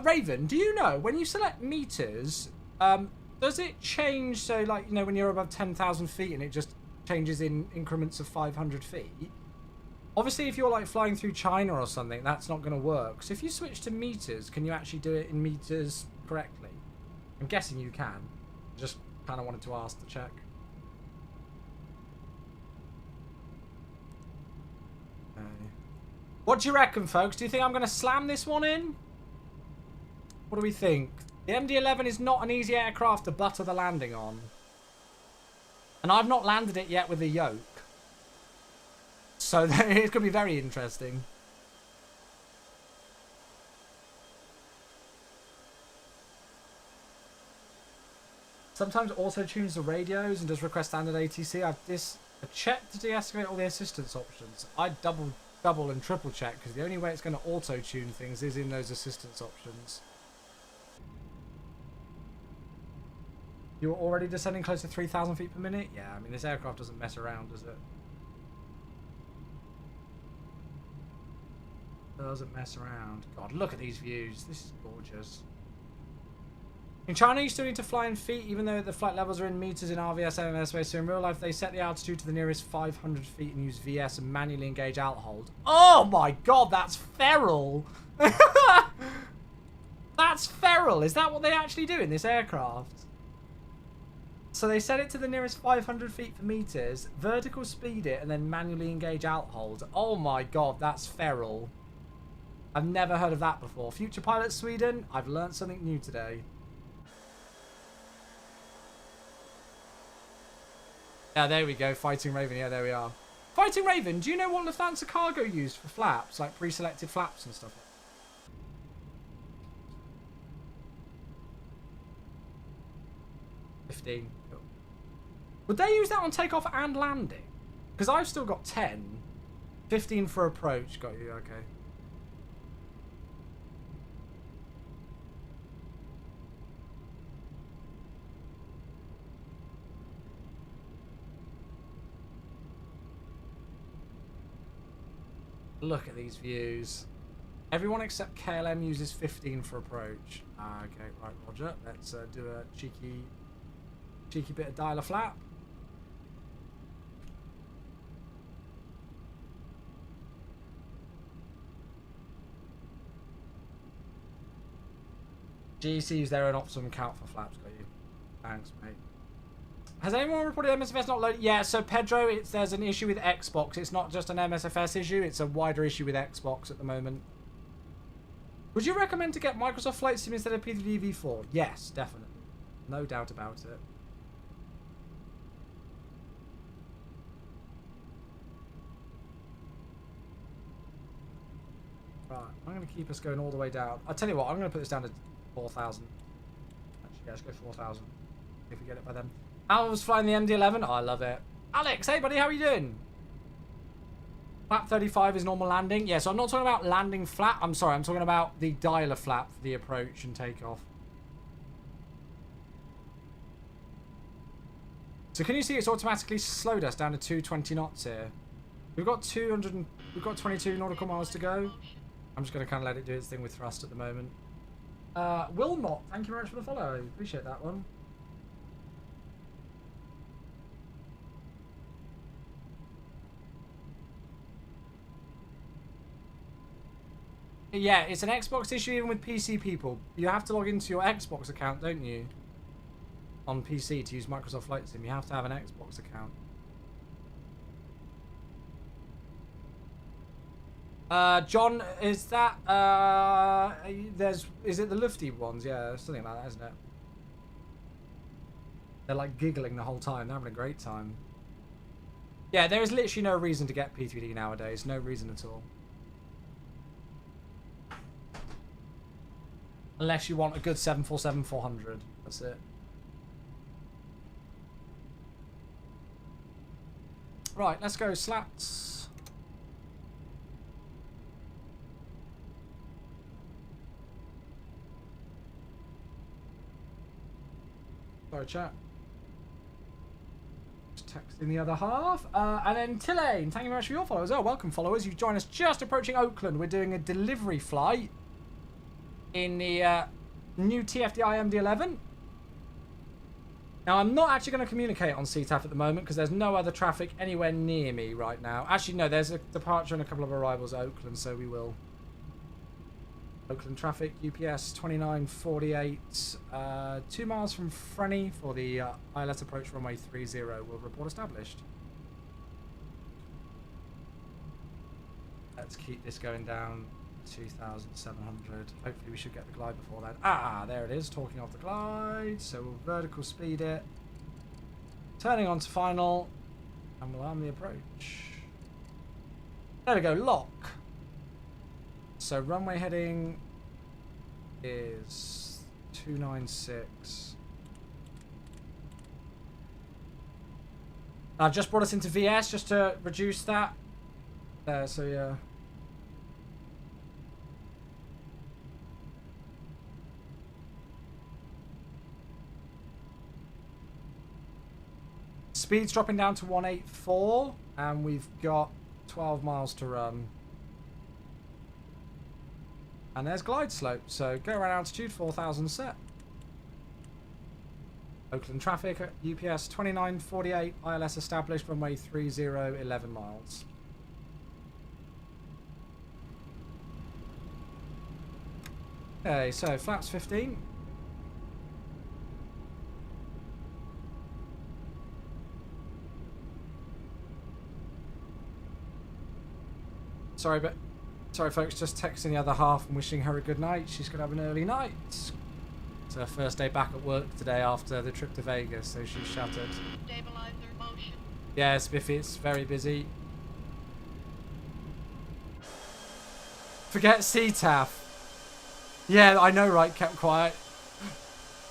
Raven, do you know, when you select meters, does it change, so like, you know, when you're above 10,000 feet and it just changes in increments of 500 feet? Obviously, if you're like flying through China or something, that's not going to work. So if you switch to meters, can you actually do it in meters correctly? I'm guessing you can. Just kind of wanted to ask to check. Okay. What do you reckon, folks? Do you think I'm going to slam this one in? What do we think? The MD-11 is not an easy aircraft to butter the landing on. And I've not landed it yet with a yoke. So it's going to be very interesting. Sometimes auto-tunes the radios and does request standard ATC. I've checked to deescalate all the assistance options. I double and triple check, because the only way it's going to auto-tune things is in those assistance options. You're already descending close to 3,000 feet per minute? Yeah, I mean, this aircraft doesn't mess around, does it? Doesn't mess around. God, look at these views. This is gorgeous. In China, you still need to fly in feet, even though the flight levels are in meters in RVS and MSFS. So in real life, they set the altitude to the nearest 500 feet and use VS and manually engage out hold. Oh my god, that's feral! That's feral! Is that what they actually do in this aircraft? So they set it to the nearest 500 feet for meters, vertical speed it, and then manually engage out hold. Oh my god, that's feral. I've never heard of that before. Future Pilot Sweden, I've learned something new today. Yeah, there we go. Fighting Raven. Yeah, there we are. Fighting Raven, do you know what Lufthansa Cargo used for flaps? Like pre-selected flaps and stuff? 15. Cool. Would they use that on takeoff and landing? Because I've still got 10. 15 for approach. Got you, okay. Look at these views. Everyone except KLM uses 15 for approach. Okay, right, Roger. Let's do a cheeky bit of dialer flap. GEC use their own optimum count for flaps. Got you. Thanks, mate. Has anyone reported MSFS not loaded? Yeah, so Pedro, there's an issue with Xbox. It's not just an MSFS issue. It's a wider issue with Xbox at the moment. Would you recommend to get Microsoft Flight Sim instead of P3D V4? Yes, definitely. No doubt about it. Right, I'm going to keep us going all the way down. I'll tell you what, I'm going to put this down to 4,000. Actually, yeah, let's go 4,000. If we get it by then. I was flying the MD-11. Oh, I love it. Alex, hey buddy, how are you doing? Flap 35 is normal landing. Yeah, so I'm not talking about landing flat. I'm sorry, I'm talking about the dialer flap for the approach and takeoff. So can you see it's automatically slowed us down to 220 knots here? We've got 22 nautical miles to go. I'm just going to kind of let it do its thing with thrust at the moment. Wilmot, thank you very much for the follow. Appreciate that one. Yeah, it's an Xbox issue even with PC people. You have to log into your Xbox account, don't you? On PC to use Microsoft Flight Sim. You have to have an Xbox account. John, is that is it the Lufty ones? Yeah, something like that, isn't it? They're like giggling the whole time. They're having a great time. Yeah, there is literally no reason to get P3D nowadays. No reason at all. Unless you want a good 747-400. That's it. Right, let's go slats. Sorry, chat. Just texting the other half. And then Tillane, thank you very much for your followers. Oh, welcome followers. You join us just approaching Oakland. We're doing a delivery flight in the new TFDi MD-11. Now, I'm not actually going to communicate on CTAF at the moment because there's no other traffic anywhere near me right now. Actually, no, there's a departure and a couple of arrivals at Oakland, so we will. Oakland traffic, UPS 2948, 2 miles from Frenny for the ILS approach runway 30. Will report established. Let's keep this going down. 2,700. Hopefully we should get the glide before then. Ah, there it is. Talking off the glide. So we'll vertical speed it. Turning on to final. And we'll arm the approach. There we go. Lock. So runway heading is 296. I've just brought us into VS just to reduce that. There, so yeah. Speed's dropping down to 184, and we've got 12 miles to run. And there's glide slope, so go around altitude, 4,000 set. Oakland traffic, UPS 2948, ILS established, runway 30, 11 miles. Okay, so flaps 15. Sorry, folks, just texting the other half and wishing her a good night. She's going to have an early night. It's her first day back at work today after the trip to Vegas, so she's shattered. Stabilizer motion. Yeah, Spiffy, it's very busy. Forget CTAF. Yeah, I know, right? Kept quiet.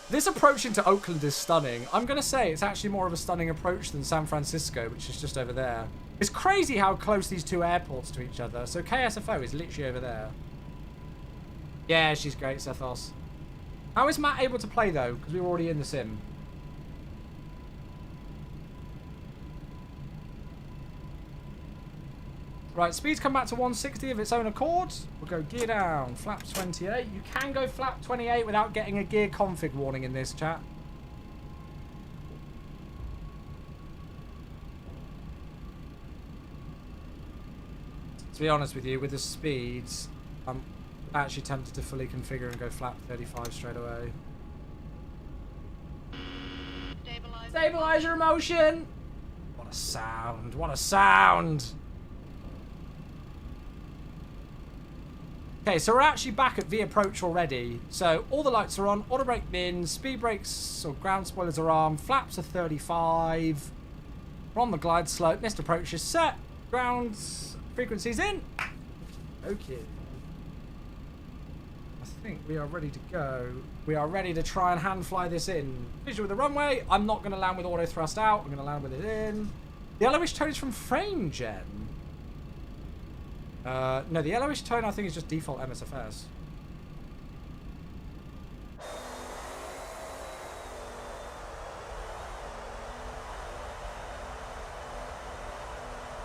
This approach into Oakland is stunning. I'm going to say it's actually more of a stunning approach than San Francisco, which is just over there. It's crazy how close these two airports to each other. So KSFO is literally over there. Yeah, she's great, Sethos. How is Matt able to play, though? Because we were already in the sim. Right, speeds come back to 160 of its own accord. We'll go gear down, flap 28. You can go flap 28 without getting a gear config warning in this chat. To be honest with you, with the speeds, I'm actually tempted to fully configure and go flap 35 straight away. Stabilizer motion! What a sound, what a sound! Okay, so we're actually back at V approach already. So all the lights are on, auto brake bin, speed brakes or ground spoilers are on, flaps are 35. We're on the glide slope, missed approach is set, ground frequencies in. Okay. I think we are ready to go. We are ready to try and hand fly this in. Visual with the runway. I'm not going to land with auto thrust out. I'm going to land with it in. The yellowish tone is from frame gen. No, the yellowish tone I think is just default MSFS. It's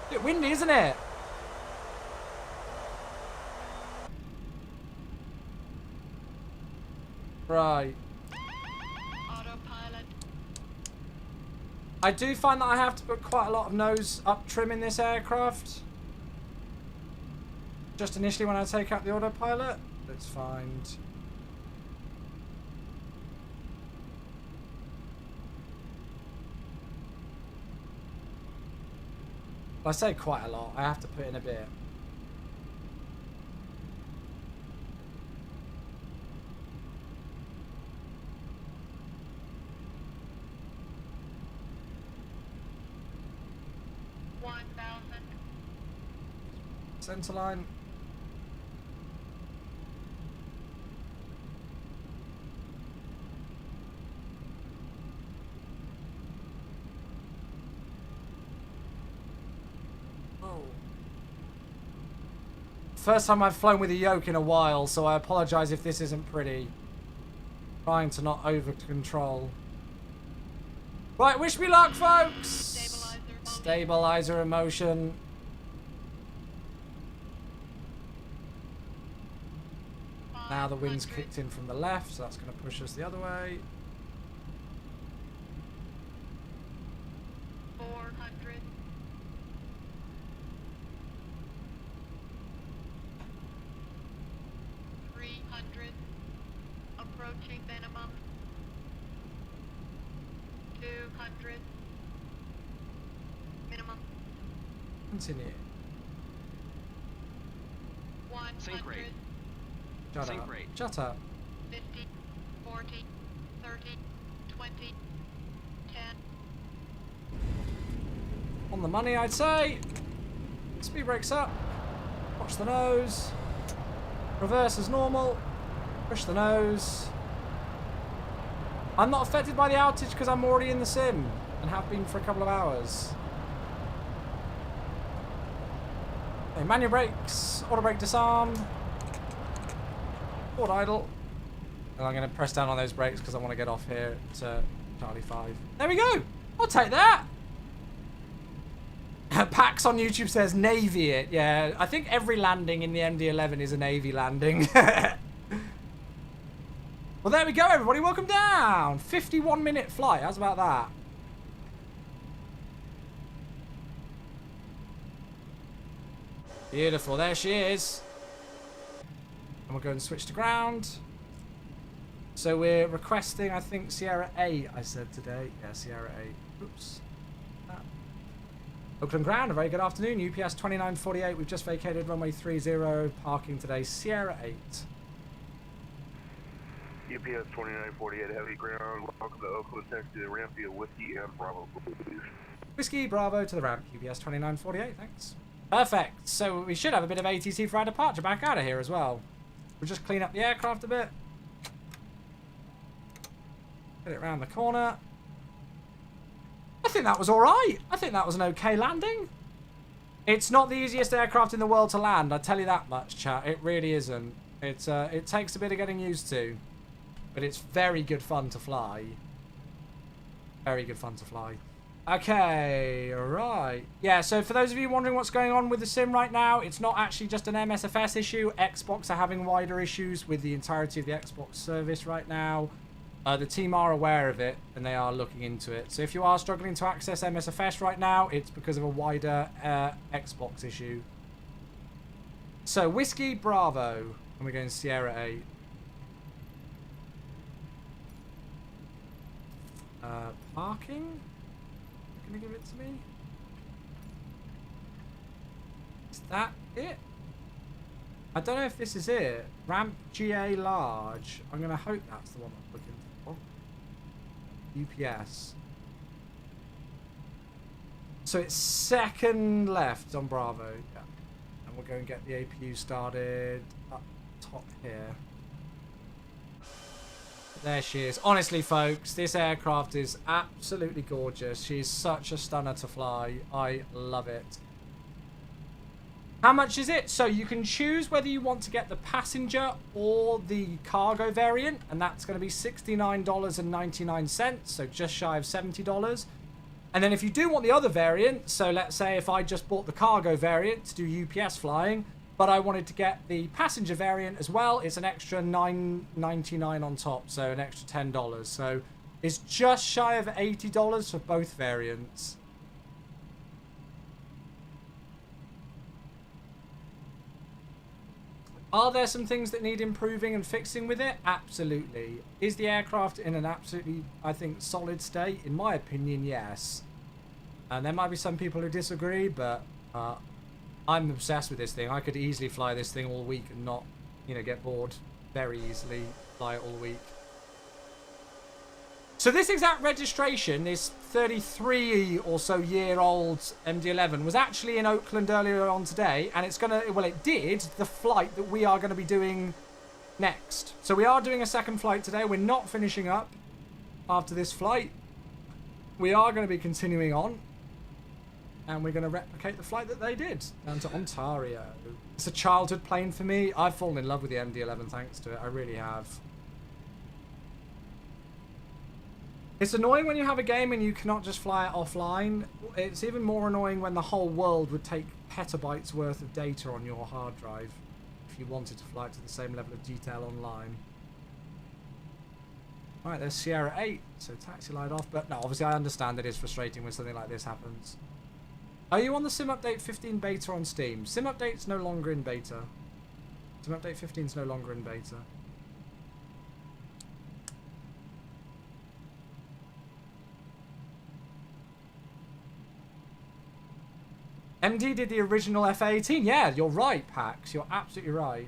a bit windy, isn't it? Right. Autopilot. I do find that I have to put quite a lot of nose up trim in this aircraft. Just initially when I take out the autopilot, it's fine. I say quite a lot. I have to put in a bit. Centerline. First time I've flown with a yoke in a while, so I apologise if this isn't pretty. Trying to not over control. Right, wish me luck, folks! Stabilizer emotion. Now the wind's kicked in from the left, so that's going to push us the other way. 400. 300. Approaching minimum. 200. Minimum. Continue. 100. Sync rate. Shut Sync up. rate. Shut up. 50. 40. 30. 20. 10. On the money, I'd say. Speed brakes up. Watch the nose. Reverse as normal. Push the nose. I'm not affected by the outage because I'm already in the sim and have been for a couple of hours. Okay, manual brakes. Auto brake disarm. Forward idle. And I'm going to press down on those brakes because I want to get off here to Charlie 5. There we go. I'll take that. Pax on YouTube says Navy it. Yeah, I think every landing in the MD-11 is a Navy landing. Well, there we go, everybody. Welcome down. 51-minute flight. How's about that? Beautiful. There she is. And we'll go and switch to ground. So we're requesting, I think, Sierra 8, I said today. Yeah, Sierra 8. Oops. Oakland Ground, a very good afternoon. UPS 2948, we've just vacated runway 30, parking today, Sierra 8. UPS 2948, heavy ground. Welcome to Oakland, taxi to the ramp via Whiskey and Bravo, please. Whiskey Bravo to the ramp, UPS 2948, thanks. Perfect. So we should have a bit of ATC for our departure back out of here as well. We'll just clean up the aircraft a bit. Get it around the corner. I think that was alright. I think that was an okay landing. It's not the easiest aircraft in the world to land, I tell you that much, chat. It really isn't. It takes a bit of getting used to. But it's very good fun to fly. Very good fun to fly. Okay, right. Yeah, so for those of you wondering what's going on with the sim right now, it's not actually just an MSFS issue. Xbox are having wider issues with the entirety of the Xbox service right now. The team are aware of it, and they are looking into it. So if you are struggling to access MSFS right now, it's because of a wider Xbox issue. So, Whiskey Bravo. And we're going Sierra 8. Parking? Gonna give it to me? Is that it? I don't know if this is it. Ramp GA large. I'm gonna hope that's the one I'm looking for. UPS. So it's second left on Bravo. Yeah. And we'll go and get the APU started up top here. There she is. Honestly, folks, this aircraft is absolutely gorgeous. She's such a stunner to fly. I love it. How much is it? So you can choose whether you want to get the passenger or the cargo variant, and that's going to be $69.99, so just shy of $70. And then if you do want the other variant, so let's say if I just bought the cargo variant to do UPS flying, but I wanted to get the passenger variant as well, it's an extra $9.99 on top, so an extra $10. So it's just shy of $80 for both variants. Are there some things that need improving and fixing with it? Absolutely. Is the aircraft in an absolutely, I think, solid state? In my opinion, yes. And there might be some people who disagree, but I'm obsessed with this thing. I could easily fly this thing all week and not, you know, get bored. Very easily fly it all week. So this exact registration, this 33 or so year old MD-11 was actually in Oakland earlier on today, and it's gonna, well, it did the flight that we are going to be doing next. So we are doing a second flight today. We're not finishing up after this flight. We are going to be continuing on, and we're going to replicate the flight that they did down to Ontario. It's a childhood plane for me. I've fallen in love with the MD-11 thanks to it. I really have. It's annoying when you have a game and you cannot just fly it offline. It's even more annoying when the whole world would take petabytes worth of data on your hard drive if you wanted to fly it to the same level of detail online. Right, there's Sierra 8, so taxi light off. But no, obviously I understand it is frustrating when something like this happens. Are you on the Sim Update 15 beta on Steam? Sim Update's no longer in beta. Sim Update 15 is no longer in beta. MD did the original FA-18. Yeah, you're right, Pax. You're absolutely right.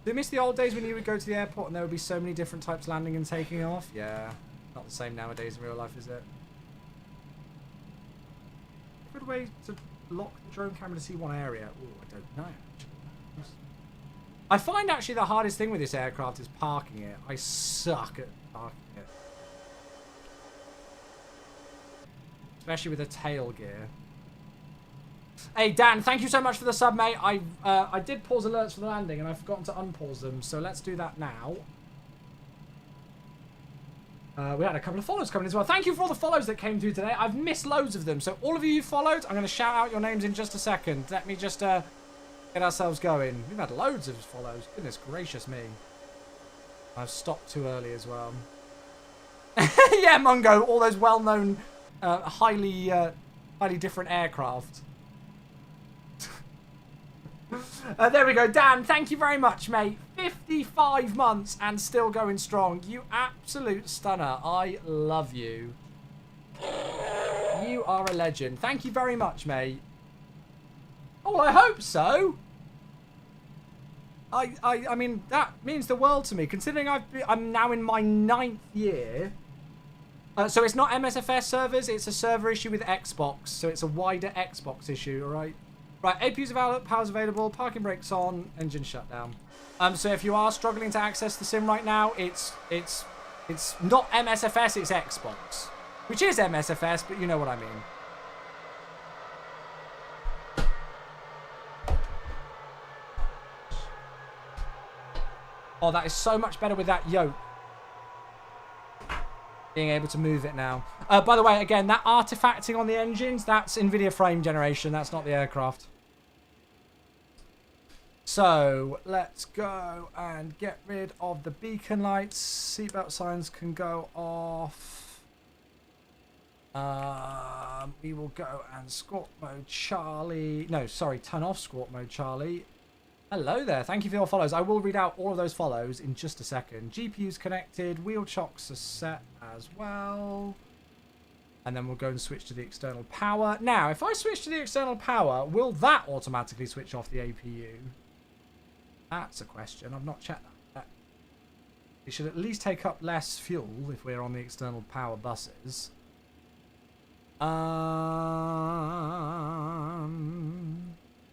Do you miss the old days when you would go to the airport and there would be so many different types landing and taking off? Yeah. Not the same nowadays in real life, is it? Good way to lock the drone camera to see one area. Oh, I don't know, actually. I find, actually, the hardest thing with this aircraft is parking it. I suck at parking it. Especially with a tail gear. Hey Dan, thank you so much for the sub, mate. I did pause alerts for the landing and I've forgotten to unpause them, so let's do that now. We had a couple of follows coming as well. Thank you for all the follows that came through today. I've missed loads of them, so all of you who followed, I'm going to shout out your names in just a second. Let me just get ourselves going. We've had loads of follows. Goodness gracious me. I've stopped too early as well. Yeah, Mungo, all those well-known highly different aircraft. There we go, Dan. Thank you very much, mate. 55 months and still going strong. You absolute stunner. I love you. You are a legend. Thank you very much, mate. Oh, I hope so. I mean, that means the world to me, considering I'm now in my 9th year. So it's not MSFS servers, it's a server issue with Xbox. So it's a wider Xbox issue, all right? Right, APUs available, power's available, parking brakes on, engine shut down. So if you are struggling to access the sim right now, it's not MSFS, it's Xbox. Which is MSFS, but you know what I mean. Oh, that is so much better with that yoke. Being able to move it now. By the way, again, that artifacting on the engines, that's NVIDIA frame generation. That's not the aircraft. So, let's go and get rid of the beacon lights. Seatbelt signs can go off. We will go and squawk mode Charlie. No, sorry, turn off squawk mode Charlie. Hello there. Thank you for your follows. I will read out all of those follows in just a second. GPU's connected. Wheel chocks are set as well. And then we'll go and switch to the external power. Now, if I switch to the external power, will that automatically switch off the APU? That's a question. I've not checked that. It should at least take up less fuel if we're on the external power buses.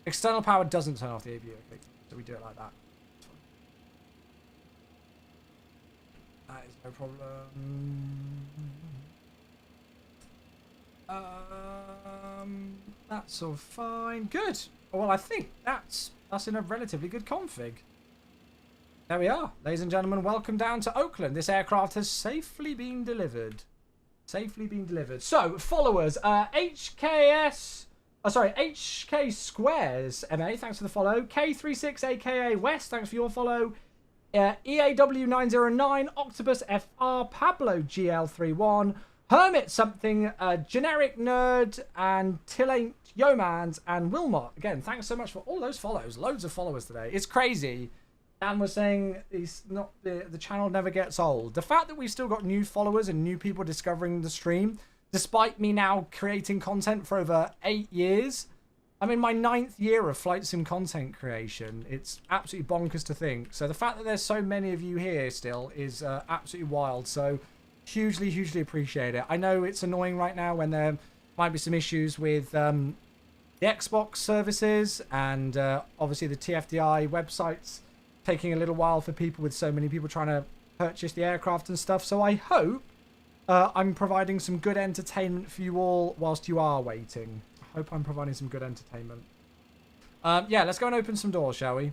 External power doesn't turn off the APU. Okay, so we do it like that. That is no problem. That's all fine. Good. Well, I think that's in a relatively good config. There we are. Ladies and gentlemen, welcome down to Oakland. This aircraft has safely been delivered. Safely been delivered. So, followers, HKS... Oh, sorry, HK Squares, MA, thanks for the follow. K36 aka West, thanks for your follow. EAW909, Octopus FR, Pablo GL31, Hermit something, Generic Nerd, and Tillaint Yeomans, and Wilmot. Again, thanks so much for all those follows. Loads of followers today. It's crazy. Dan was saying the channel never gets old. The fact that we've still got new followers and new people discovering the stream, despite me now creating content for over 8 years. I'm in my 9th year of flight sim content creation. It's absolutely bonkers to think. So the fact that there's so many of you here still is absolutely wild. So hugely, hugely appreciate it. I know it's annoying right now when there might be some issues with the Xbox services and obviously the TFDi websites taking a little while for people with so many people trying to purchase the aircraft and stuff. So I hope I'm providing some good entertainment for you all whilst you are waiting. I hope I'm providing some good entertainment. Yeah, let's go and open some doors, shall we?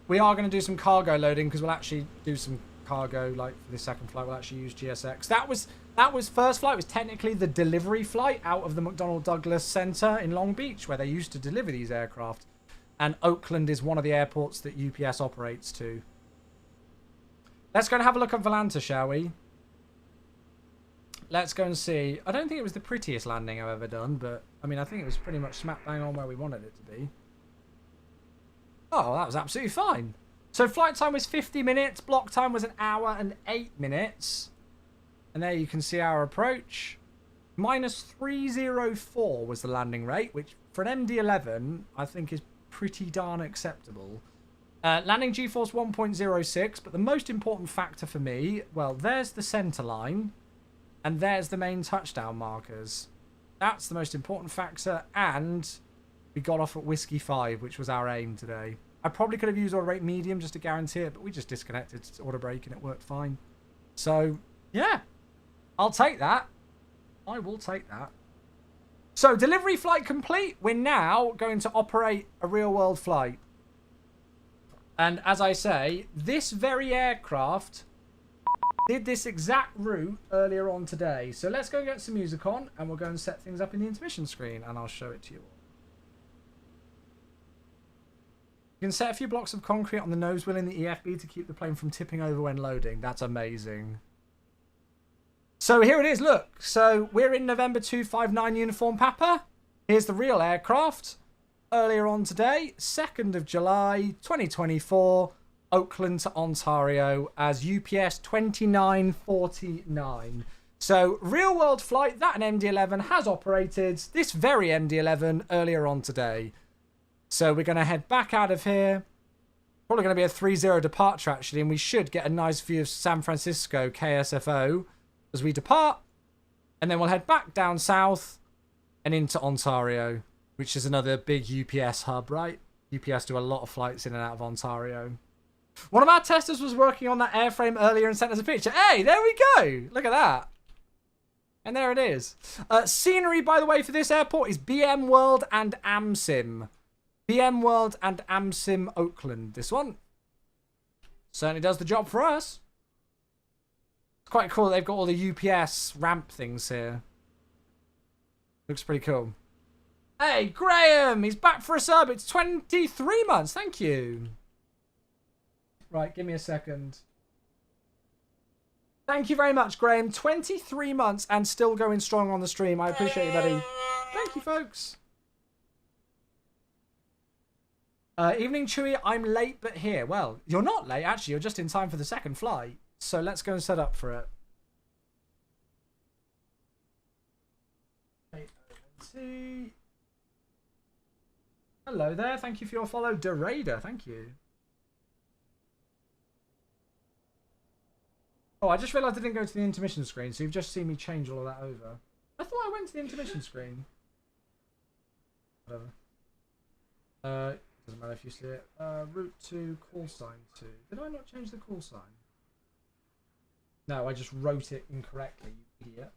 We are going to do some cargo loading because we'll actually do some cargo, like for the second flight. We'll actually use GSX. That was first flight was technically the delivery flight out of the McDonnell Douglas Center in Long Beach, where they used to deliver these aircraft. And Oakland is one of the airports that UPS operates to. Let's go and have a look at Volanta, shall we? Let's go and see. I don't think it was the prettiest landing I've ever done, but I mean, I think it was pretty much smack bang on where we wanted it to be. Oh, that was absolutely fine. So flight time was 50 minutes. Block time was 1 hour and 8 minutes. And there you can see our approach. Minus 304 was the landing rate, which for an MD-11, I think is pretty darn acceptable. Landing G-force 1.06, but the most important factor for me, well, there's the center line, and there's the main touchdown markers. That's the most important factor, and we got off at Whiskey 5, which was our aim today. I probably could have used auto brake medium just to guarantee it, but we just disconnected auto brake and it worked fine. So, yeah, I'll take that. I will take that. So, delivery flight complete. We're now going to operate a real-world flight. And as I say, this very aircraft did this exact route earlier on today. So let's go and get some music on, and we'll go and set things up in the intermission screen, and I'll show it to you all. You can set a few blocks of concrete on the nose wheel in the EFB to keep the plane from tipping over when loading. That's amazing. So here it is, look. So we're in November 259 uniform Papa. Here's the real aircraft. Earlier on today, 2nd of July, 2024. Oakland to Ontario as UPS 2949. So, real world flight that an MD-11 has operated this very MD-11 earlier on today. So, we're going to head back out of here. Probably going to be a 3-0 departure, actually, and we should get a nice view of San Francisco, KSFO, as we depart. And then we'll head back down south and into Ontario, which is another big UPS hub, right? UPS do a lot of flights in and out of Ontario. One of our testers was working on that airframe earlier and sent us a picture. Hey, there we go. Look at that. And there it is. Scenery, by the way, for this airport is BM World and AmSim. BM World and AmSim Oakland. This one certainly does the job for us. It's quite cool. They've got all the UPS ramp things here. Looks pretty cool. Hey, Graham. He's back for a sub. It's 23 months. Thank you. Right, give me a second. Thank you very much, Graham. 23 months and still going strong on the stream. I appreciate you, buddy. Thank you, folks. Evening, Chewy. I'm late, but here. Well, you're not late, actually. You're just in time for the second flight. So let's go and set up for it. Hello there. Thank you for your follow. Derada. Thank you. Oh, I just realised I didn't go to the intermission screen, so you've just seen me change all of that over. I thought I went to the intermission screen. Whatever. Doesn't matter if you see it. Route 2, call sign 2. Did I not change the call sign? No, I just wrote it incorrectly, you idiot.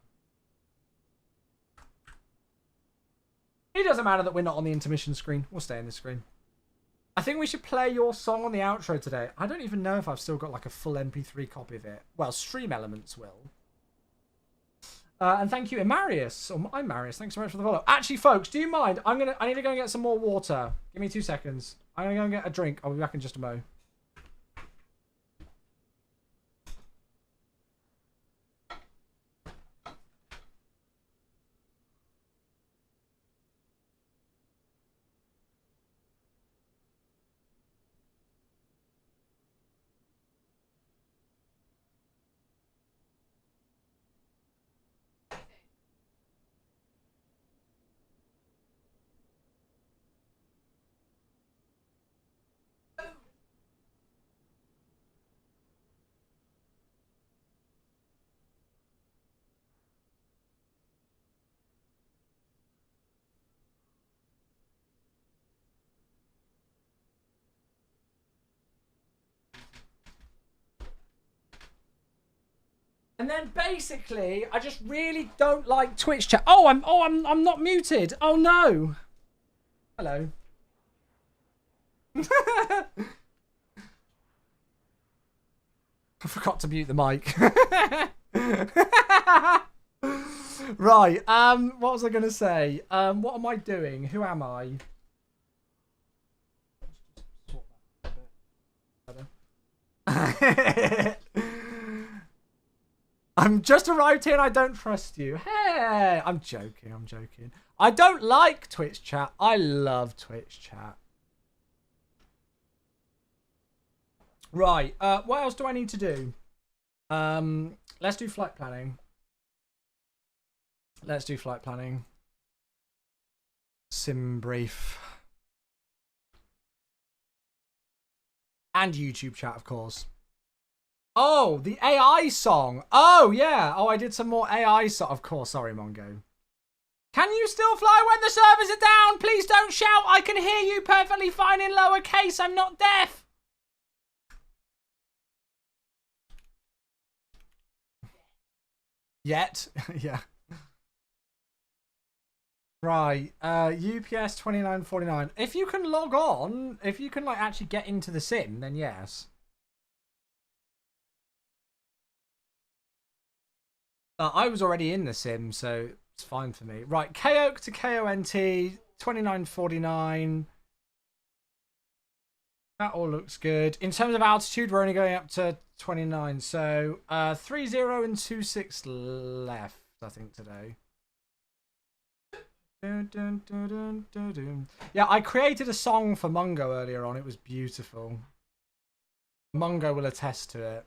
It doesn't matter that we're not on the intermission screen. We'll stay in this screen. I think we should play your song on the outro today. I don't even know if I've still got like a full MP3 copy of it. Well, Stream Elements will. And thank you, Marius. Oh, I'm Marius. Thanks so much for the follow. Actually, folks, do you mind? I need to go and get some more water. Give me 2 seconds. I'm gonna go and get a drink. I'll be back in just a mo. And then basically, I just really don't like Twitch chat. Oh, I'm not muted. Oh no. Hello. I forgot to mute the mic. Right. What was I gonna say? What am I doing? Who am I? I'm just arrived here and I don't trust you. Hey, I'm joking. I'm joking. I don't like Twitch chat. I love Twitch chat. Right. What else do I need to do? Let's do flight planning. Let's do flight planning. Sim brief. And YouTube chat, of course. Oh, the AI song. Oh, yeah. Oh, I did some more AI song. Of course. Sorry, Mongo. Can you still fly when the servers are down? Please don't shout. I can hear you perfectly fine in lowercase. I'm not deaf. Yet. Yeah. Right. UPS 2949. If you can log on, if you can like actually get into the sim, then yes. I was already in the sim, so it's fine for me. Right, KOAK to KONT, 2949. That all looks good. In terms of altitude, we're only going up to 29. So 30 and 26 left, I think, today. Dun, dun, dun, dun, dun, dun. Yeah, I created a song for Mungo earlier on. It was beautiful. Mongo will attest to it.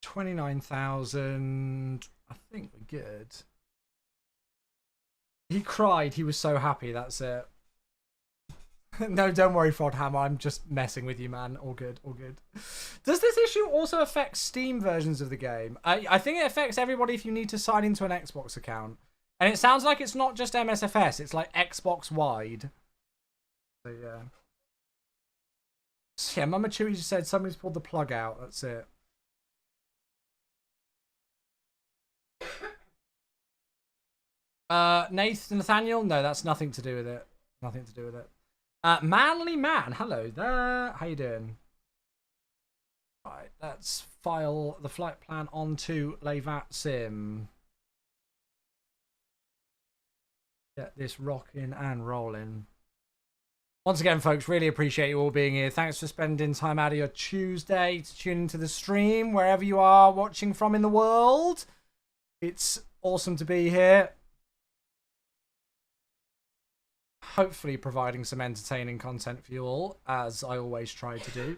29,000. I think we're good. He cried. He was so happy. That's it. No, don't worry, Frodhammer. I'm just messing with you, man. All good. All good. Does this issue also affect Steam versions of the game? I think it affects everybody if you need to sign into an Xbox account. And it sounds like it's not just MSFS. It's like Xbox wide. So, yeah. So, yeah, Mama Chewie just said somebody's pulled the plug out. That's it. Nathaniel? No, that's nothing to do with it. Nothing to do with it. Manly Man, hello there. How you doing? Right, let's file the flight plan onto Levat Sim. Get this rocking and rolling. Once again, folks, really appreciate you all being here. Thanks for spending time out of your Tuesday to tune into the stream, wherever you are watching from in the world. It's awesome to be here. Hopefully providing some entertaining content for you all, as I always try to do.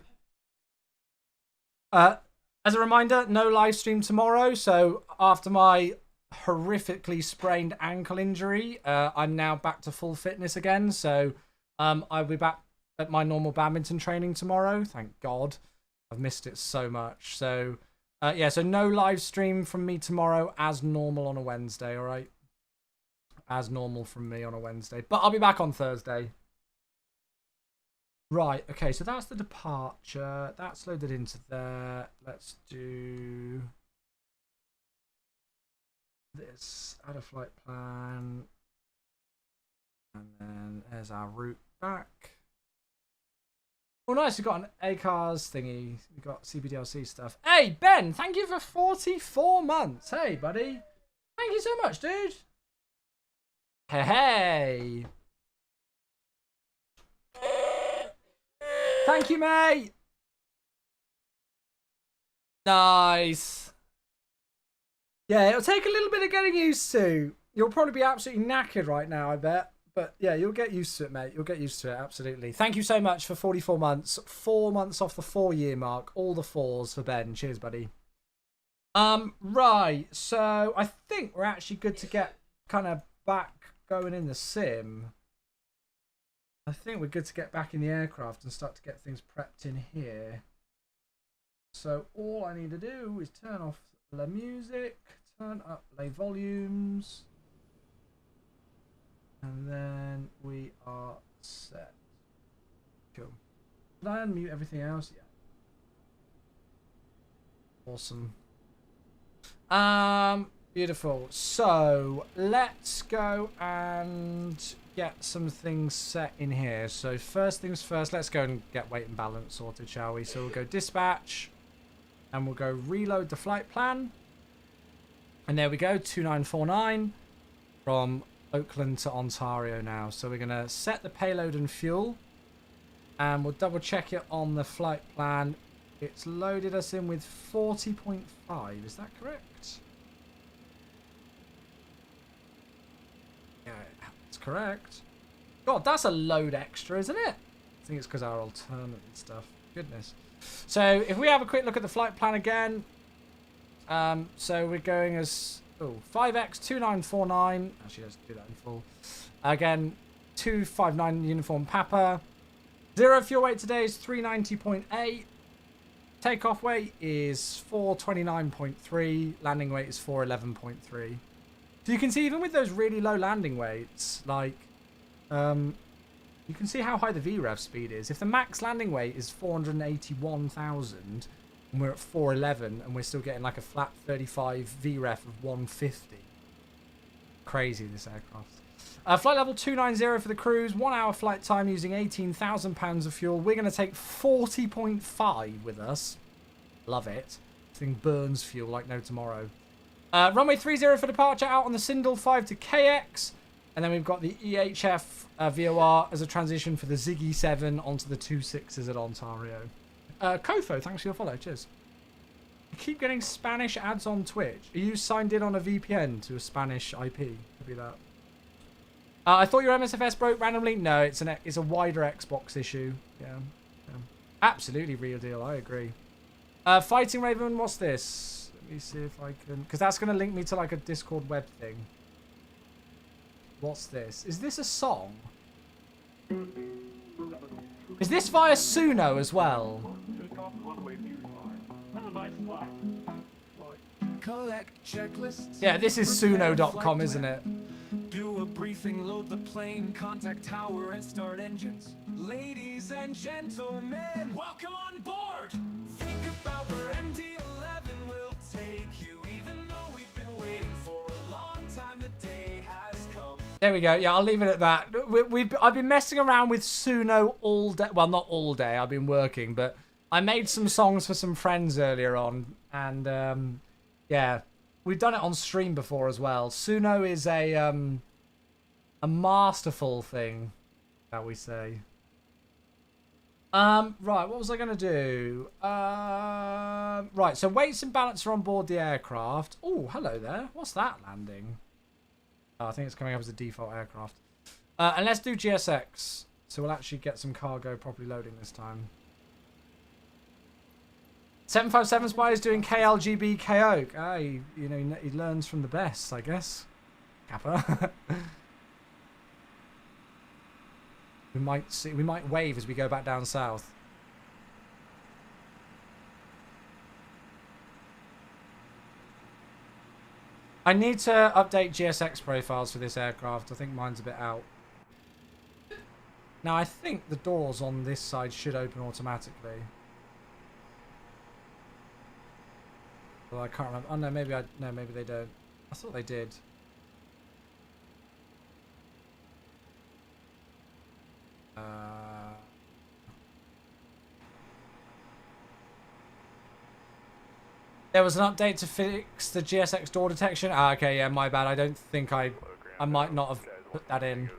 As a reminder, no live stream tomorrow. So after my horrifically sprained ankle injury, I'm now back to full fitness again. So I'll be back at my normal badminton training tomorrow. Thank God. I've missed it so much. So yeah, so no live stream from me tomorrow as normal on a Wednesday, all right? As normal from me on a Wednesday. But I'll be back on Thursday. Right, okay, so that's the departure. That's loaded into there. Let's do this. Add a flight plan. And then there's our route back. Oh, nice. We've got an A-Cars thingy. We've got CBDLC stuff. Hey, Ben, thank you for 44 months. Hey, buddy. Thank you so much, dude. Hey. Thank you, mate. Nice. Yeah, it'll take a little bit of getting used to. You'll probably be absolutely knackered right now, I bet. But yeah, you'll get used to it, mate. You'll get used to it, absolutely. Thank you so much for 44 months. 4 months off the 4-year mark. All the 4s for Ben. Cheers, buddy. Right. So I think we're actually good to get kind of back going in the sim. I think we're good to get back in the aircraft and start to get things prepped in here. So all I need to do is turn off the music, turn up the volumes, and then we are set. Cool. Did I unmute everything else? Yeah. Awesome. Beautiful. So let's go and get some things set in here. So first things first, let's go and get weight and balance sorted, shall we? So we'll go dispatch and we'll go reload the flight plan. And there we go, 2949 from Oakland to Ontario now. So we're going to set the payload and fuel and we'll double check it on the flight plan. It's loaded us in with 40.5. Is that correct? Yeah, it's correct. God, that's a load extra, isn't it? I think it's because our alternate and stuff. Goodness. So if we have a quick look at the flight plan again. So we're going as 5X2949. Actually, let's do that in full. Again, 259 uniform Papa. 0 fuel weight today is 390.8. Takeoff weight is 429.3. Landing weight is 411.3. So you can see even with those really low landing weights, like, you can see how high the VREV speed is. If the max landing weight is 481,000 and we're at 411 and we're still getting like a flat 35 VREV of 150. Crazy, this aircraft. Flight level 290 for the cruise. 1 hour flight time using 18,000 pounds of fuel. We're going to take 40.5 with us. Love it. This thing burns fuel like no tomorrow. Runway 30 for departure out on the Sindel 5 to KX. And then we've got the EHF VOR as a transition for the Ziggy 7 onto the 26s at Ontario. Kofo, thanks for your follow. Cheers. I keep getting Spanish ads on Twitch. Are you signed in on a VPN to a Spanish IP? Could be that. I thought your MSFS broke randomly. No, it's a wider Xbox issue. Yeah. Absolutely real deal. I agree. Fighting Raven, what's this? Let me see if I can... Because that's going to link me to like a Discord web thing. What's this? Is this a song? Is this via Suno as well? Collect checklists. Yeah, this is Suno.com, isn't it? Do a briefing, load the plane, contact tower, and start engines. Ladies and gentlemen, welcome on board. Think about where MD-11 will take you, even though we've been waiting for a long time. The day has come. There we go. Yeah, I'll leave it at that. I've been messing around with Suno all day. Well, not all day. I've been working, but I made some songs for some friends earlier on, and yeah, we've done it on stream before as well. Suno is a masterful thing, shall we say. Right, what was I going to do? Right, so weights and balance are on board the aircraft. Oh, hello there. What's that landing? Oh, I think it's coming up as a default aircraft. And let's do GSX. So we'll actually get some cargo properly loading this time. 757 Spy is doing KLGB KOAK. Ah, you know, he learns from the best, I guess. Kappa. We might wave as we go back down south. I need to update GSX profiles for this aircraft. I think mine's a bit out. Now I think the doors on this side should open automatically. Well, I can't remember. Oh no, maybe they don't. I thought they did. There was an update to fix the GSX door detection. Ah, okay, yeah, my bad. I don't think I might not have put that in.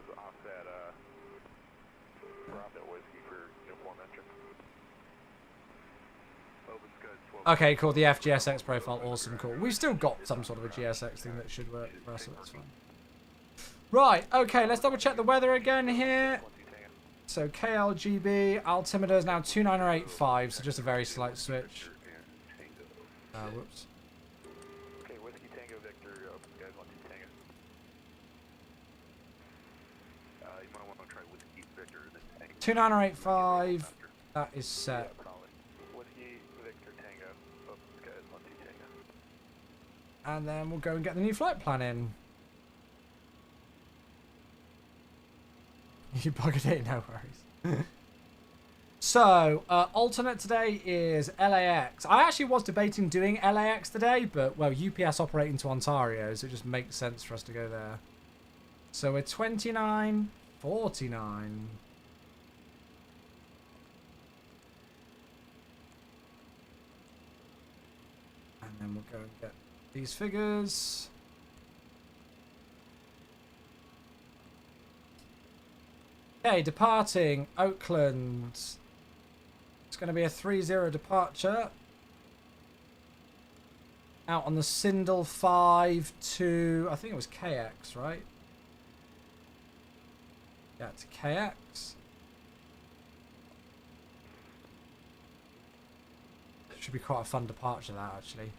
Okay, cool. The FGSX profile, awesome, cool. We've still got some sort of a GSX thing that should work for us, so that's fine. Right, okay, let's double check the weather again here. So KLGB, altimeter is now 2985, so just a very slight switch. Whoops. Okay, Whiskey Tango Victor, Open Skies 12 Tango. You might want to try Whiskey Victor and then Tango. 2985, that is set. Whiskey Victor Tango, Open Skies 12 Tango. And then we'll go and get the new flight plan in. You buggered it, no worries. So, alternate today is LAX. I actually was debating doing LAX today, but, well, UPS operating to Ontario, so it just makes sense for us to go there. So we're 29.49. And then we'll go and get these figures. Okay, departing Oakland. It's going to be a 3-0 departure. Out on the Sindel 5 to, I think it was KX, right? Yeah, to KX. Should be quite a fun departure, that, actually.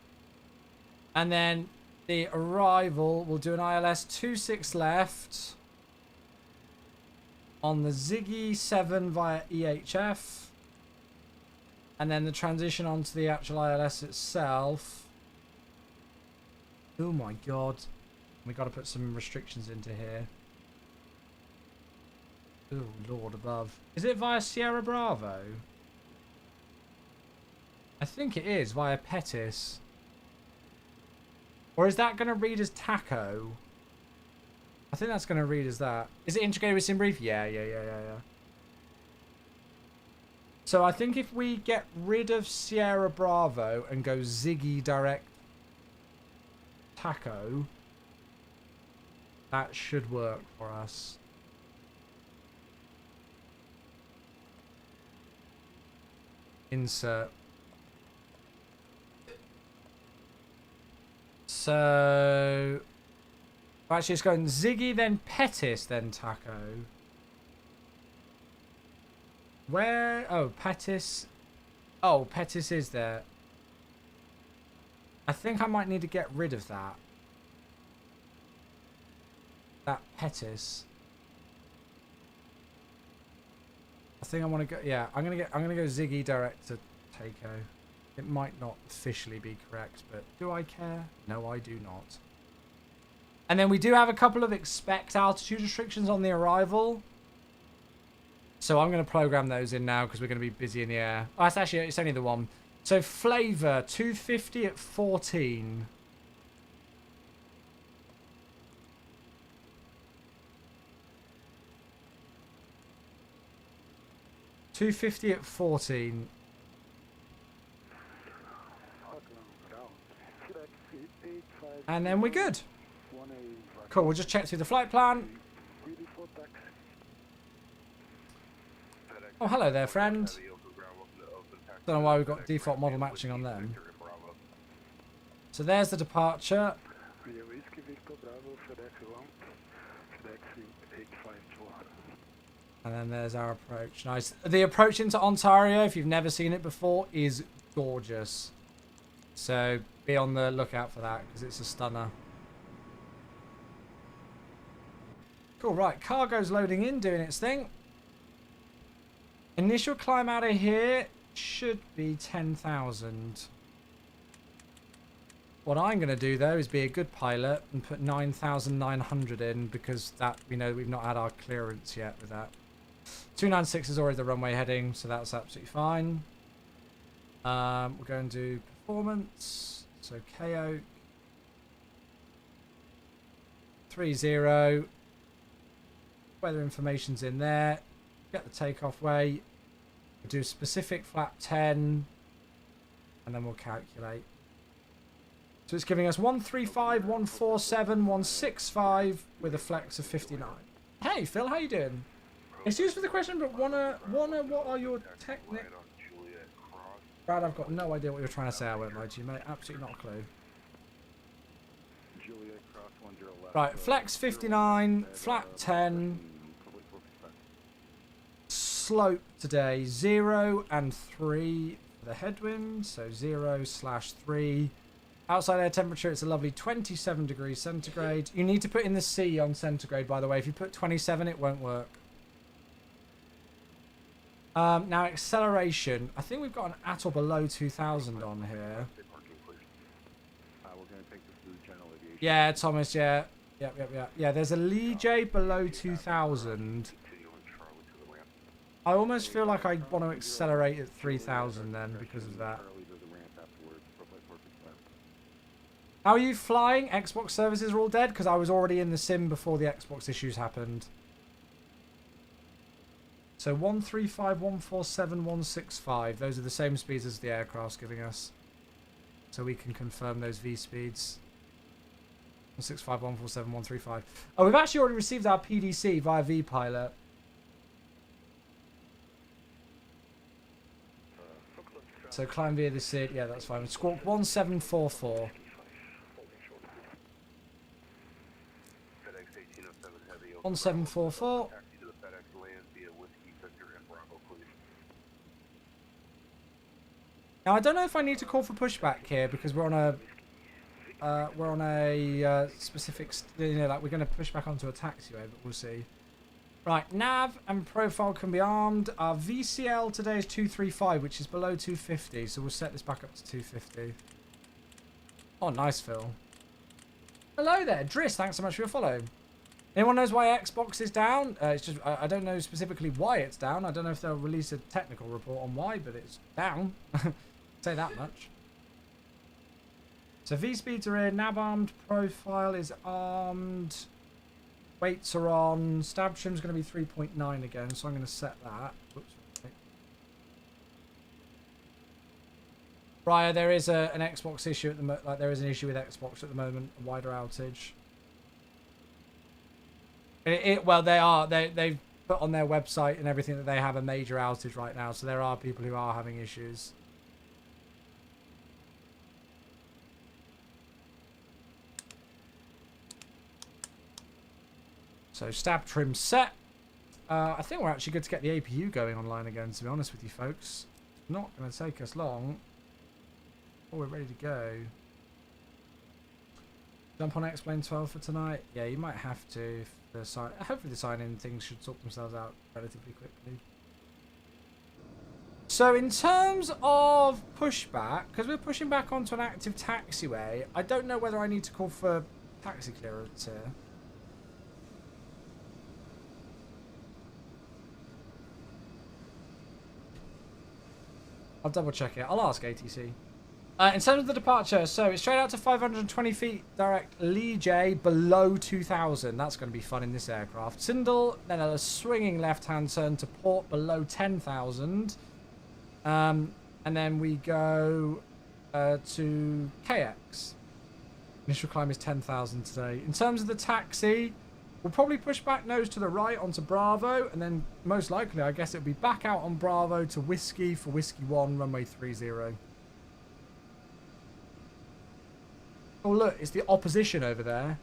And then the arrival, we'll do an ILS 26 left. On the Ziggy 7 via EHF. And then the transition onto the actual ILS itself. Oh my god. We got to put some restrictions into here. Oh lord above. Is it via Sierra Bravo? I think it is via Pettis. Or is that going to read as Taco? I think that's going to read as that. Is it integrated with SimBrief? Yeah. So I think if we get rid of Sierra Bravo and go Ziggy direct Taco, that should work for us. Insert. So Actually, it's going Ziggy, then Pettis, then Taco. Where? Oh, Pettis. Oh, Pettis is there. I think I might need to get rid of that. That Pettis. I think I want to go. Yeah, I'm gonna go Ziggy direct to Taco. It might not officially be correct, but do I care? No, I do not. And then we do have a couple of expect altitude restrictions on the arrival. So I'm going to program those in now because we're going to be busy in the air. Oh, it's actually, it's only the one. So flavor, 250 at 14. $250 at 14. And then we're good. Cool, we'll just check through the flight plan. Oh, hello there, friend. Don't know why we've got default model matching on them. So there's the departure. And then there's our approach. Nice. The approach into Ontario, if you've never seen it before, is gorgeous. So be on the lookout for that because it's a stunner. Cool, right. Cargo's loading in, doing its thing. Initial climb out of here should be 10,000. What I'm going to do, though, is be a good pilot and put 9,900 in because that we know we've not had our clearance yet with that. 296 is already the runway heading, so that's absolutely fine. We're going to do performance. So KOAK 30. Weather information's in there. Get the takeoff way. We'll do specific flap 10. And then we'll calculate. So it's giving us 135, 147, 165 with a flex of 59. Hey Phil, how you doing? Excuse for the question, but wanna what are your techniques? Brad, I've got no idea what you're trying to say. I won't lie to you, mate. Absolutely not a clue. Right, flex 59, flat 10. Slope today 0 and 3 for the headwind. So 0/3. Outside air temperature, it's a lovely 27 degrees centigrade. You need to put in the C on centigrade, by the way. If you put 27, it won't work. Now, acceleration. I think we've got an at or below 2,000 on here. Yeah, Thomas, yeah. Yep. Yeah, there's a Lee J below 2,000. I almost feel like I want to accelerate at 3,000 then because of that. How are you flying? Xbox services are all dead because I was already in the sim before the Xbox issues happened. So 135, 147, 165. Those are the same speeds as the aircraft's giving us. So we can confirm those V speeds. 165, 147, 135. Oh, we've actually already received our PDC via vPilot. So climb via the seat. Yeah, that's fine. Squawk 1744. 1744. Now I don't know if I need to call for pushback here because we're on a specific, you know, like we're going to push back onto a taxiway, but we'll see. Right, nav and profile can be armed. Our VCL today is 235, which is below 250, so we'll set this back up to 250. Oh, nice, Phil. Hello there, Driss. Thanks so much for your follow. Anyone knows why Xbox is down? It's just I don't know specifically why it's down. I don't know if they'll release a technical report on why, but it's down. Say that much. So V speeds are in. Nav armed. Profile is armed. Weights are on. Stab trim's going to be 3.9 again, so I'm going to set that. Whoops. Briar, there is an Xbox issue at the there is an issue with Xbox at the moment. A wider outage. Well, they've put on their website and everything that they have a major outage right now, so there are people who are having issues. So stab trim set. I think we're actually good to get the APU going online again, to be honest with you folks. Not going to take us long. Oh, we're ready to go. Jump on Explain 12 for tonight. Yeah, you might have to. If hopefully the sign-in things should sort themselves out relatively quickly. So in terms of pushback, because we're pushing back onto an active taxiway, I don't know whether I need to call for taxi clearance here. I'll double check it. I'll ask ATC. In terms of the departure, so it's straight out to 520 feet direct Lee J below 2000. That's going to be fun in this aircraft. Sindel, then a swinging left-hand turn to port below 10,000. And then we go to KX. Initial climb is 10,000 today. In terms of the taxi, we'll probably push back nose to the right onto Bravo, and then most likely, I guess it'll be back out on Bravo to Whiskey for Whiskey 1, runway 30. Oh look, it's the opposition over there.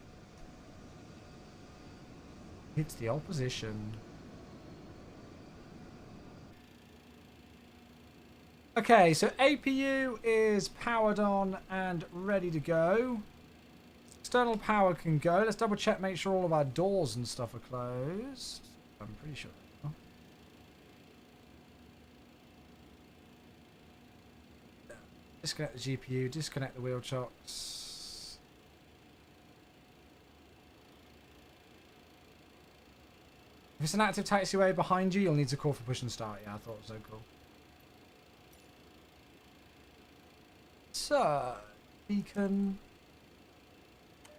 It's the opposition. Okay, so APU is powered on and ready to go. External power can go. Let's double check, make sure all of our doors and stuff are closed. I'm pretty sure. Disconnect the GPU, disconnect the wheel chocks. If it's an active taxiway behind you, you'll need to call for push and start. Yeah, I thought it was so cool. So, beacon.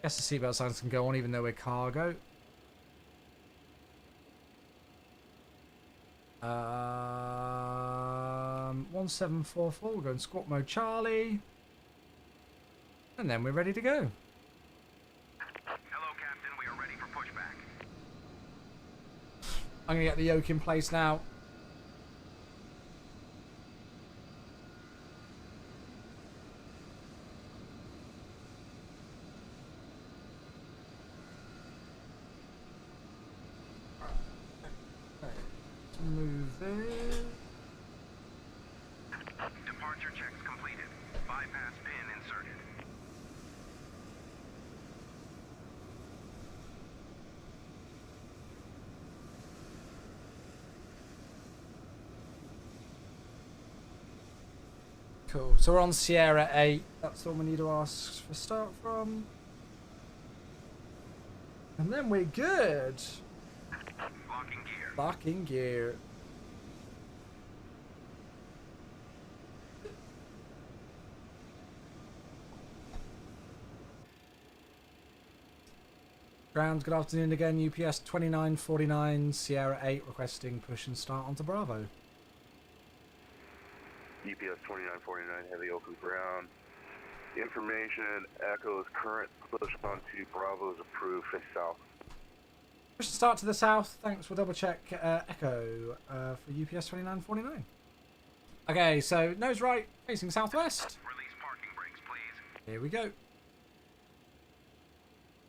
Guess the seatbelt signs can go on even though we're cargo. 1744, we're going squawk mode Charlie. And then we're ready to go. Hello, Captain. We are ready for pushback. I'm going to get the yoke in place now. Move this. Departure checks completed. Bypass pin inserted. Cool. So we're on Sierra 8. That's all we need to ask for start from. And then we're good. Locking gear. Locking gear. Ground, good afternoon again. UPS 2949, Sierra 8 requesting push and start onto Bravo. UPS 2949, heavy Oakland ground. Information, Echo's current push onto Bravo's approved, face south. Push and start to the south. Thanks. We'll double check Echo for UPS 2949. Okay, so nose right, facing southwest. Release parking brakes, please. Here we go.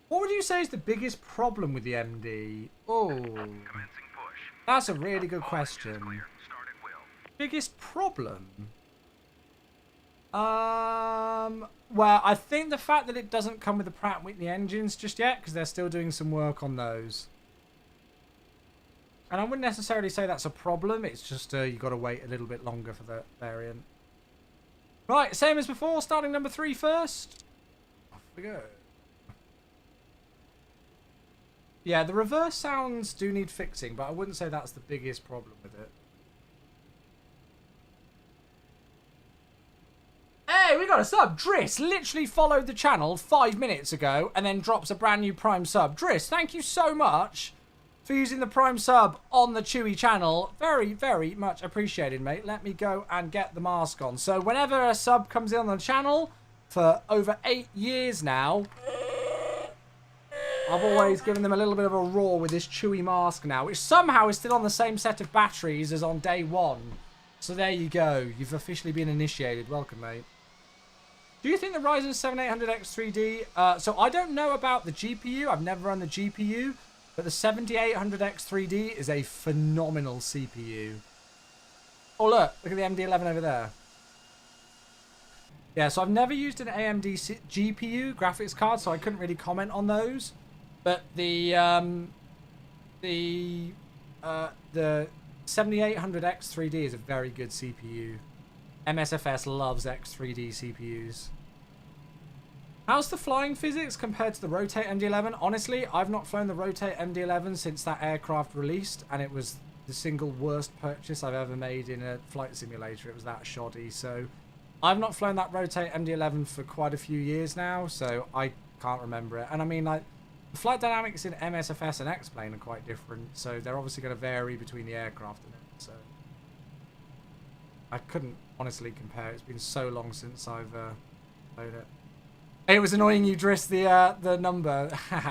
What would you say is the biggest problem with the MD? Oh, Commencing push. that's a really good question. Clear. Start at will. Biggest problem? Well, I think the fact that it doesn't come with the Pratt & Whitney engines just yet, because they're still doing some work on those. And I wouldn't necessarily say that's a problem. It's just you've got to wait a little bit longer for the variant. Right, same as before. Starting number 3 first. Off we go. Yeah, the reverse sounds do need fixing, but I wouldn't say that's the biggest problem with it. Hey, we got a sub. Driss literally followed the channel 5 minutes ago and then drops a brand new Prime sub. Driss, thank you so much for using the Prime sub on the Chewy channel. Very, very much appreciated, mate. Let me go and get the mask on. So whenever a sub comes in on the channel for over 8 years now, I've always given them a little bit of a roar with this Chewy mask now, which somehow is still on the same set of batteries as on day 1. So there you go. You've officially been initiated. Welcome, mate. Do you think the Ryzen 7 800X3D... so I don't know about the GPU. I've never run the GPU. But the 7800X3D is a phenomenal CPU. Oh, look at the MD-11 over there. Yeah, so I've never used an AMD GPU graphics card, so I couldn't really comment on those. But the 7800X3D is a very good CPU. MSFS loves X3D CPUs. How's the flying physics compared to the Rotate MD-11? Honestly, I've not flown the Rotate MD-11 since that aircraft released, and it was the single worst purchase I've ever made in a flight simulator. It was that shoddy. So I've not flown that Rotate MD-11 for quite a few years now, so I can't remember it. And I mean, like, the flight dynamics in MSFS and X-Plane are quite different, so they're obviously going to vary between the aircraft and it. So I couldn't honestly compare. It's been so long since I've flown it. It was annoying you dressed the number. Please set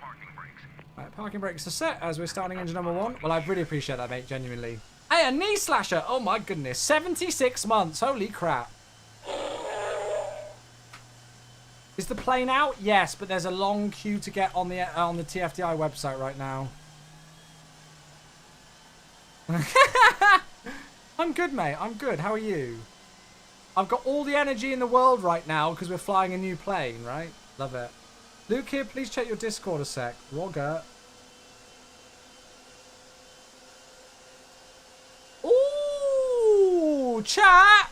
parking brakes. Right, parking brakes are set as we're starting engine number 1. Well, I really appreciate that, mate, genuinely. Hey, a knee slasher. Oh my goodness, 76 months. Holy crap. Is the plane out? Yes, but there's a long queue to get on the TFDi website right now. I'm good, mate. I'm good. How are you? I've got all the energy in the world right now because we're flying a new plane, right? Love it. Luke here, please check your Discord a sec. Roger. Ooh, chat!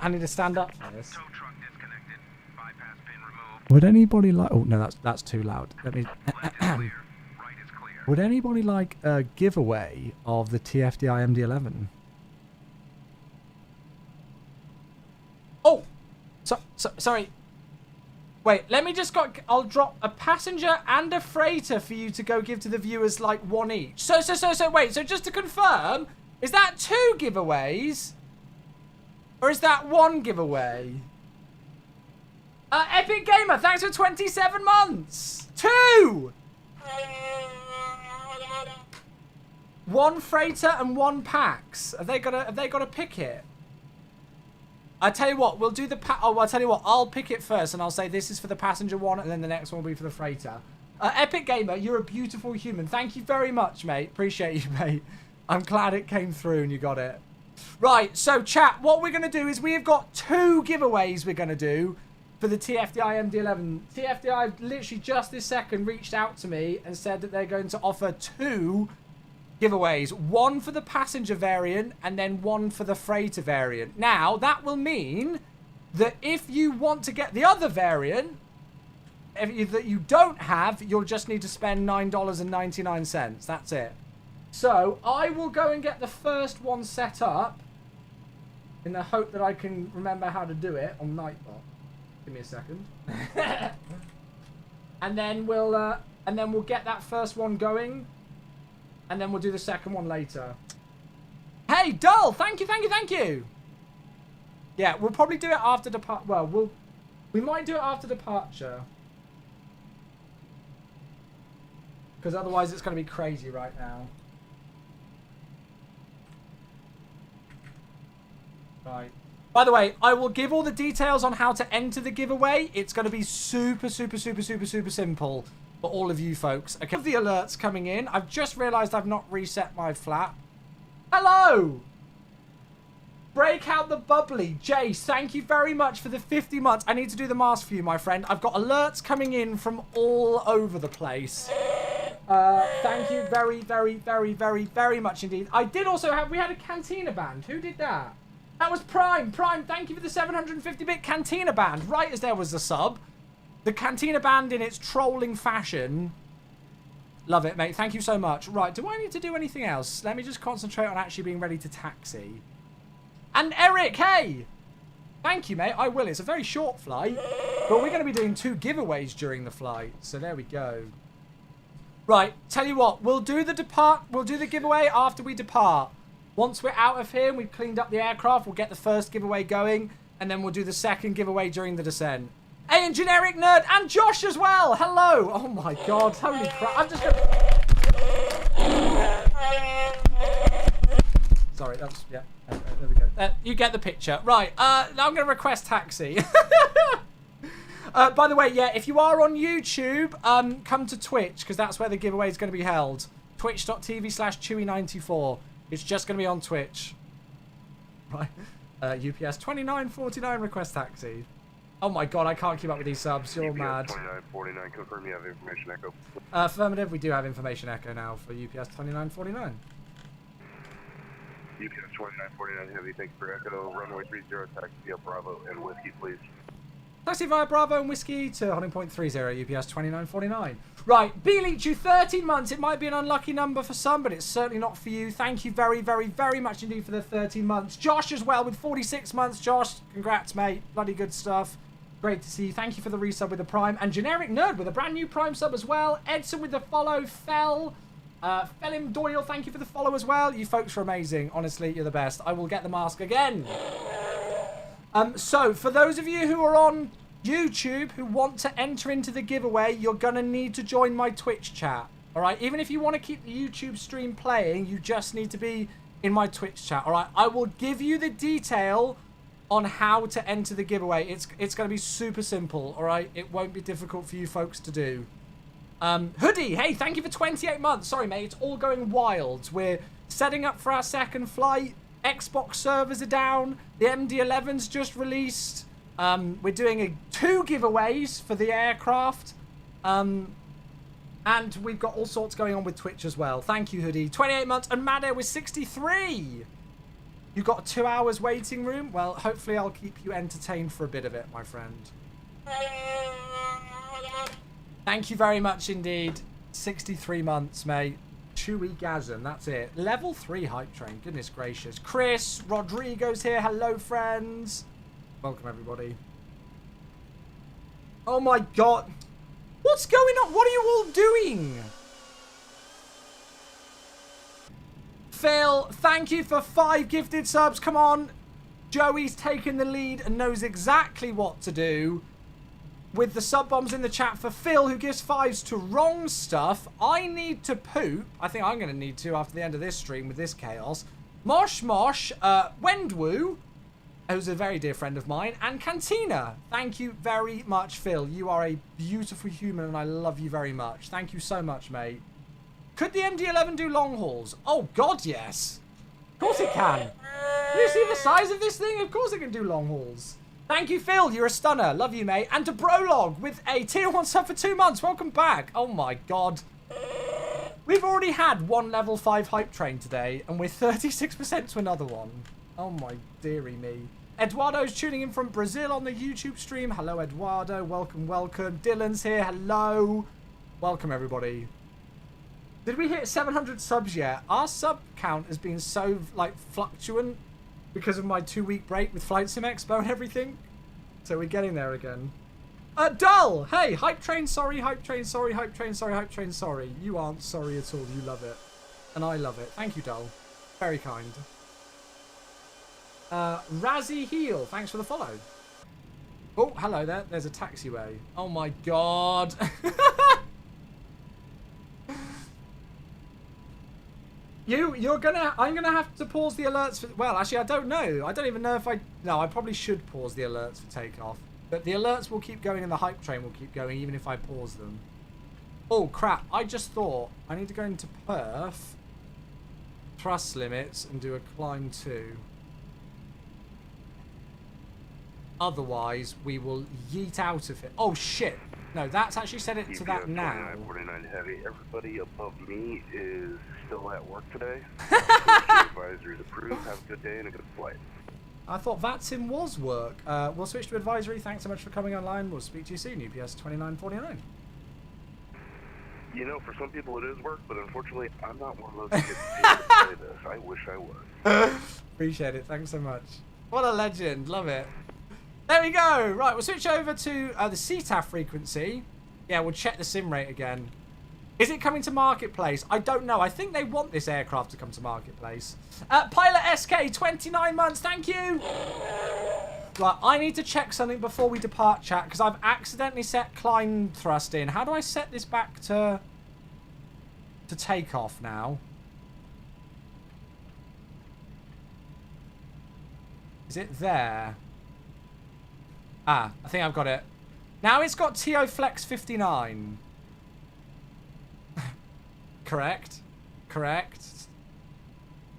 I need to stand up for this. Tow truck disconnected. Bypass pin removed. Would anybody like... Oh, no, that's too loud. Let me... Left is clear. Right is clear. Would anybody like a giveaway of the TFDi MD-11? Oh! Sorry. Wait, let me just go... I'll drop a passenger and a freighter for you to go give to the viewers, like, one each. So, wait. So, just to confirm, is that 2 giveaways? Or is that 1 giveaway? Epic Gamer, thanks for 27 months! 2! 1 freighter and 1 Pax. Have they got to pick it? I tell you what, we'll do the I'll tell you what, I'll pick it first and I'll say this is for the passenger one and then the next one will be for the freighter. Epic Gamer, you're a beautiful human. Thank you very much, mate. Appreciate you, mate. I'm glad it came through and you got it. Right, so chat, what we're going to do is we've got 2 giveaways we're going to do for the TFDi MD-11. TFDi literally just this second reached out to me and said that they're going to offer 2 giveaways. 1 for the passenger variant and then 1 for the freighter variant. Now, that will mean that if you want to get the other variant that you don't have, you'll just need to spend $9.99. That's it. So, I will go and get the first one set up in the hope that I can remember how to do it on Nightbot. Give me a second. and then we'll get that first one going. And then we'll do the second one later. Hey, Dull! Thank you! Yeah, we'll probably do it after depart. Well, we might do it after departure. Because otherwise it's going to be crazy right now. Right. By the way, I will give all the details on how to enter the giveaway. It's going to be super simple for all of you folks. Okay, the alerts coming in. I've just realized I've not reset my flap. Hello! Break out the bubbly. Jace, thank you very much for the 50 months. I need to do the mask for you, my friend. I've got alerts coming in from all over the place. Thank you very much indeed. I did also have... We had a Cantina band. Who did that? That was Prime. Prime, thank you for the 750-bit Cantina band. Right as there was a sub. The Cantina band in its trolling fashion. Love it, mate. Thank you so much. Right, do I need to do anything else? Let me just concentrate on actually being ready to taxi. And Eric, hey! Thank you, mate. I will. It's a very short flight. But we're going to be doing 2 giveaways during the flight. So there we go. Right, tell you what. We'll do the giveaway after we depart. Once we're out of here and we've cleaned up the aircraft, we'll get the first giveaway going. And then we'll do the second giveaway during the descent. Hey, and Generic Nerd, and Josh as well. Hello. Oh, my God. Holy crap. I'm just going to... Sorry, that's... Yeah, there we go. You get the picture. Right, now I'm going to request taxi. By the way, yeah, if you are on YouTube, come to Twitch, because that's where the giveaway is going to be held. Twitch.tv/Chewy94. It's just going to be on Twitch. Right. UPS 2949 request taxi. Oh my god, I can't keep up with these subs. You're UPS mad. 2949, confirm you have information echo. Affirmative, we do have information echo now for UPS 2949. UPS 2949 heavy, thanks for echo. Runway 30, taxi up Bravo and whiskey, please. Taxi via Bravo and whiskey to holding point 30, UPS 2949. Right, B-Leech, you 13 months. It might be an unlucky number for some, but it's certainly not for you. Thank you very, very, very much indeed for the 13 months. Josh as well with 46 months. Josh, congrats, mate. Bloody good stuff. Great to see you. Thank you for the resub with the Prime. And Generic Nerd with a brand new Prime sub as well. Edson with the follow. Fellim Doyle, thank you for the follow as well. You folks are amazing. Honestly, you're the best. I will get the mask again. So, for those of you who are on YouTube who want to enter into the giveaway, you're going to need to join my Twitch chat. All right? Even if you want to keep the YouTube stream playing, you just need to be in my Twitch chat. All right? I will give you the detail on how to enter the giveaway. It's going to be super simple. All right? It won't be difficult for you folks to do. Hoodie, hey, thank you for 28 months. Sorry, mate. It's all going wild. We're setting up for our second flight. Xbox servers are down. The MD-11's just released. We're doing 2 giveaways for the aircraft. And we've got all sorts going on with Twitch as well. Thank you, Hoodie. 28 months. And Mad Air with 63. You got 2 hours waiting room? Well, hopefully I'll keep you entertained for a bit of it, my friend. Thank you very much indeed. 63 months, mate. Chewy-gasm, that's it. Level 3 hype train. Goodness gracious. Chris, Rodrigo's here. Hello, friends. Welcome, everybody. Oh, my God. What's going on? What are you all doing? Phil, thank you for 5 gifted subs. Come on. Joey's taking the lead and knows exactly what to do. With the sub bombs in the chat for Phil, who gives 5s to wrong stuff. I need to poop. I think I'm going to need to after the end of this stream with this chaos. Mosh, Wendwoo, who's a very dear friend of mine, and Cantina. Thank you very much, Phil. You are a beautiful human, and I love you very much. Thank you so much, mate. Could the MD-11 do long hauls? Oh, God, yes. Of course it can. Do you see the size of this thing? Of course it can do long hauls. Thank you, Phil. You're a stunner. Love you, mate. And to Brolog with a tier 1 sub for 2 months. Welcome back. Oh, my God. We've already had 1 level 5 hype train today, and we're 36% to another one. Oh, my dearie me. Eduardo's tuning in from Brazil on the YouTube stream. Hello, Eduardo. Welcome, welcome. Dylan's here. Hello. Welcome, everybody. Did we hit 700 subs yet? Our sub count has been so, like, fluctuant because of my 2-week break with Flight Sim Expo and everything. So we're getting there again. Dull! Hey, hype train, sorry, hype train, sorry, hype train, sorry, hype train, sorry. You aren't sorry at all. You love it. And I love it. Thank you, Dull. Very kind. Razzie Heel, thanks for the follow. Oh, hello there. There's a taxiway. Oh my God. I'm gonna have to pause the alerts for, well, actually, I don't know. I don't even know if no, I probably should pause the alerts for takeoff. But the alerts will keep going and the hype train will keep going even if I pause them. Oh, crap. I just thought I need to go into perf, thrust limits, and do a climb 2. Otherwise, we will yeet out of it. Oh, shit. No, that's actually set it to that now. 49 heavy. Everybody above me is still at work today. Advisory is approved. Have a good day and a good flight. I thought VATSIM was work. We'll switch to advisory. Thanks so much for coming online. We'll speak to you soon. UPS 2949. You know, for some people it is work, but unfortunately, I'm not one of those kids to say this. I wish I was. Appreciate it. Thanks so much. What a legend. Love it. There we go. Right, we'll switch over to the CTAF frequency. Yeah, we'll check the sim rate again. Is it coming to Marketplace? I don't know. I think they want this aircraft to come to Marketplace. Pilot SK, 29 months. Thank you. Right, I need to check something before we depart, chat, because I've accidentally set climb thrust in. How do I set this back to takeoff now? Is it there? Ah, I think I've got it. Now it's got TO Flex 59. Correct. Correct.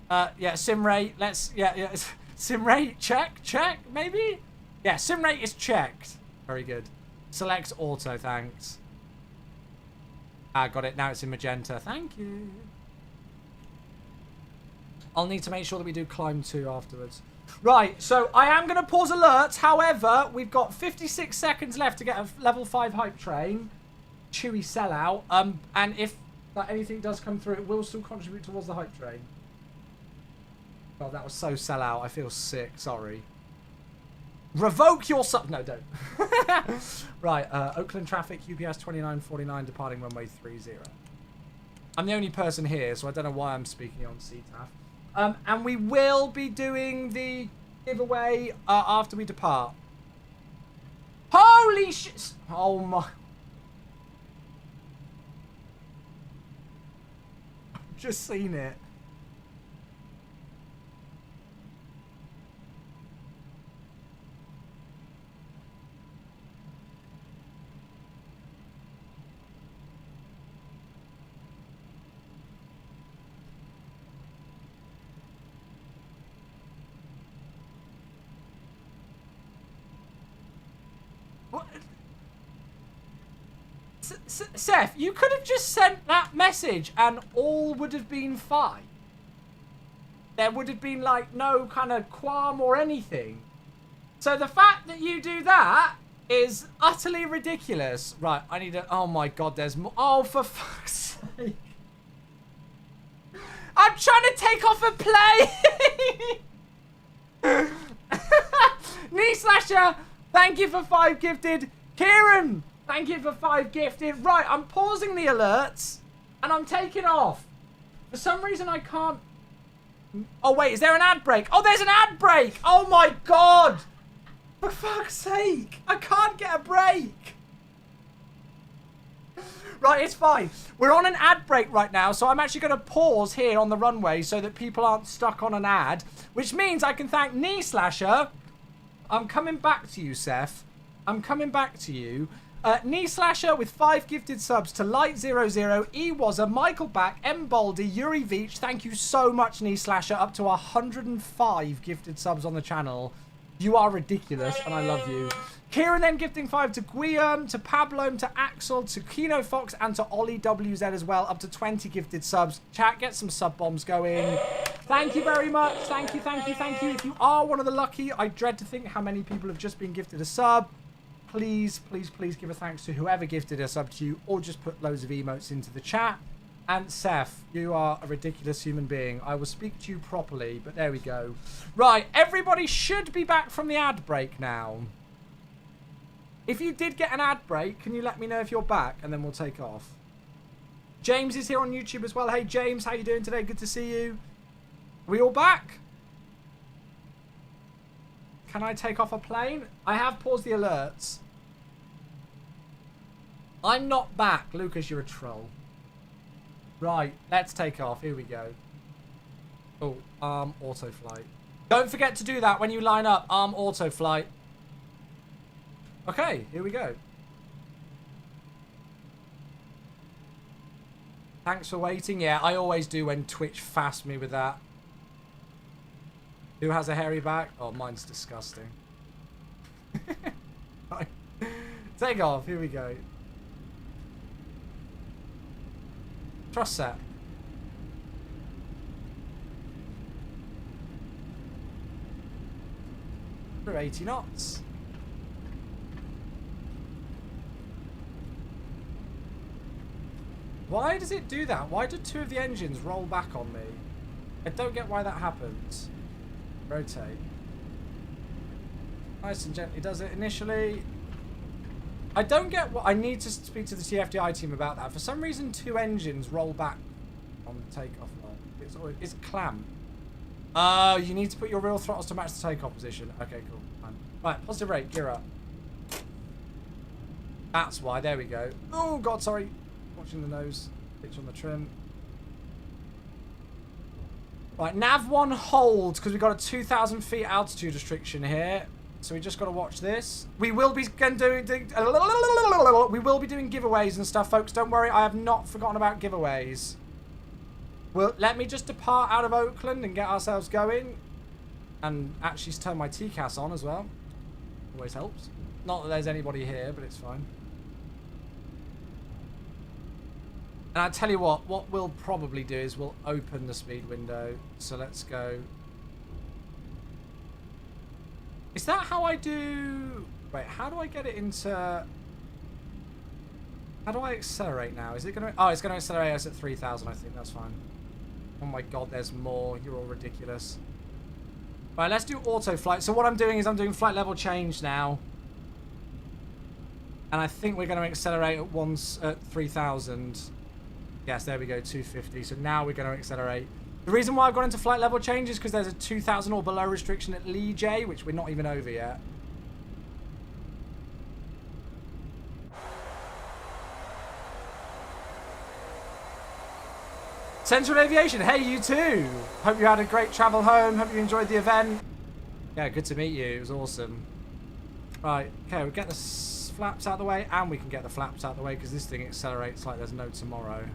Yeah, sim rate. Let's, yeah. Sim rate, check, maybe? Yeah, sim rate is checked. Very good. Select auto, thanks. Ah, got it. Now it's in magenta. Thank you. I'll need to make sure that we do climb 2 afterwards. Right, so I am going to pause alerts. However, we've got 56 seconds left to get a level 5 hype train. Chewy sellout. And if anything does come through, it will still contribute towards the hype train. God, that was so sellout. I feel sick. Sorry. Revoke your sub. No, don't. Right, Oakland traffic, UPS 2949, departing runway 30. I'm the only person here, so I don't know why I'm speaking on CTAF. And we will be doing the giveaway after we depart. Holy shit! Oh my. I've just seen it. Seth, you could have just sent that message and all would have been fine. There would have been like no kind of qualm or anything. So the fact that you do that is utterly ridiculous. Right, I need to... Oh my god, there's more... Oh, for fuck's sake. I'm trying to take off a plane. Knee Slasher, thank you for 5 gifted. Kieran, thank you for 5 gifted. Right, I'm pausing the alerts and I'm taking off. For some reason, I can't... Oh, wait, is there an ad break? Oh, there's an ad break. Oh, my God. For fuck's sake. I can't get a break. Right, it's fine. We're on an ad break right now, so I'm actually going to pause here on the runway so that people aren't stuck on an ad, which means I can thank Knee Slasher. I'm coming back to you, Seth. I'm coming back to you. Knee Slasher with 5 gifted subs to Light00, Ewaza, Michael Back, M Baldy, Yuri Veach. Thank you so much, Knee Slasher. Up to 105 gifted subs on the channel. You are ridiculous, and I love you. Kieran then gifting 5 to Guillaume, to Pablo, to Axel, to Kino Fox, and to Ollie WZ as well. Up to 20 gifted subs. Chat, get some sub bombs going. Thank you very much. Thank you, thank you, thank you. If you are one of the lucky, I dread to think how many people have just been gifted a sub. Please, please, please give a thanks to whoever gifted a sub to you, or just put loads of emotes into the chat. And Seth, you are a ridiculous human being. I will speak to you properly, but there we go. Right, everybody should be back from the ad break now. If you did get an ad break, can you let me know if you're back, and then we'll take off. James is here on YouTube as well. Hey, James, how you doing today? Good to see you. Are we all back? Can I take off a plane? I have paused the alerts. I'm not back. Lucas, you're a troll. Right, let's take off. Here we go. Oh, arm auto flight. Don't forget to do that when you line up. Arm auto flight. Okay, here we go. Thanks for waiting. Yeah, I always do when Twitch fasts me with that. Who has a hairy back? Oh, mine's disgusting. Right. Take off. Here we go. Trust set. For 80 knots. Why does it do that? Why do 2 of the engines roll back on me? I don't get why that happens. Rotate. Nice and gently does it initially. I don't get what... I need to speak to the TFDi team about that. For some reason, 2 engines roll back on the takeoff line. It's clamp. Oh, you need to put your real throttles to match the takeoff position. Okay, cool. Fine. Right, positive rate. Gear up. That's why. There we go. Oh, God, sorry. Watching the nose. Pitch on the trim. Right, nav 1 hold, because we've got a 2,000 feet altitude restriction here. So we just got to watch this. We will be doing giveaways and stuff, folks. Don't worry, I have not forgotten about giveaways. Well, let me just depart out of Oakland and get ourselves going. And actually turn my TCAS on as well. Always helps. Not that there's anybody here, but it's fine. And I tell you what we'll probably do is we'll open the speed window. So let's go. Is that how I do... Wait, how do I get it into... How do I accelerate now? Is it going to... Oh, it's going to accelerate us at 3,000, I think. That's fine. Oh my god, there's more. You're all ridiculous. Right, let's do auto flight. So what I'm doing is I'm doing flight level change now. And I think we're going to accelerate at once at 3,000. Yes, there we go, 250. So now we're going to accelerate. The reason why I've gone into flight level change is because there's a 2,000 or below restriction at Lee J, which we're not even over yet. Central Aviation, hey, you too. Hope you had a great travel home. Hope you enjoyed the event. Yeah, good to meet you. It was awesome. Right, okay, we'll get the flaps out of the way, and we can get the flaps out of the way because this thing accelerates like there's no tomorrow.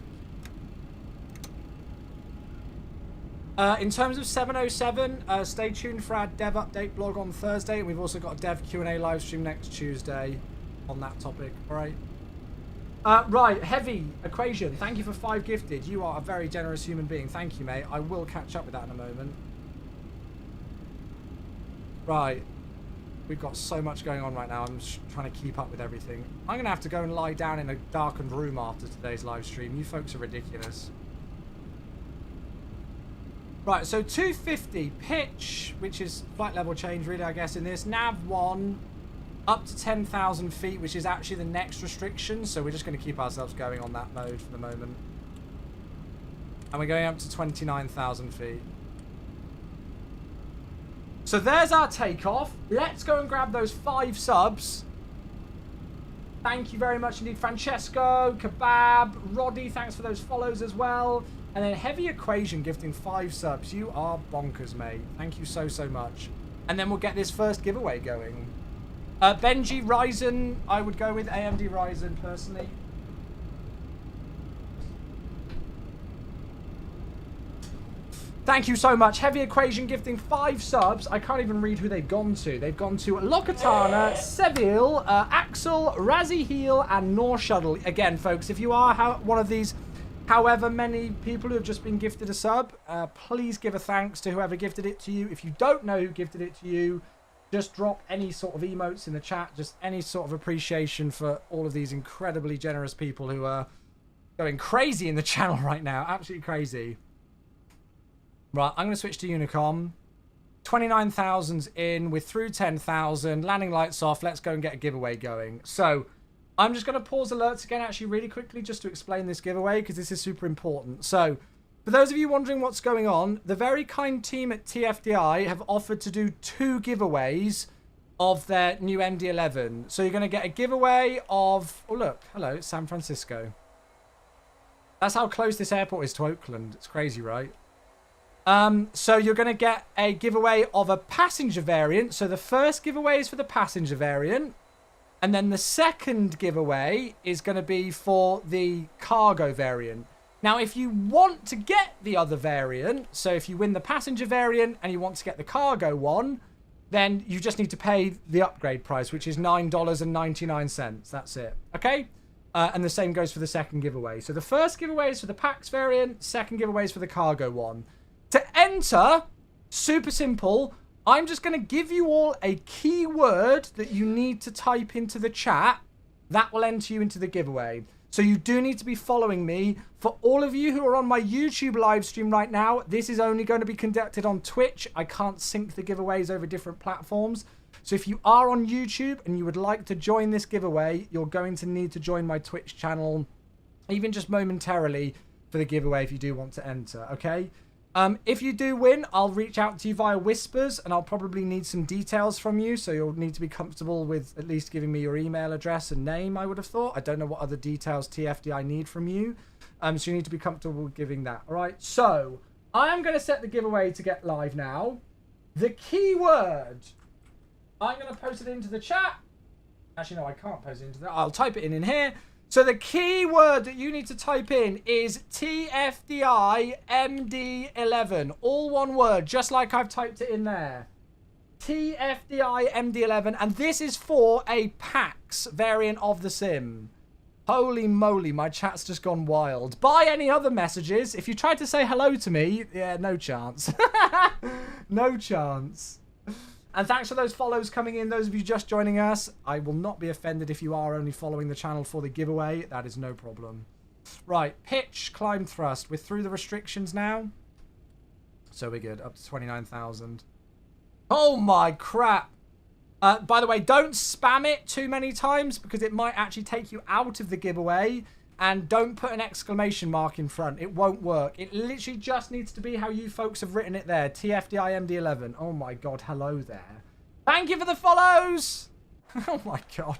In terms of 707, stay tuned for our dev update blog on Thursday. And we've also got a dev Q&A live stream next Tuesday on that topic. All right. Right, Heavy Equation. Thank you for 5 gifted. You are a very generous human being. Thank you, mate. I will catch up with that in a moment. Right. We've got so much going on right now. I'm just trying to keep up with everything. I'm going to have to go and lie down in a darkened room after today's live stream. You folks are ridiculous. Right, so 250 pitch, which is flight level change really, I guess, in this. Nav 1, up to 10,000 feet, which is actually the next restriction. So we're just going to keep ourselves going on that mode for the moment. And we're going up to 29,000 feet. So there's our takeoff. Let's go and grab those 5 subs. Thank you very much indeed, Francesco, Kebab, Roddy, thanks for those follows as well. And then Heavy Equation gifting 5 subs. You are bonkers, mate. Thank you so, so much. And then we'll get this first giveaway going. Benji Ryzen, I would go with AMD Ryzen personally. Thank you so much. Heavy Equation gifting 5 subs. I can't even read who they've gone to. They've gone to Lokatana, Seville, Axel, Razzie Heel, and Nor Shuttle. Again, folks, if you are one of these however many people who have just been gifted a sub, please give a thanks to whoever gifted it to you. If you don't know who gifted it to you, just drop any sort of emotes in the chat, just any sort of appreciation for all of these incredibly generous people who are going crazy in the channel right now. Absolutely crazy. Right, I'm going to switch to Unicom. 29,000's in. We're through 10,000. Landing lights off. Let's go and get a giveaway going. So I'm just going to pause alerts again actually really quickly just to explain this giveaway because this is super important. So for those of you wondering what's going on, the very kind team at TFDi have offered to do 2 giveaways of their new MD-11. So you're going to get a giveaway of... Oh, look. Hello, it's San Francisco. That's how close this airport is to Oakland. It's crazy, right? So you're going to get a giveaway of a passenger variant. So the first giveaway is for the passenger variant. And then the second giveaway is going to be for the cargo variant. Now, if you want to get the other variant, so if you win the passenger variant and you want to get the cargo one, then you just need to pay the upgrade price, which is $9.99. That's it. Okay? And the same goes for the second giveaway. So the first giveaway is for the PAX variant. Second giveaway is for the cargo one. To enter, super simple. I'm just going to give you all a keyword that you need to type into the chat. That will enter you into the giveaway. So you do need to be following me. For all of you who are on my YouTube live stream right now, this is only going to be conducted on Twitch. I can't sync the giveaways over different platforms. So if you are on YouTube and you would like to join this giveaway, you're going to need to join my Twitch channel, even just momentarily, for the giveaway if you do want to enter, okay? If you do win, I'll reach out to you via Whispers, and I'll probably need some details from you, so you'll need to be comfortable with at least giving me your email address and name, I would have thought. I don't know what other details TFDi need from you, so you need to be comfortable with giving that, all right? So, I am going to set the giveaway to get live now. The keyword I'm going to post it into the chat. Actually, no, I can't post it into that. I'll type it in here. So the key word that you need to type in is TFDi MD-11. All one word, just like I've typed it in there. TFDi MD-11. And this is for a PAX variant of the sim. Holy moly, my chat's just gone wild. By any other messages, if you tried to say hello to me, yeah, no chance. No chance. And thanks for those follows coming in, those of you just joining us. I will not be offended if you are only following the channel for the giveaway. That is no problem. Right, pitch, climb thrust. We're through the restrictions now. So we're good, up to 29,000. Oh my crap. By the way, don't spam it too many times because it might actually take you out of the giveaway. And don't put an exclamation mark in front. It won't work. It literally just needs to be how you folks have written it there. TFDi MD-11. Oh my god, hello there. Thank you for the follows! Oh my god.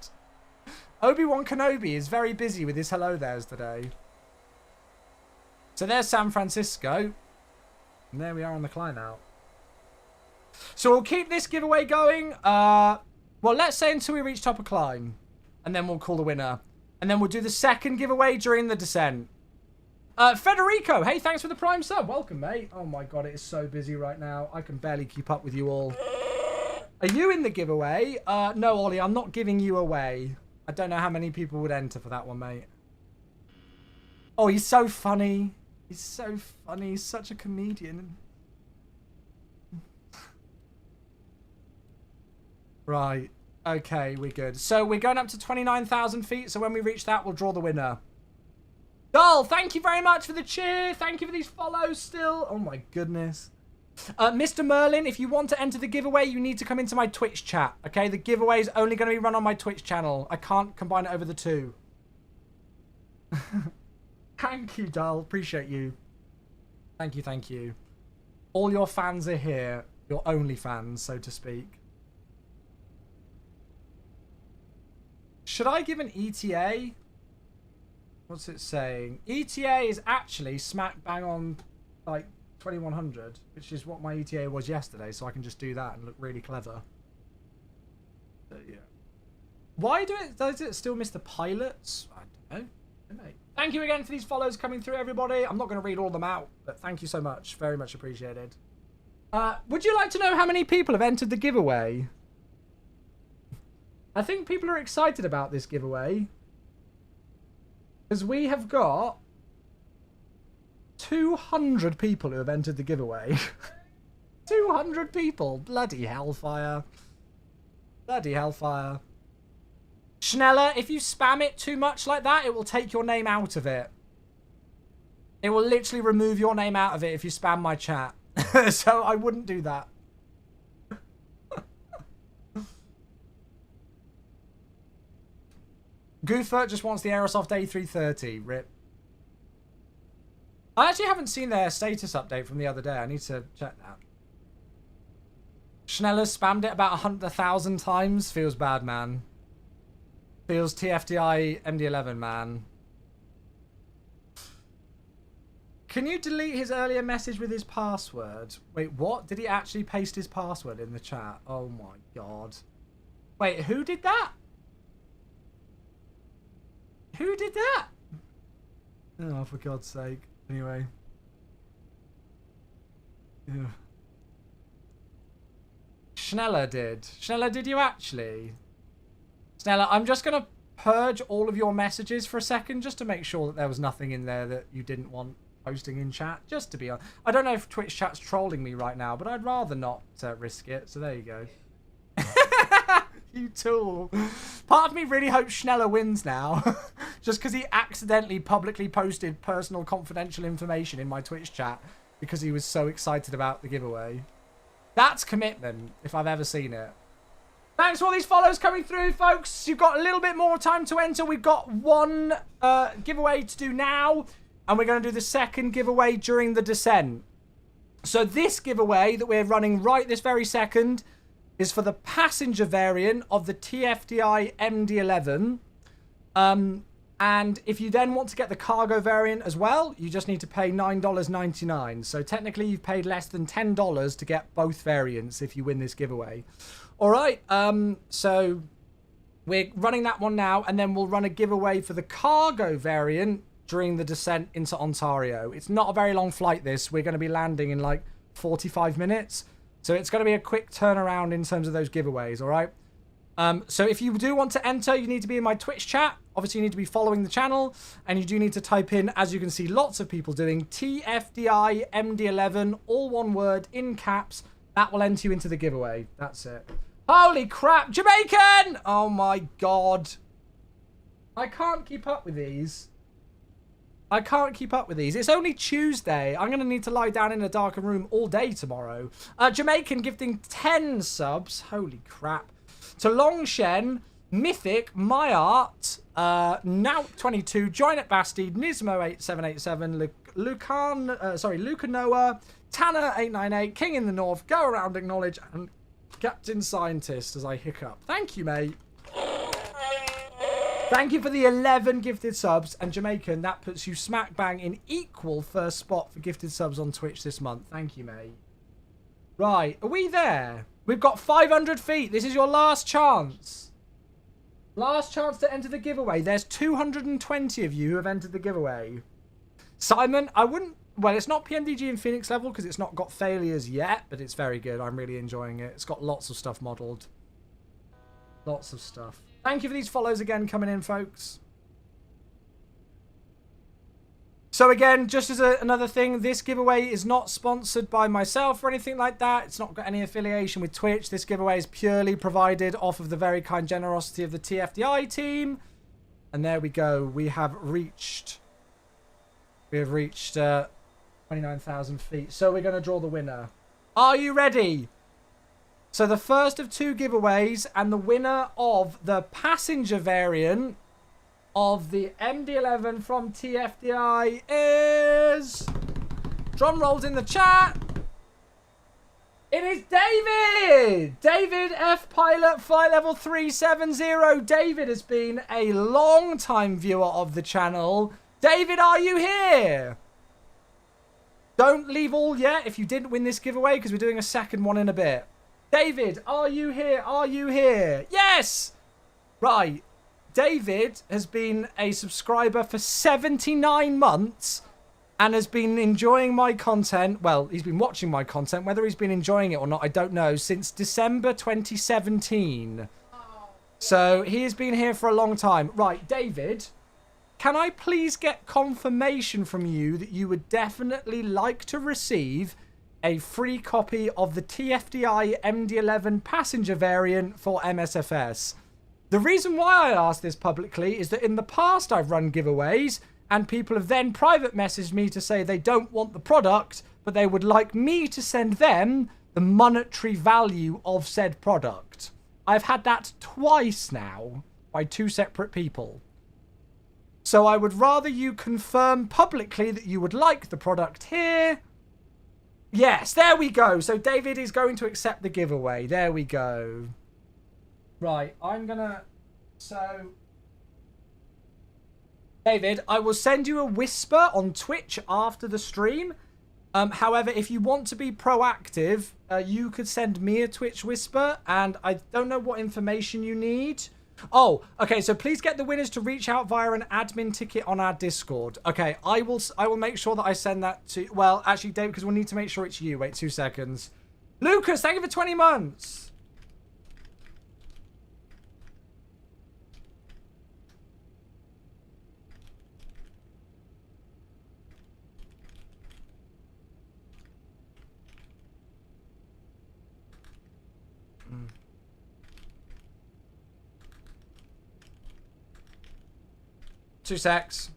Obi-Wan Kenobi is very busy with his hello theres today. So there's San Francisco. And there we are on the climb out. So we'll keep this giveaway going. Well, let's say until we reach top of climb. And then we'll call the winner. And then we'll do the second giveaway during the descent. Federico, hey, thanks for the Prime sub. Welcome, mate. Oh my god, it is so busy right now. I can barely keep up with you all. Are you in the giveaway? No, Ollie, I'm not giving you away. I don't know how many people would enter for that one, mate. Oh, he's so funny. He's so funny. He's such a comedian. Right. Okay, we're good. So we're going up to 29,000 feet. So when we reach that, we'll draw the winner. Doll, thank you very much for the cheer. Thank you for these follows still. Oh my goodness. Mr. Merlin, if you want to enter the giveaway, you need to come into my Twitch chat. Okay, the giveaway is only going to be run on my Twitch channel. I can't combine it over the two. Thank you, Doll. Appreciate you. Thank you, thank you. All your fans are here. Your only fans, so to speak. Should I give an ETA? What's it saying? ETA is actually smack bang on like 2100, which is what my ETA was yesterday, so I can just do that and look really clever. But, yeah. Why does it still miss the pilots? I don't know. Thank you again for these follows coming through, everybody. I'm not going to read all of them out, but thank you so much. Very much appreciated. Would you like to know how many people have entered the giveaway? I think people are excited about this giveaway. Because we have got 200 people who have entered the giveaway. 200 people. Bloody hellfire. Bloody hellfire. Schneller, if you spam it too much like that, it will take your name out of it. It will literally remove your name out of it if you spam my chat. So I wouldn't do that. Goofert just wants the Aerosoft A330. Rip. I actually haven't seen their status update from the other day. I need to check that. Schneller spammed it about 1,000 times. Feels bad, man. Feels TFDi MD-11, man. Can you delete his earlier message with his password? Wait, what? Did he actually paste his password in the chat? Oh my god. Wait, who did that? Who did that? Oh, for God's sake. Anyway. Yeah. Schneller did. Schneller, did you actually? Schneller, I'm just going to purge all of your messages for a second just to make sure that there was nothing in there that you didn't want posting in chat. Just to be honest. I don't know if Twitch chat's trolling me right now, but I'd rather not risk it. So there you go. You tool. Part of me really hopes Schneller wins now. Just because he accidentally publicly posted personal confidential information in my Twitch chat because he was so excited about the giveaway. That's commitment, if I've ever seen it. Thanks for all these follows coming through, folks. You've got a little bit more time to enter. We've got one giveaway to do now, and we're going to do the second giveaway during the descent. So this giveaway that we're running right this very second is for the passenger variant of the TFDi MD-11. And And if you then want to get the cargo variant as well, you just need to pay $9.99. So technically you've paid less than $10 to get both variants if you win this giveaway. All right, so we're running that one now, and then we'll run a giveaway for the cargo variant during the descent into Ontario. It's not a very long flight, this. We're going to be landing in like 45 minutes. So it's going to be a quick turnaround in terms of those giveaways, all right? So if you do want to enter, you need to be in my Twitch chat. Obviously, you need to be following the channel, and you do need to type in, as you can see, lots of people doing, TFDi MD-11, all one word, in caps. That will enter you into the giveaway. That's it. Holy crap, Jamaican! Oh my God. I can't keep up with these. I can't keep up with these. It's only Tuesday. I'm going to need to lie down in a darker room all day tomorrow. Jamaican gifting 10 subs. Holy crap. To Longshen, Mythic, My Art, Nout22, Joinet Bastide, Nismo8787, Luca Noah, Tanner898, King in the North, Go Around Acknowledge, and Captain Scientist as I hiccup. Thank you, mate. Thank you for the 11 gifted subs. And Jamaican, that puts you smack bang in equal first spot for gifted subs on Twitch this month. Thank you, mate. Right, are we there? We've got 500 feet. This is your last chance. Last chance to enter the giveaway. There's 220 of you who have entered the giveaway. Simon, I wouldn't... Well, it's not PMDG in Phoenix level because it's not got failures yet, but it's very good. I'm really enjoying it. It's got lots of stuff modeled. Lots of stuff. Thank you for these follows again coming in, folks. So again, just as another thing, this giveaway is not sponsored by myself or anything like that. It's not got any affiliation with Twitch. This giveaway is purely provided off of the very kind generosity of the TFDi team. And there we go. We have reached 29,000 feet. So we're going to draw the winner. Are you ready? So the first of two giveaways, and the winner of the passenger variant of the MD-11 from TFDi is... Drum rolls in the chat. It is David! David F. Pilot, flight level 370. David has been a long-time viewer of the channel. David, are you here? Don't leave all yet if you didn't win this giveaway, because we're doing a second one in a bit. David, are you here? Are you here? Yes! Right. David has been a subscriber for 79 months and has been enjoying my content. Well, he's been watching my content. Whether he's been enjoying it or not, I don't know. Since December 2017. So he has been here for a long time. Right, David, can I please get confirmation from you that you would definitely like to receive a free copy of the TFDi MD-11 passenger variant for MSFS? The reason why I ask this publicly is that in the past I've run giveaways and people have then private messaged me to say they don't want the product, but they would like me to send them the monetary value of said product. I've had that twice now by two separate people. So I would rather you confirm publicly that you would like the product here. Yes, there we go. So David is going to accept the giveaway. There we go. Right, I'm gonna... So... David, I will send you a whisper on Twitch after the stream. However, if you want to be proactive, you could send me a Twitch whisper, and I don't know what information you need. Oh, okay, so please get the winners to reach out via an admin ticket on our Discord. Okay, I will make sure that I send that to... Well, actually, David, because we'll need to make sure it's you. Wait 2 seconds. Lucas, thank you for 20 months. Two secs.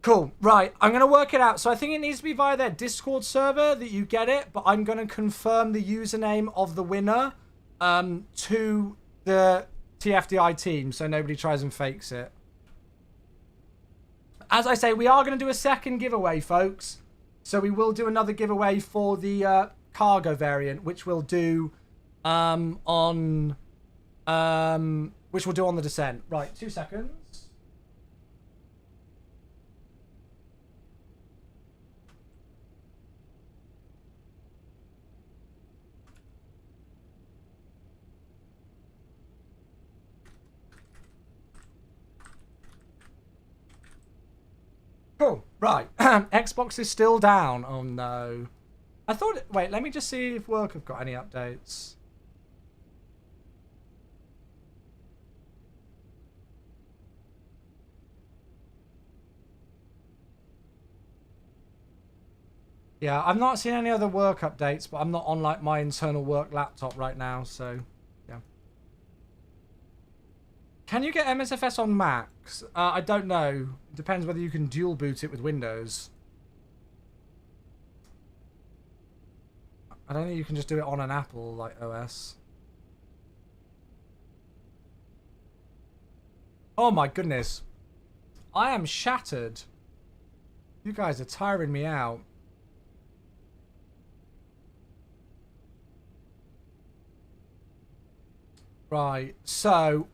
Cool. Right. I'm going to work it out. So I think it needs to be via their Discord server that you get it. But I'm going to confirm the username of the winner to the TFDi team. So nobody tries and fakes it. As I say, we are going to do a second giveaway, folks. So we will do another giveaway for the cargo variant, which we'll do on... which we'll do on the descent. Right, 2 seconds. Cool. Right. Xbox is still down. Oh no. I thought... Wait, let me just see if work have got any updates. Yeah, I've not seen any other work updates, but I'm not on like my internal work laptop right now, so yeah. Can you get MSFS on Macs? I don't know. It depends whether you can dual boot it with Windows. I don't think you can just do it on an Apple like OS. Oh my goodness. I am shattered. You guys are tiring me out. Right, so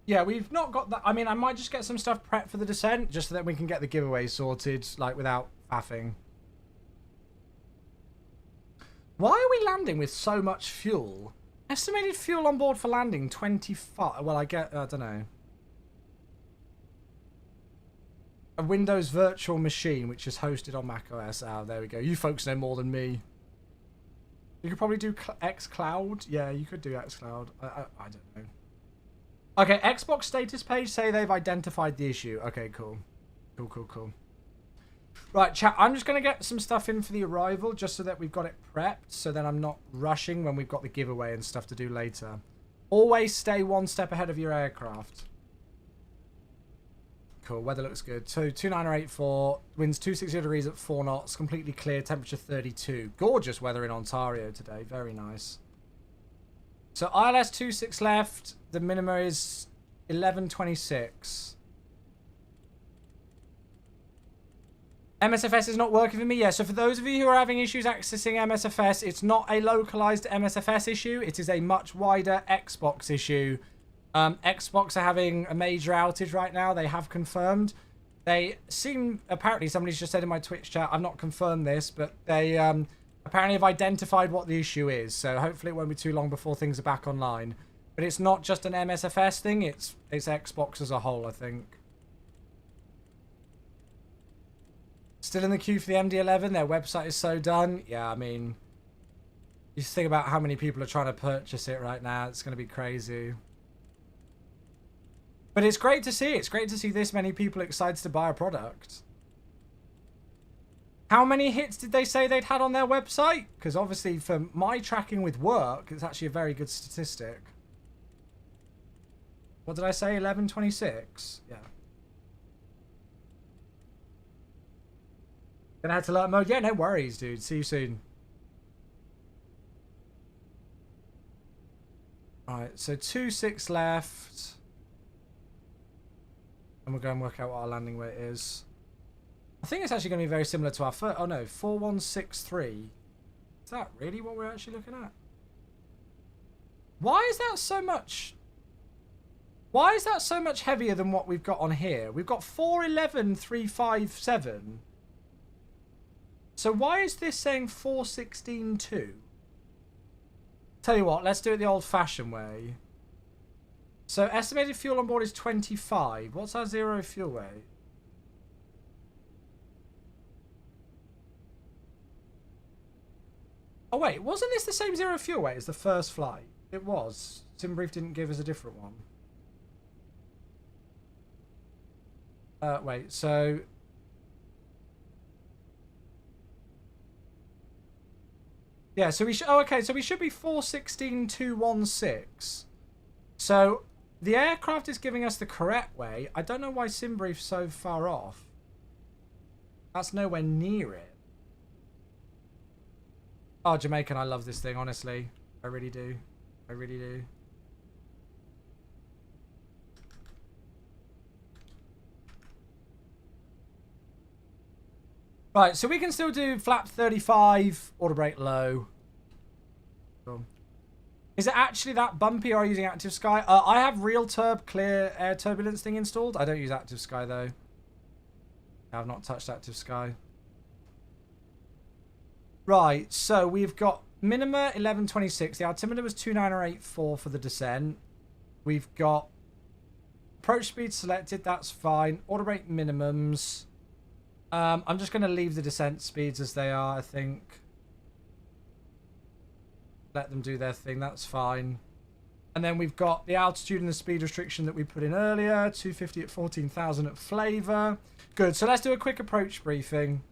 yeah, we've not got that. I mean, I might just get some stuff prepped for the descent just so that we can get the giveaway sorted, like, without faffing. Why are we landing with so much fuel? Estimated fuel on board for landing 25. Well, I don't know. A Windows virtual machine which is hosted on macOS. Ah, there we go. You folks know more than me. You could probably do xCloud. Yeah, you could do xCloud. I don't know. Okay, Xbox status page say they've identified the issue. Okay, cool. Cool. Right, chat, I'm just going to get some stuff in for the arrival just so that we've got it prepped, so then I'm not rushing when we've got the giveaway and stuff to do later. Always stay one step ahead of your aircraft. Cool, weather looks good. So 2984, winds 260 degrees at 4 knots, completely clear, temperature 32. Gorgeous weather in Ontario today, very nice. So ILS 26 left, the minima is 1126. MSFS is not working for me. Yeah, so for those of you who are having issues accessing MSFS, it's not a localized MSFS issue. It is a much wider Xbox issue. Xbox are having a major outage right now. They have confirmed. They seem... Apparently, somebody's just said in my Twitch chat, I've not confirmed this, but they apparently have identified what the issue is. So hopefully it won't be too long before things are back online. But it's not just an MSFS thing. It's Xbox as a whole, I think. Still in the queue for the MD-11. Their website is so done. Yeah, I mean, you just think about how many people are trying to purchase it right now. It's going to be crazy. But it's great to see. It's great to see this many people excited to buy a product. How many hits did they say they'd had on their website? Because obviously for my tracking with work, it's actually a very good statistic. What did I say? 1126? Yeah. Gonna head to alert mode? Yeah, no worries, dude. See you soon. Alright, so 26 left. And we'll go and work out what our landing weight is. I think it's actually going to be very similar to our first... Oh no, 4163. Is that really what we're actually looking at? Why is that so much... Why is that so much heavier than what we've got on here? We've got 411357. So why is this saying 4162? Tell you what, let's do it the old-fashioned way. So estimated fuel on board is 25. What's our zero fuel weight? Oh wait, wasn't this the same zero fuel weight as the first flight? It was. Simbrief didn't give us a different one. Wait, so... Yeah, so we should... Oh, okay, so we should be 416216. So... The aircraft is giving us the correct way. I don't know why Simbrief's so far off. That's nowhere near it. Oh, Jamaican, I love this thing, honestly. I really do. I really do. Right, so we can still do flap 35, auto brake low. Cool. Is it actually that bumpy or are you using Active Sky? I have Real Turb Clear Air Turbulence thing installed. I don't use Active Sky though. I've not touched Active Sky. Right, so we've got minima 1126. The altimeter was 29084 for the descent. We've got approach speed selected. That's fine. Auto brake minimums. I'm just going to leave the descent speeds as they are, I think. Let them do their thing. That's fine. And then we've got the altitude and the speed restriction that we put in earlier. 250 at 14,000 at Flavor. Good. So let's do a quick approach briefing.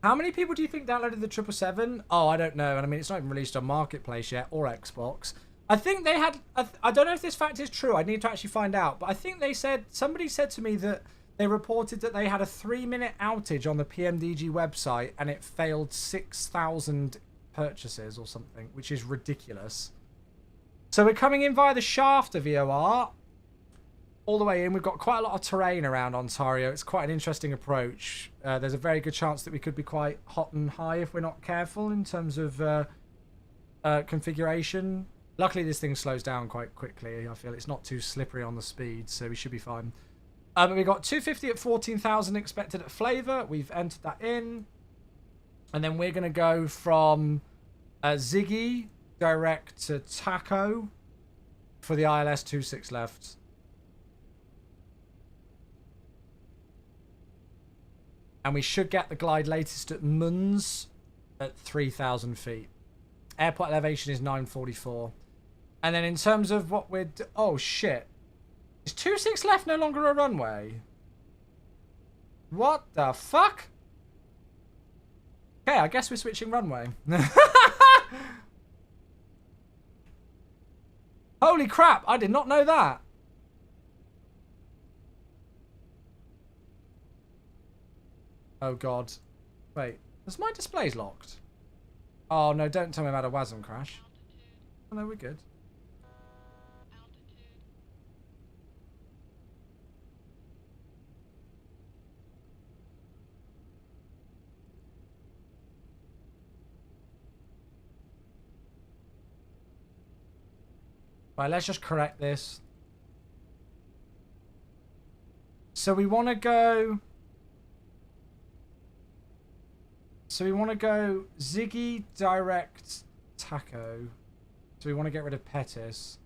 How many people do you think downloaded the 777? Oh, I don't know. And I mean, it's not even released on Marketplace yet or Xbox. I think they had... I don't know if this fact is true. I need to actually find out. But I think they said... Somebody said to me that they reported that they had a 3-minute outage on the PMDG website and it failed 6,000 purchases or something, which is ridiculous. So we're coming in via the Shafter VOR. All the way in. We've got quite a lot of terrain around Ontario. It's quite an interesting approach. There's a very good chance that we could be quite hot and high if we're not careful in terms of configuration. Luckily, this thing slows down quite quickly. I feel it's not too slippery on the speed, so we should be fine. We've got 250 at 14,000 expected at Flavor. We've entered that in. And then we're going to go from Ziggy direct to Taco for the ILS 26 left. And we should get the glide latest at Munz at 3,000 feet. Airport elevation is 944. And then in terms of what we're... Oh, shit. Is 26 left no longer a runway? What the fuck? Okay, I guess we're switching runway. Holy crap, I did not know that. Oh, God. Wait, is my displays locked? Oh, no, don't tell me about a WASM crash. Oh, no, we're good. Right, let's just correct this. So we want to go... So we want to go Ziggy, direct, Taco. So we want to get rid of Pettis.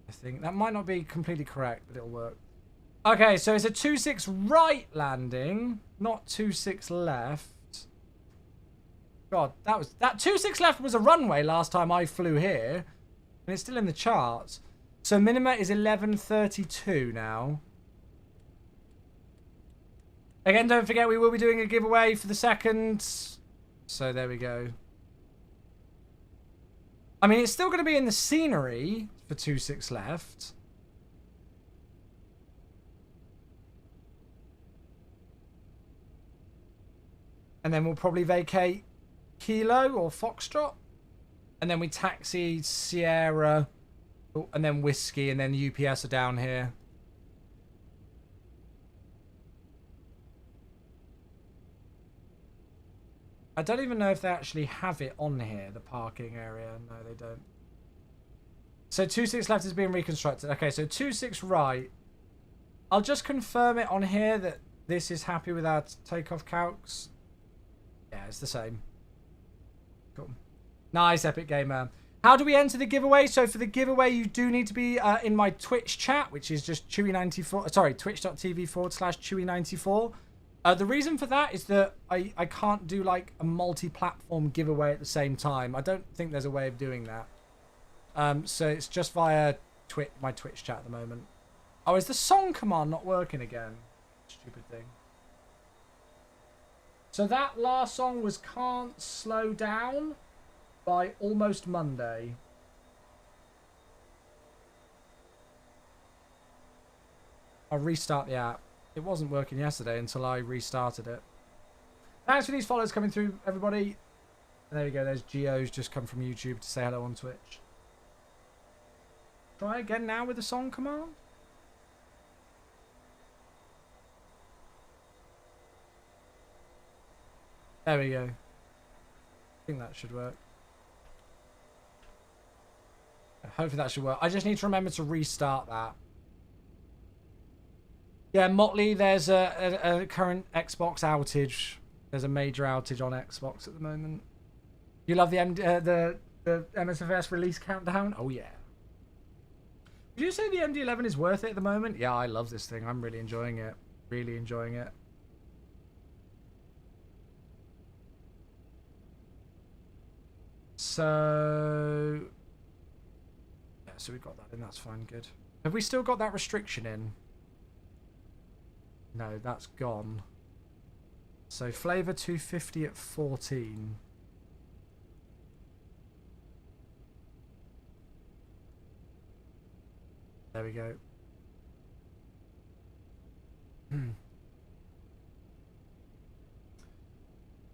I think that might not be completely correct, but it'll work. Okay, so it's a 26 right landing, not 26 left. God, that 26 left was a runway last time I flew here, and it's still in the charts. So minima is 1132 now. Again, don't forget we will be doing a giveaway for the second. So there we go. I mean, it's still going to be in the scenery for 26 left. And then we'll probably vacate Kilo or Foxtrot. And then we taxi Sierra. And then Whiskey. And then UPS are down here. I don't even know if they actually have it on here, the parking area. No, they don't. So 26 left is being reconstructed. Okay, so 26 right. I'll just confirm it on here that this is happy with our takeoff calcs. Yeah, it's the same. Cool. Nice, Epic Gamer. How do we enter the giveaway? So for the giveaway, you do need to be in my Twitch chat, which is just Chewy94. Sorry, twitch.tv/Chewy94. The reason for that is that I can't do like a multi-platform giveaway at the same time. I don't think there's a way of doing that. So it's just via my Twitch chat at the moment. Oh, is the song command not working again? Stupid thing. So that last song was Can't Slow Down by Almost Monday. I'll restart the app. It wasn't working yesterday until I restarted it. Thanks for these follows coming through, everybody. And there we go. There's Geo's just come from YouTube to say hello on Twitch. Try again now with the song command. There we go. I think that should work. Hopefully that should work. I just need to remember to restart that. Yeah, Motley, there's a current Xbox outage. There's a major outage on Xbox at the moment. You love the MSFS release countdown? Oh, yeah. Would you say the MD-11 is worth it at the moment? Yeah, I love this thing. I'm really enjoying it. Really enjoying it. So... yeah, so we've got that in. That's fine. Good. Have we still got that restriction in? No, that's gone. So flavor 250 at 14. There we go.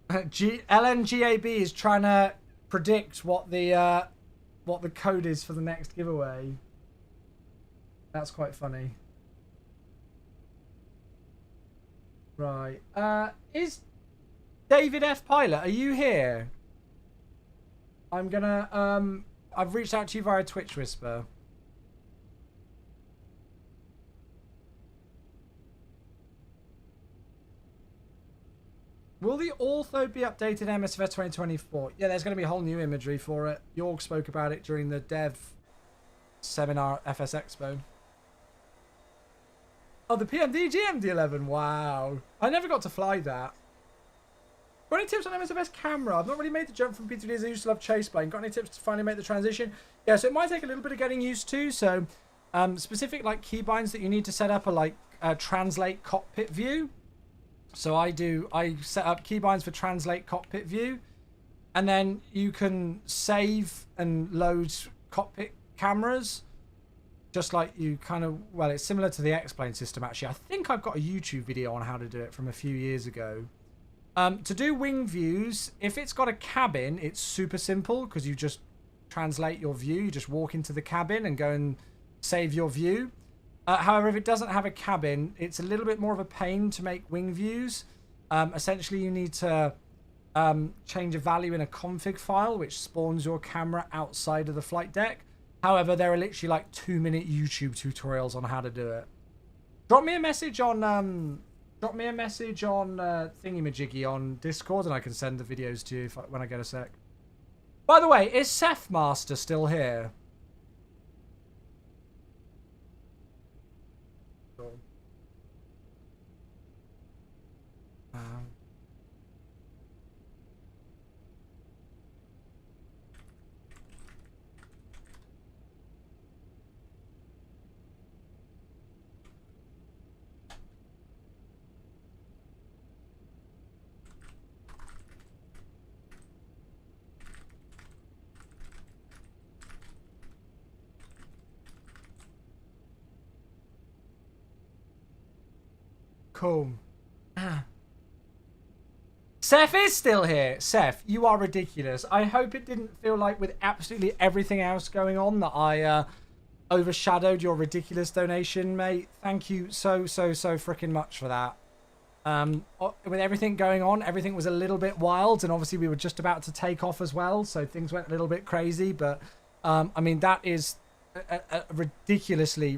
LNGAB is trying to predict what the code is for the next giveaway. That's quite funny. Right. Is David F. Pilot, are you here? I'm gonna I've reached out to you via Twitch Whisper. Will the ortho be updated MSFS 2024? Yeah, there's going to be a whole new imagery for it. Jorg spoke about it during the dev seminar at FS Expo. Oh, the PMD GMD-11. Wow. I never got to fly that. Got any tips on MSFS camera? I've not really made the jump from P3D as I used to love chase plane. Got any tips to finally make the transition? Yeah, so it might take a little bit of getting used to. So specific like keybinds that you need to set up are like translate cockpit view. So I set up keybinds for translate cockpit view, and then you can save and load cockpit cameras, just like you kind of, well, it's similar to the X-Plane system actually. I think I've got a YouTube video on how to do it from a few years ago. To do wing views, if it's got a cabin, it's super simple because you just translate your view. You just walk into the cabin and go and save your view. However, if it doesn't have a cabin, it's a little bit more of a pain to make wing views. Essentially, you need to change a value in a config file, which spawns your camera outside of the flight deck. However, there are literally like 2-minute YouTube tutorials on how to do it. Drop me a message on thingy-majiggy on Discord, and I can send the videos to you when I get a sec. By the way, is Seth Master still here? Cool. Seth is still here. Seth, you are ridiculous. I hope it didn't feel like with absolutely everything else going on that I overshadowed your ridiculous donation, mate. Thank you so freaking much for that. With everything going on, everything was a little bit wild, and obviously we were just about to take off as well, so things went a little bit crazy, but I mean, that is a ridiculously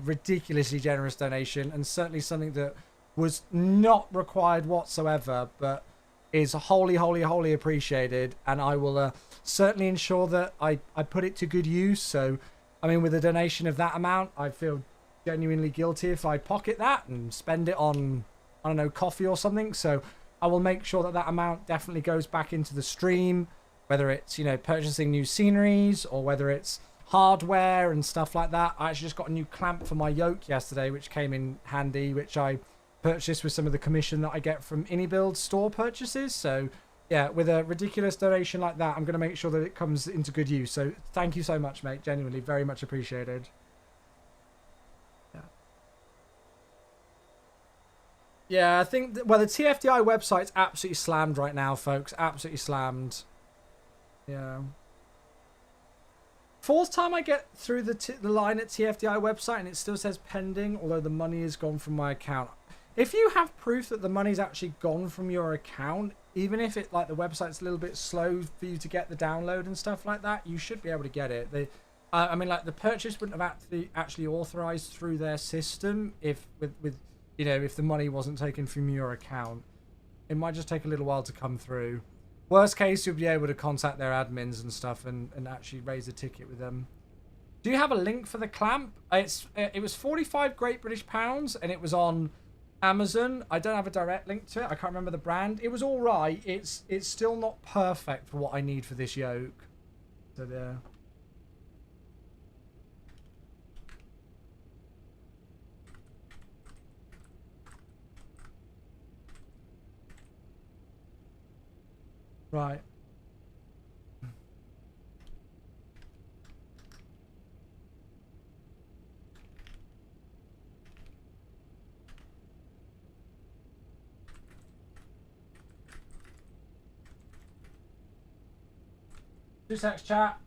generous donation, and certainly something that was not required whatsoever, but is wholly appreciated, and I will certainly ensure that I put it to good use. So, I mean, with a donation of that amount, I feel genuinely guilty if I pocket that and spend it on, I don't know, coffee or something. So I will make sure that that amount definitely goes back into the stream, whether it's, you know, purchasing new sceneries or whether it's hardware and stuff like that. I actually just got a new clamp for my yoke yesterday, which came in handy, which I purchased with some of the commission that I get from AnyBuild store purchases. So yeah, with a ridiculous donation like that, I'm going to make sure that it comes into good use. So thank you so much, mate. Genuinely, very much appreciated. Yeah, I think, well, the TFDi website's absolutely slammed right now, folks. Absolutely slammed. Yeah. Fourth time I get through the line at TFDi website and it still says pending, although the money is gone from my account. If you have proof that the money's actually gone from your account, even if it like the website's a little bit slow for you to get the download and stuff like that, you should be able to get it. I mean, like the purchase wouldn't have actually authorized through their system if with you know, if the money wasn't taken from your account. It might just take a little while to come through. Worst case, you'll be able to contact their admins and stuff and actually raise a ticket with them. Do you have a link for the clamp? It was 45 Great British pounds and it was on Amazon. I don't have a direct link to it. I can't remember the brand. It was all right. It's still not perfect for what I need for this yoke. So there. Right. Two secs, chat.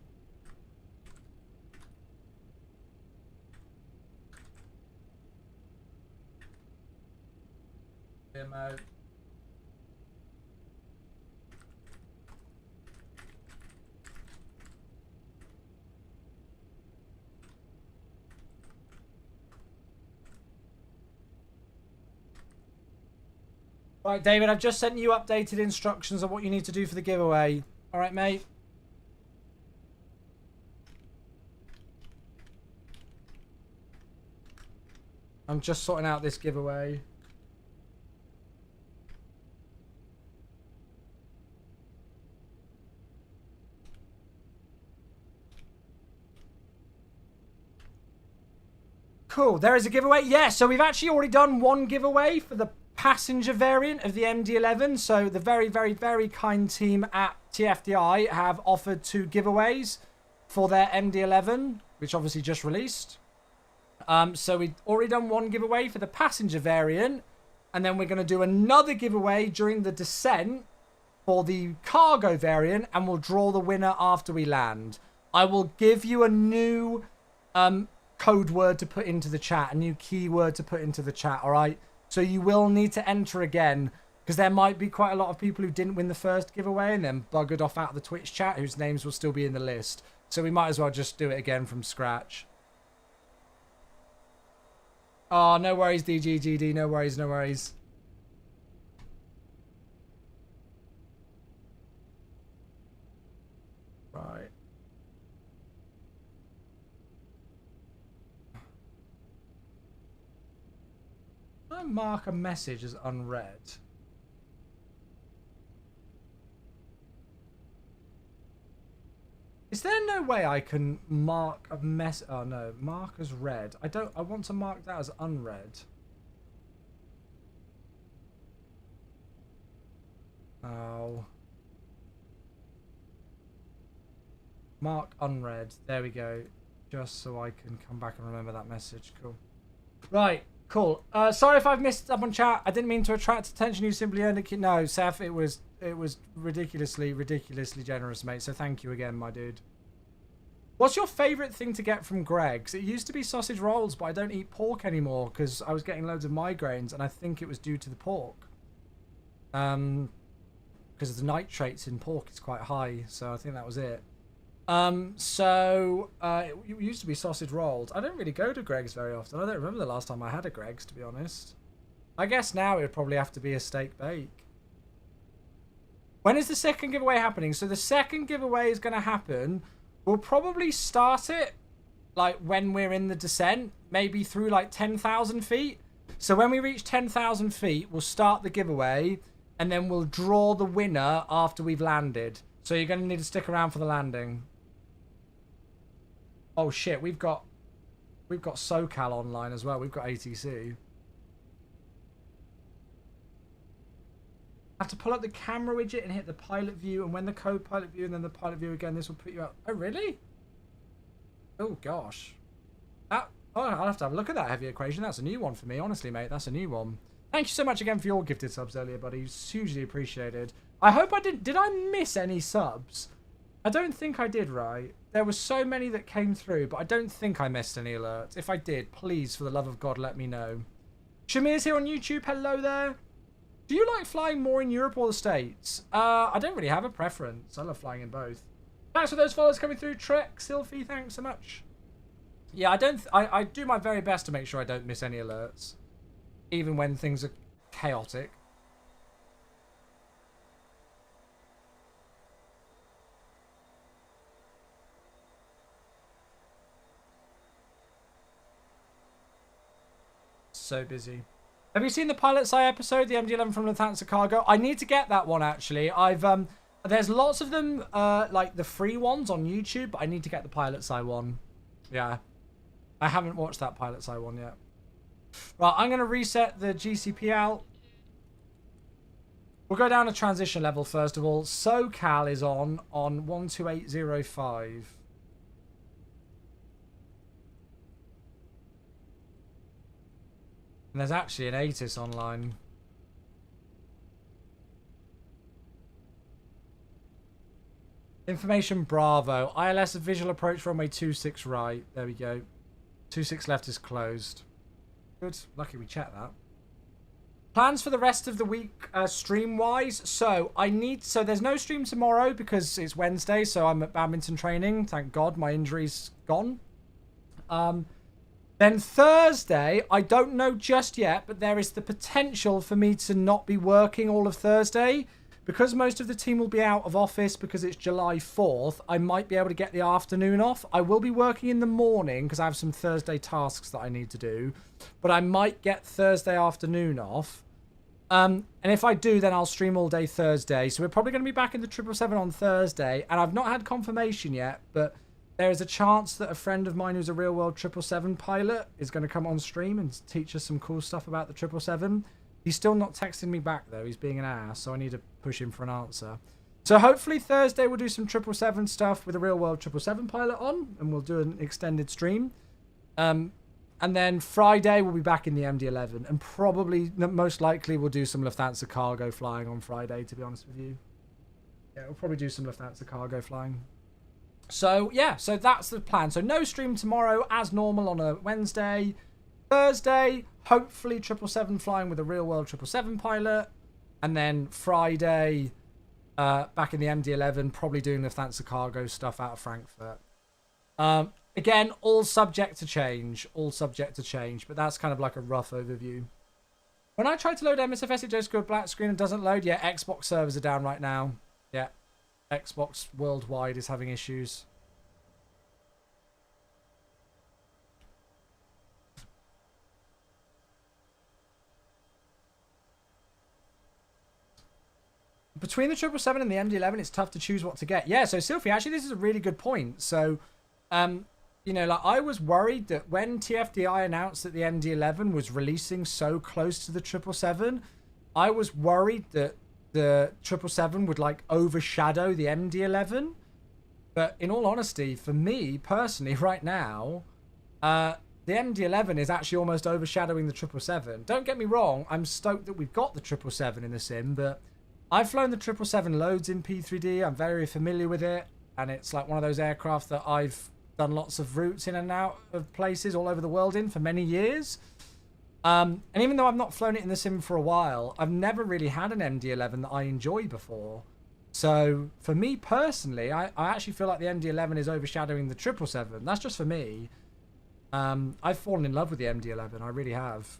Demo. Right, David, I've just sent you updated instructions on what you need to do for the giveaway. All right, mate. I'm just sorting out this giveaway. Cool, there is a giveaway. Yeah, so we've actually already done one giveaway for the passenger variant of the MD-11. So the very, very, very kind team at TFDi have offered 2 giveaways for their MD-11, which obviously just released. So we've already done one giveaway for the passenger variant, and then we're going to do another giveaway during the descent for the cargo variant, and we'll draw the winner after we land. I will give you a new code word to put into the chat, a new keyword to put into the chat, all right? So you will need to enter again, because there might be quite a lot of people who didn't win the first giveaway and then buggered off out of the Twitch chat, whose names will still be in the list. So we might as well just do it again from scratch. Oh, no worries, DGGD. No worries, no worries. Right. I mark a message as unread. Is there no way I can mark a mess? Oh no, mark as read. I want to mark that as unread. Oh. Mark unread. There we go. Just so I can come back and remember that message. Cool. Right. Cool. Sorry if I've missed up on chat. I didn't mean to attract attention. You simply earned it. No, Seth, it was ridiculously generous, mate. So thank you again, my dude. What's your favourite thing to get from Greg's? It used to be sausage rolls, but I don't eat pork anymore because I was getting loads of migraines, and I think it was due to the pork. Because the nitrates in pork is quite high, so I think that was it. It used to be sausage rolls. I don't really go to Greg's very often. I don't remember the last time I had a Greg's, to be honest. I guess now it would probably have to be a steak bake. When is the second giveaway happening? So the second giveaway is going to happen. We'll probably start it like when we're in the descent, maybe through like 10,000 feet. So when we reach 10,000 feet, we'll start the giveaway and then we'll draw the winner after we've landed. So you're going to need to stick around for the landing. Oh shit, we've got SoCal online as well. We've got ATC. Have to pull up the camera widget and hit the pilot view, and when the code pilot view and then the pilot view again, this will put you up. Oh really? Oh gosh. I'll have to have a look at that heavy equation. That's a new one for me, honestly, mate. That's a new one. Thank you so much again for your gifted subs earlier, buddy. It's hugely appreciated. I hope I didn't. Did I miss any subs? I don't think I did, right? There were so many that came through, but I don't think I missed any alerts. If I did, please, for the love of God, let me know. Shamir's here on YouTube. Hello there. Do you like flying more in Europe or the States? I don't really have a preference. I love flying in both. Thanks for those followers coming through. Trek, Sylphie, thanks so much. Yeah, I do my very best to make sure I don't miss any alerts, even when things are chaotic. So busy. Have you seen the Pilot's Eye episode, the MD-11 from Lufthansa Cargo? I need to get that one, actually. There's lots of them, like the free ones on YouTube, but I need to get the Pilot's Eye one. Yeah. I haven't watched that Pilot's Eye one yet. Right, I'm going to reset the GCP out. We'll go down to transition level first of all. SoCal is on 12805. And there's actually an ATIS online. Information Bravo. ILS visual approach runway 26 right. There we go. 26 left is closed. Good. Lucky we checked that. Plans for the rest of the week stream-wise. So there's no stream tomorrow because it's Wednesday, so I'm at badminton training. Thank God my injury's gone. Then Thursday, I don't know just yet, but there is the potential for me to not be working all of Thursday. Because most of the team will be out of office because it's July 4th, I might be able to get the afternoon off. I will be working in the morning because I have some Thursday tasks that I need to do. But I might get Thursday afternoon off. And if I do, then I'll stream all day Thursday. So we're probably going to be back in the 777 on Thursday. And I've not had confirmation yet, but there is a chance that a friend of mine who's a real-world 777 pilot is going to come on stream and teach us some cool stuff about the 777. He's still not texting me back, though. He's being an ass, so I need to push him for an answer. So hopefully Thursday we'll do some 777 stuff with a real-world 777 pilot on, and we'll do an extended stream. And then Friday we'll be back in the MD-11, and probably, most likely, we'll do some Lufthansa cargo flying on Friday, to be honest with you. Yeah, we'll probably do some Lufthansa cargo flying. So, yeah, so that's the plan. So no stream tomorrow, as normal on a Wednesday. Thursday, hopefully 777 flying with a real-world 777 pilot. And then Friday, back in the MD-11, probably doing the Lufthansa cargo stuff out of Frankfurt. Again, all subject to change. All subject to change. But that's kind of like a rough overview. When I try to load MSFS, it just goes black screen and doesn't load. Yeah, Xbox servers are down right now. Yeah, Xbox worldwide is having issues. Between the 777 and the MD-11, it's tough to choose what to get. Yeah, so Sylphie, actually, this is a really good point. So, you know, like I was worried that when TFDi announced that the MD-11 was releasing so close to the 777, I was worried that the 777 would like overshadow the MD-11. But in all honesty, for me personally, right now, the MD-11 is actually almost overshadowing the 777. Don't get me wrong, I'm stoked that we've got the 777 in the sim, but I've flown the 777 loads in P3D. I'm very familiar with it, and it's like one of those aircraft that I've done lots of routes in and out of places all over the world in for many years. And even though I've not flown it in the sim for a while, I've never really had an MD-11 that I enjoy before. So for me personally, I actually feel like the MD-11 is overshadowing the 777. That's just for me. I've fallen in love with the MD-11. I really have.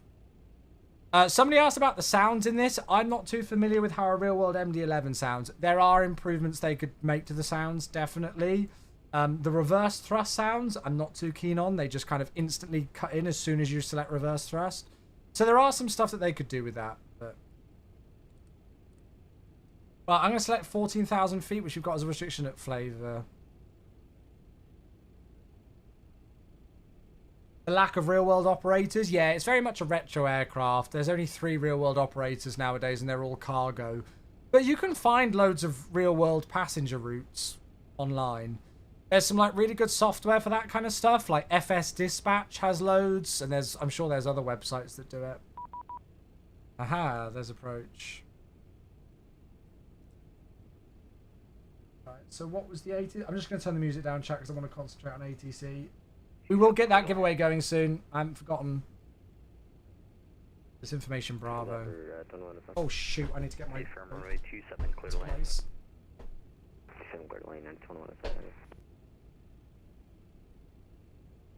Somebody asked about the sounds in this. I'm not too familiar with how a real-world MD-11 sounds. There are improvements they could make to the sounds, definitely. The reverse thrust sounds, I'm not too keen on. They just kind of instantly cut in as soon as you select reverse thrust. So there are some stuff that they could do with that. But well, I'm going to select 14,000 feet, which you've got as a restriction at Flavor. The lack of real-world operators. Yeah, it's very much a retro aircraft. There's only 3 real-world operators nowadays, and they're all cargo. But you can find loads of real-world passenger routes online. There's some like really good software for that kind of stuff. Like FS Dispatch has loads, and I'm sure there's other websites that do it. Aha, there's approach. Right, so what was the ATC? I'm just going to turn the music down, chat, because I want to concentrate on ATC. We will get that giveaway going soon. I haven't forgotten. This information Bravo. Don't want to Oh shoot, I need to get my... firm runway 27 clear to land. place. 27 clear to land, I just want to say.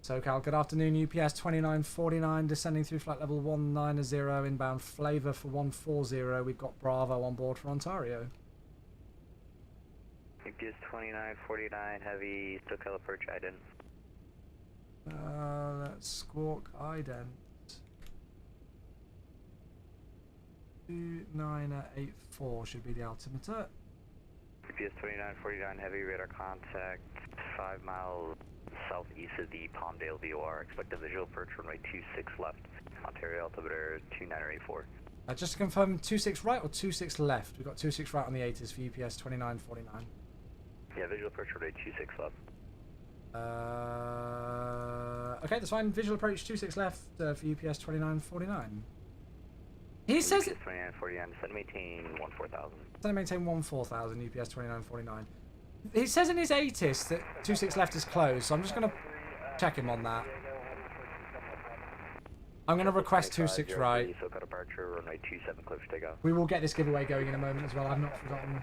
SoCal, good afternoon. UPS 2949 descending through flight level 190 inbound Flavor for 140. We've got Bravo on board for Ontario. UPS 2949 heavy, SoCal approach ident. Let's squawk ident. 2984 should be the altimeter. UPS 2949 heavy radar contact 5 miles southeast of the Palmdale VOR. Expect a visual approach runway 26 left. Ontario altimeter 2984. Just to confirm, 26 right or 26 left? We've got 26 right on the 80s for UPS 2949. Yeah, visual approach runway 26 left. Okay, that's fine. Visual approach 26 left for UPS 2949. He says it. UPS 2949, descend maintain 14,000. Descend maintain 14,000 UPS 2949. He says in his ATIS that 26 left is closed, so I'm just going to check him on that. I'm going to request 26 right. SoCal departure runway 27 clear for takeoff. We will get this giveaway going in a moment as well. I've not forgotten.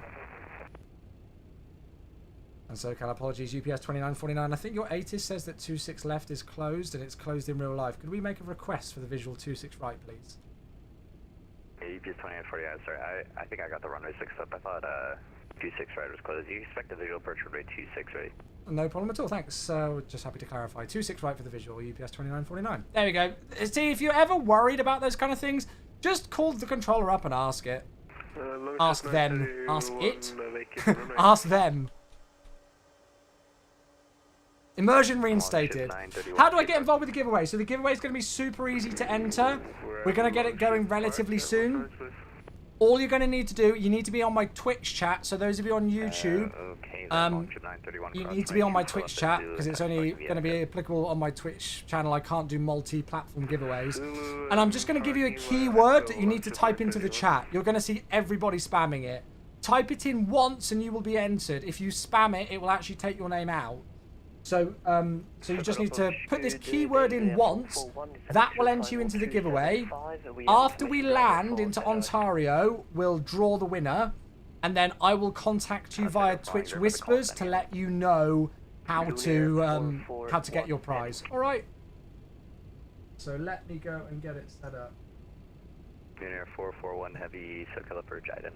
And SoCal, apologies. UPS 2949. I think your ATIS says that 26 left is closed and it's closed in real life. Could we make a request for the visual 26 right, please? Yeah, UPS 2949. Sorry, I think I got the runway 6 up. I thought 26 right was closed. You expect a visual approach runway 26 right? No problem at all, thanks. Just happy to clarify. 26 right for the visual, UPS 2949. There we go. See, if you're ever worried about those kind of things, just call the controller up and ask it. Ask them. Ask it. Ask them. Immersion reinstated. How do I get involved with the giveaway? So the giveaway is going to be super easy to enter. We're going to get it going relatively soon. All you're going to need to do, you need to be on my Twitch chat. So those of you on YouTube, you need to be on my Twitch chat because it's only going to be applicable on my Twitch channel. I can't do multi-platform giveaways. And I'm just going to give you a keyword that you need to type into the chat. You're going to see everybody spamming it. Type it in once and you will be entered. If you spam it, it will actually take your name out. So, so you just need to put this keyword in once. That will enter you into the giveaway. After we land into Ontario, we'll draw the winner, and then I will contact you via Twitch Whispers to let you know how to get your prize. All right. So let me go and get it set up. Junior 441 heavy SoCal approach ident.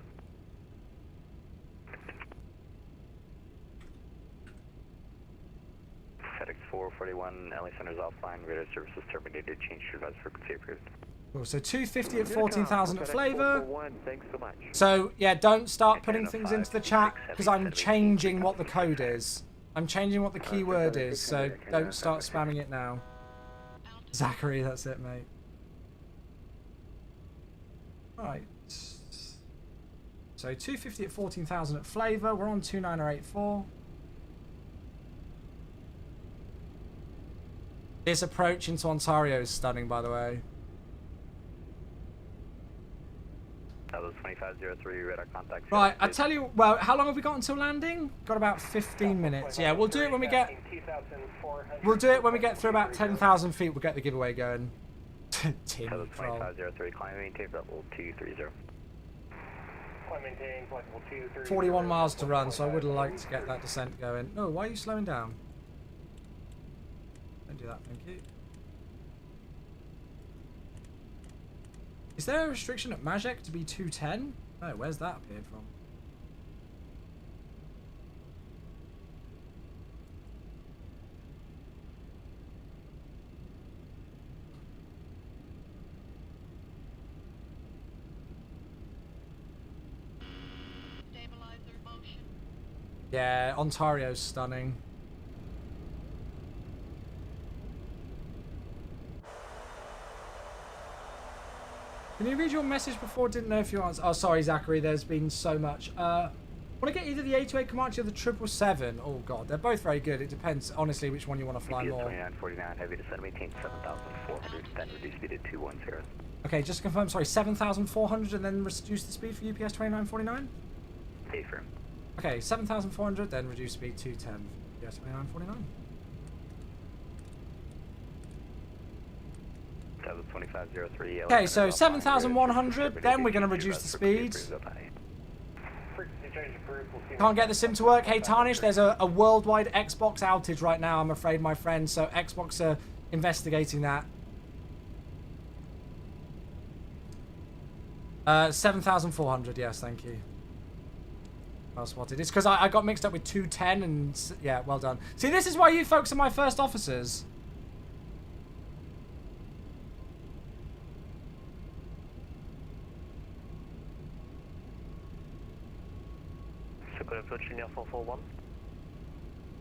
FedEx 441, LA Center's offline, radar services terminated, change to advise frequency approved. Cool, so 250 at 14,000 at Flavor. Thanks so much. So, yeah, don't start putting things into the chat because I'm changing what the code is. I'm changing what the keyword is, so don't start spamming it now. Zachary, that's it, mate. Right. So 250 at 14,000 at Flavor. We're on 2984. This approach into Ontario is stunning, by the way. That was 2503 radar contact. Right, I tell you, well, how long have we got until landing? Got about 15 minutes. Yeah, we'll do it when we get. We'll do it when we get through about 10,000 feet. We'll get the giveaway going. Tim, that was 2503. Climb maintain level 230. 41 miles to run, so I would like to get that descent going. No, why are you slowing down? Don't do that, thank you. Is there a restriction at Majek to be 210? No, where's that appeared from? Stabilizer motion. Yeah, Ontario's stunning. Can you read your message before? Didn't know if you answered. Oh, sorry, Zachary. There's been so much. Want to get either the 828 Comanche or the 777? Oh, God. They're both very good. It depends, honestly, which one you want to fly more. 2949, heavy descent, maintain 7,400, then reduce speed to 210. Okay, just to confirm, sorry, 7,400 and then reduce the speed for UPS 2949? Affirm. Okay, 7,400, then reduce speed to 210 for UPS 2949. That was 25 503. Okay, so 7,100, then we're going to reduce the speed. Can't get the sim to work. Hey, Tarnish, there's a worldwide Xbox outage right now, I'm afraid, my friend. So Xbox are investigating that. 7,400, yes, thank you. Well spotted. It's because I got mixed up with 210 and... Yeah, well done. See, this is why you folks are my first officers.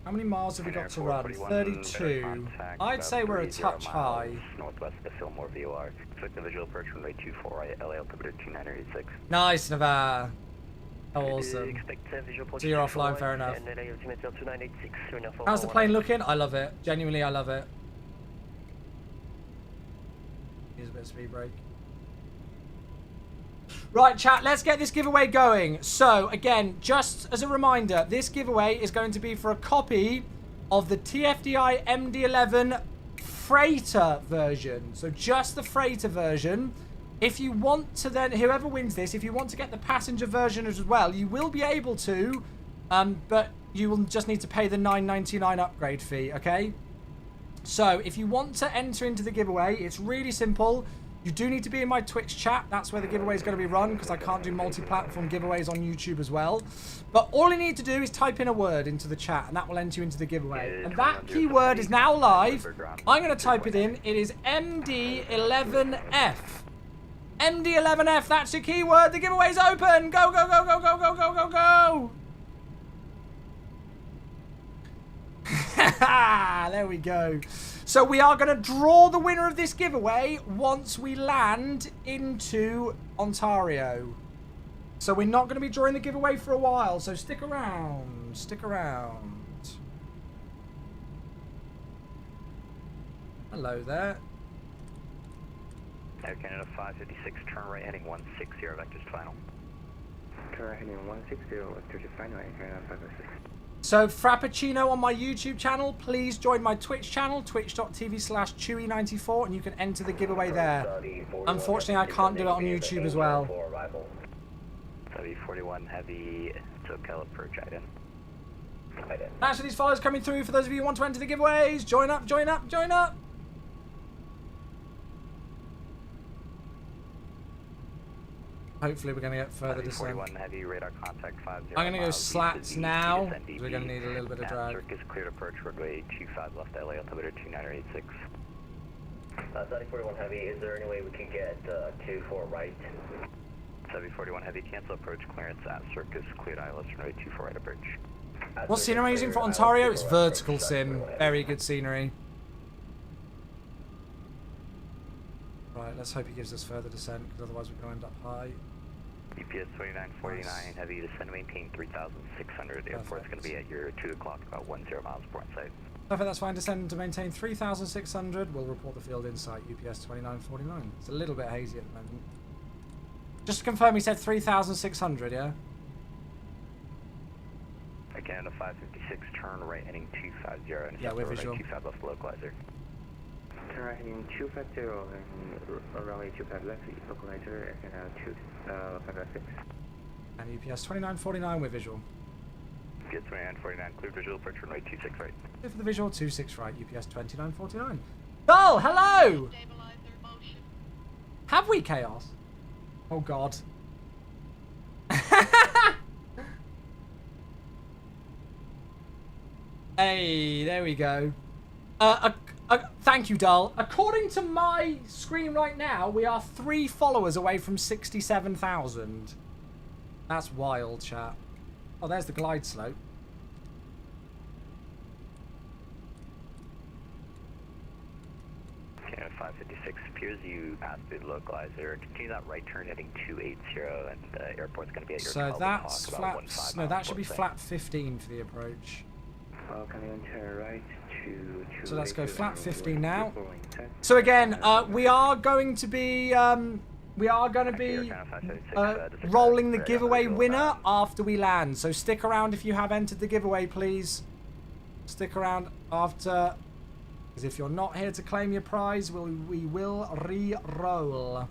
How many miles have we got to run? 32. I'd say we're a touch high. Northwest of Fillmore VOR. Expect the visual approach runway 24 right, LA altimeter 2986. Nice, Navarre. How awesome. So you're offline, fair enough. How's the plane looking? I love it. Genuinely, I love it. Here's a bit of speed brake. Right, chat, let's get this giveaway going. So, again, just as a reminder, this giveaway is going to be for a copy of the TFDi MD-11 freighter version. So, just the freighter version. If you want to then, whoever wins this, if you want to get the passenger version as well, you will be able to, but you will just need to pay the $9.99 upgrade fee, okay? So, if you want to enter into the giveaway, it's really simple. You do need to be in my Twitch chat. That's where the giveaway is going to be run because I can't do multi-platform giveaways on YouTube as well. But all you need to do is type in a word into the chat and that will enter you into the giveaway. And that keyword is now live. I'm going to type it in. It is MD-11F. MD-11F, that's your keyword. The giveaway's open. Go, go, go, go, go, go, go, go, go. There we go. So we are going to draw the winner of this giveaway once we land into Ontario. So we're not going to be drawing the giveaway for a while. So stick around. Stick around. Hello there. Air Canada 556, turn right heading 160, vectors final. Turn right heading 160, vectors final, Air Canada 556. So, Frappuccino on my YouTube channel, please join my Twitch channel, twitch.tv/Chewy94, and you can enter the giveaway there. Unfortunately, I can't do it on YouTube as well. W41 heavy, SoCal approach, Iden. Thanks for these followers coming through. For those of you who want to enter the giveaways, join up, join up, join up. Hopefully we're going to get further descent. Heavy radar contact 50 I'm going to go slats now. We're going to need a little bit of drag. Circus cleared approach runway 25 left LA altimeter 2986. 4041 Heavy, is there any way we can get 24 right? 7041 Heavy, cancel approach clearance at Circus cleared ILS runway 24 right approach. What scenery are you using for Ontario? It's vertical sim. Very good scenery. Right, let's hope he gives us further descent, because otherwise we're going to end up high. UPS 2949, heavy descend, maintain 3,600. Airport's going to be at your 2 o'clock, about 10 miles port in sight. Perfect, that's fine. Descend to maintain 3,600. We'll report the field in sight, UPS 2949. It's a little bit hazy at the moment. Just to confirm, he said 3,600, yeah? Again, a 556, turn right heading 250. And yeah, we're visual. 25 left localizer. Turn right heading 250 and runway 25 left, localizer, and 556. And UPS 2949, we're visual. UPS 2949, clear visual approach runway 26 right. Clear for the visual, 26 right, UPS 2949. Oh, hello! Stabilizer motion. Have we chaos? Oh god. Hey, there we go. Thank you, Dull. According to my screen right now, we are 3 followers away from 67,000. That's wild, chat. Oh, there's the glide slope. Okay, 556 appears you passed through the localizer. Continue that right turn heading 280, and the airport's going to be at your So that's flat. No, that should be flat 15 for the approach. Coming turn right to so let's go flat 15 now. So again, we are going to be rolling the giveaway winner after we land. So stick around if you have entered the giveaway, please. Stick around after Because if you're not here to claim your prize, we will re-roll.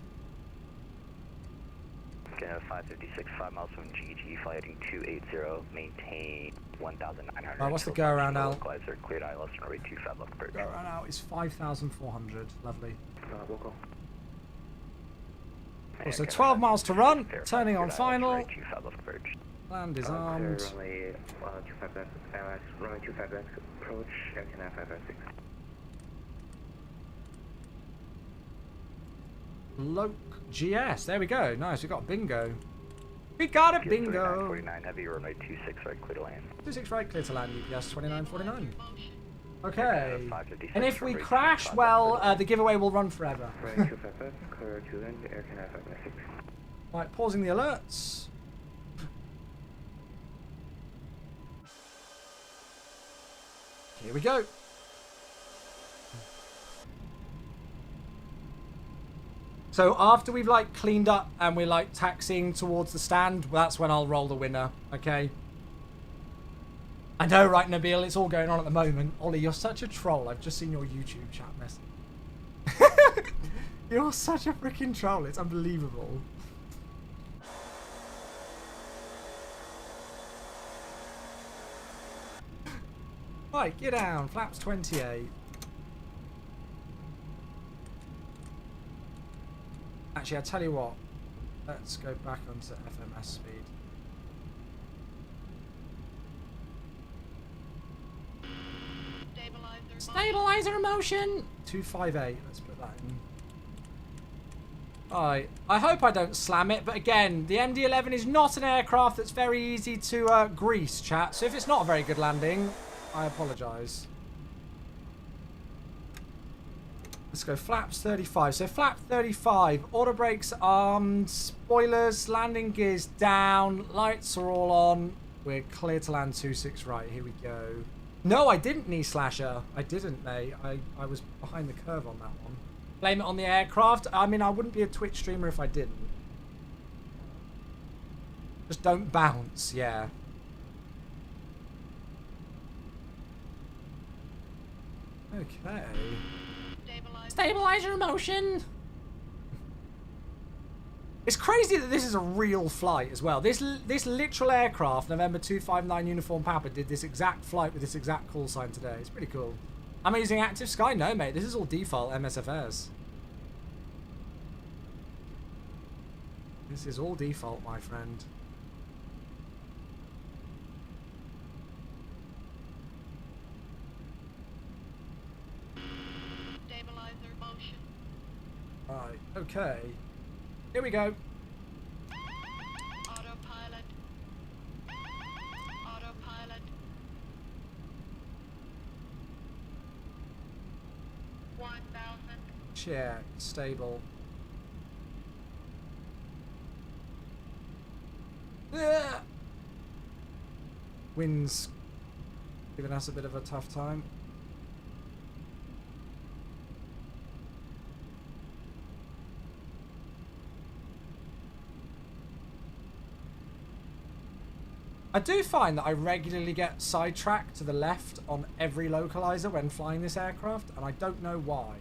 Okay, 556, 5 miles from GG, flighting 280, maintain 1,900. Right, what's the go around, Al? Localizer, cleared ILS, runway 25 left approach. Go around out is 5,400. Lovely. Vocal. Also 12 miles to run. Turning on final. Runway 25 left approach. Land is Clear armed. runway 25 left, runway 25 left approach, Aircraft 556. Loke GS. There we go. Nice. We got bingo. We got a bingo. 49 heavy, runway 26 right, clear to land. 26 right, clear to land. UPS 2949. Motion. Okay. 556, And if we runway crash, 25 well, left, clear to the giveaway will run forever. Runway 25 left, clear to land, Aircraft 556. Right, pausing the alerts. Here we go. So after we've like cleaned up and we're like taxiing towards the stand, that's when I'll roll the winner, okay? I know, right, Nabil, it's all going on at the moment. Ollie, you're such a troll. I've just seen your YouTube chat message. You're such a freaking troll. It's unbelievable. Right, get down. Flaps 28. Actually, I'll tell you what. Let's go back onto FMS speed. Stabilizer motion! 258. Let's put that in. Alright. I hope I don't slam it, but again, the MD-11 is not an aircraft that's very easy to grease, chat. So if it's not a very good landing, I apologise. Let's go flaps 35. So flap 35. Auto brakes armed. Spoilers. Landing gears down. Lights are all on. We're clear to land 26 right. Here we go. No, I didn't knee slasher. I didn't, mate. I was behind the curve on that one. Blame it on the aircraft. I mean, I wouldn't be a Twitch streamer if I didn't. Just don't bounce, yeah. Okay. Stabilizer motion. It's crazy that this is a real flight as well. This literal aircraft, November 259 Uniform Papa, did this exact flight with this exact call sign today. It's pretty cool. Am I using Active Sky? No, mate. This is all default MSFS. This is all default, my friend. Stabilizer motion. Right, okay. Here we go. Autopilot. Autopilot. 1,000. Check. Stable. Yeah. Wind's giving us a bit of a tough time. I do find that I regularly get sidetracked to the left on every localizer when flying this aircraft, and I don't know why.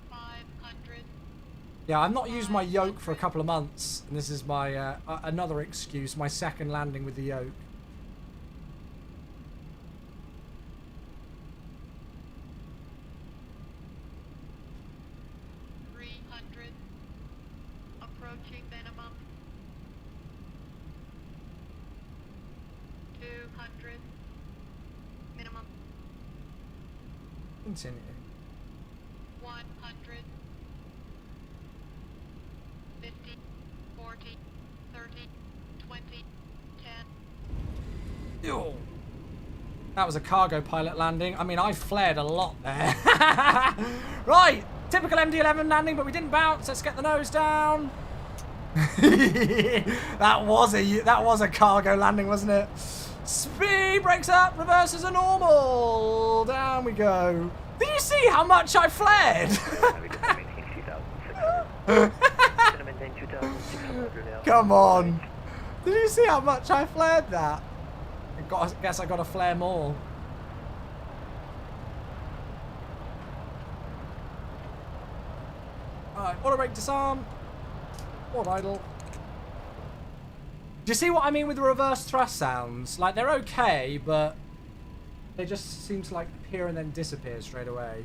500. Yeah, I've not used my yoke for a couple of months, and this is my another excuse, my second landing with the yoke. Approaching minimum. 200. Minimum. Continue. 100. 50. 40. 30. 20. 10. Ew. That was a cargo pilot landing. I mean, I flared a lot there. Right, typical MD-11 landing, but we didn't bounce. Let's get the nose down. that was a cargo landing, wasn't it? Speed breaks up, reverses are normal. Down we go. Did you see how much I flared? Come on. Did you see how much I flared that? I guess I got to flare more. Alright, auto brake disarm. Or idle. Do you see what I mean with the reverse thrust sounds? Like, they're okay, but they just seem to, like, appear and then disappear straight away.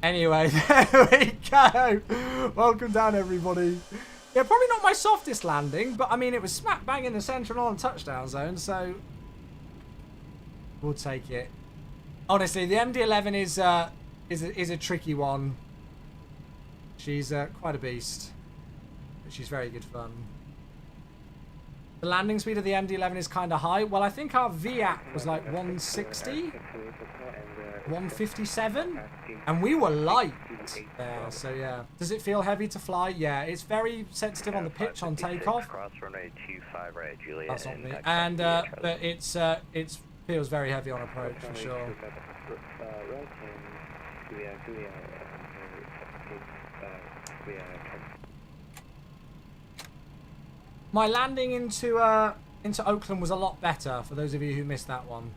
Anyway, there we go. Welcome down, everybody. Yeah, probably not my softest landing, but, I mean, it was smack bang in the centre and on touchdown zone, so we'll take it. Honestly, the MD-11 is a tricky one. She's quite a beast, but she's very good fun. The landing speed of the MD-11 is kind of high. Well, I think our VAC was like 160, 157, and we were light there, so yeah. Does it feel heavy to fly? Yeah, it's very sensitive on the pitch on takeoff. Cross runway 25 right, Juliet. That's on me. And but it feels very heavy on approach for sure. My landing into Oakland was a lot better, for those of you who missed that one.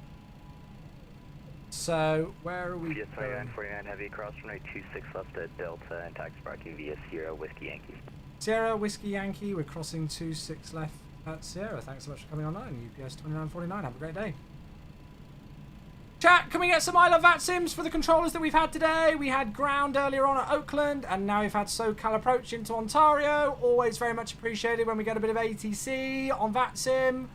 So, where are we going? 49 heavy, cross runway 26 left at Delta and taxi parking via Sierra Whiskey Yankee. Sierra Whiskey Yankee, we're crossing 26 left at Sierra. Thanks so much for coming online, UPS 2949. Have a great day. Chat, can we get some I Love VAT Sims for the controllers that we've had today? We had ground earlier on at Oakland, and now we've had SoCal approach into Ontario. Always very much appreciated when we get a bit of ATC on VAT Sim.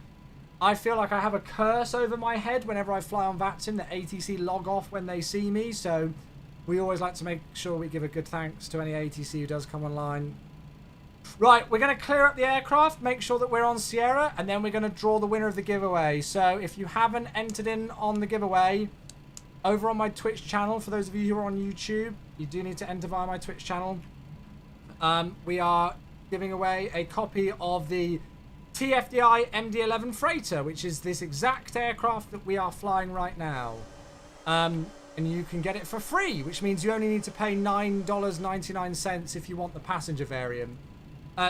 I feel like I have a curse over my head whenever I fly on VAT Sim that ATC log off when they see me, so we always like to make sure we give a good thanks to any ATC who does come online. Right, we're going to clear up the aircraft, make sure that we're on Sierra, and then we're going to draw the winner of the giveaway. So if you haven't entered in on the giveaway, over on my Twitch channel, for those of you who are on YouTube, you do need to enter via my Twitch channel. We are giving away a copy of the TFDi MD-11 freighter, which is this exact aircraft that we are flying right now. And you can get it for free, which means you only need to pay $9.99 if you want the passenger variant.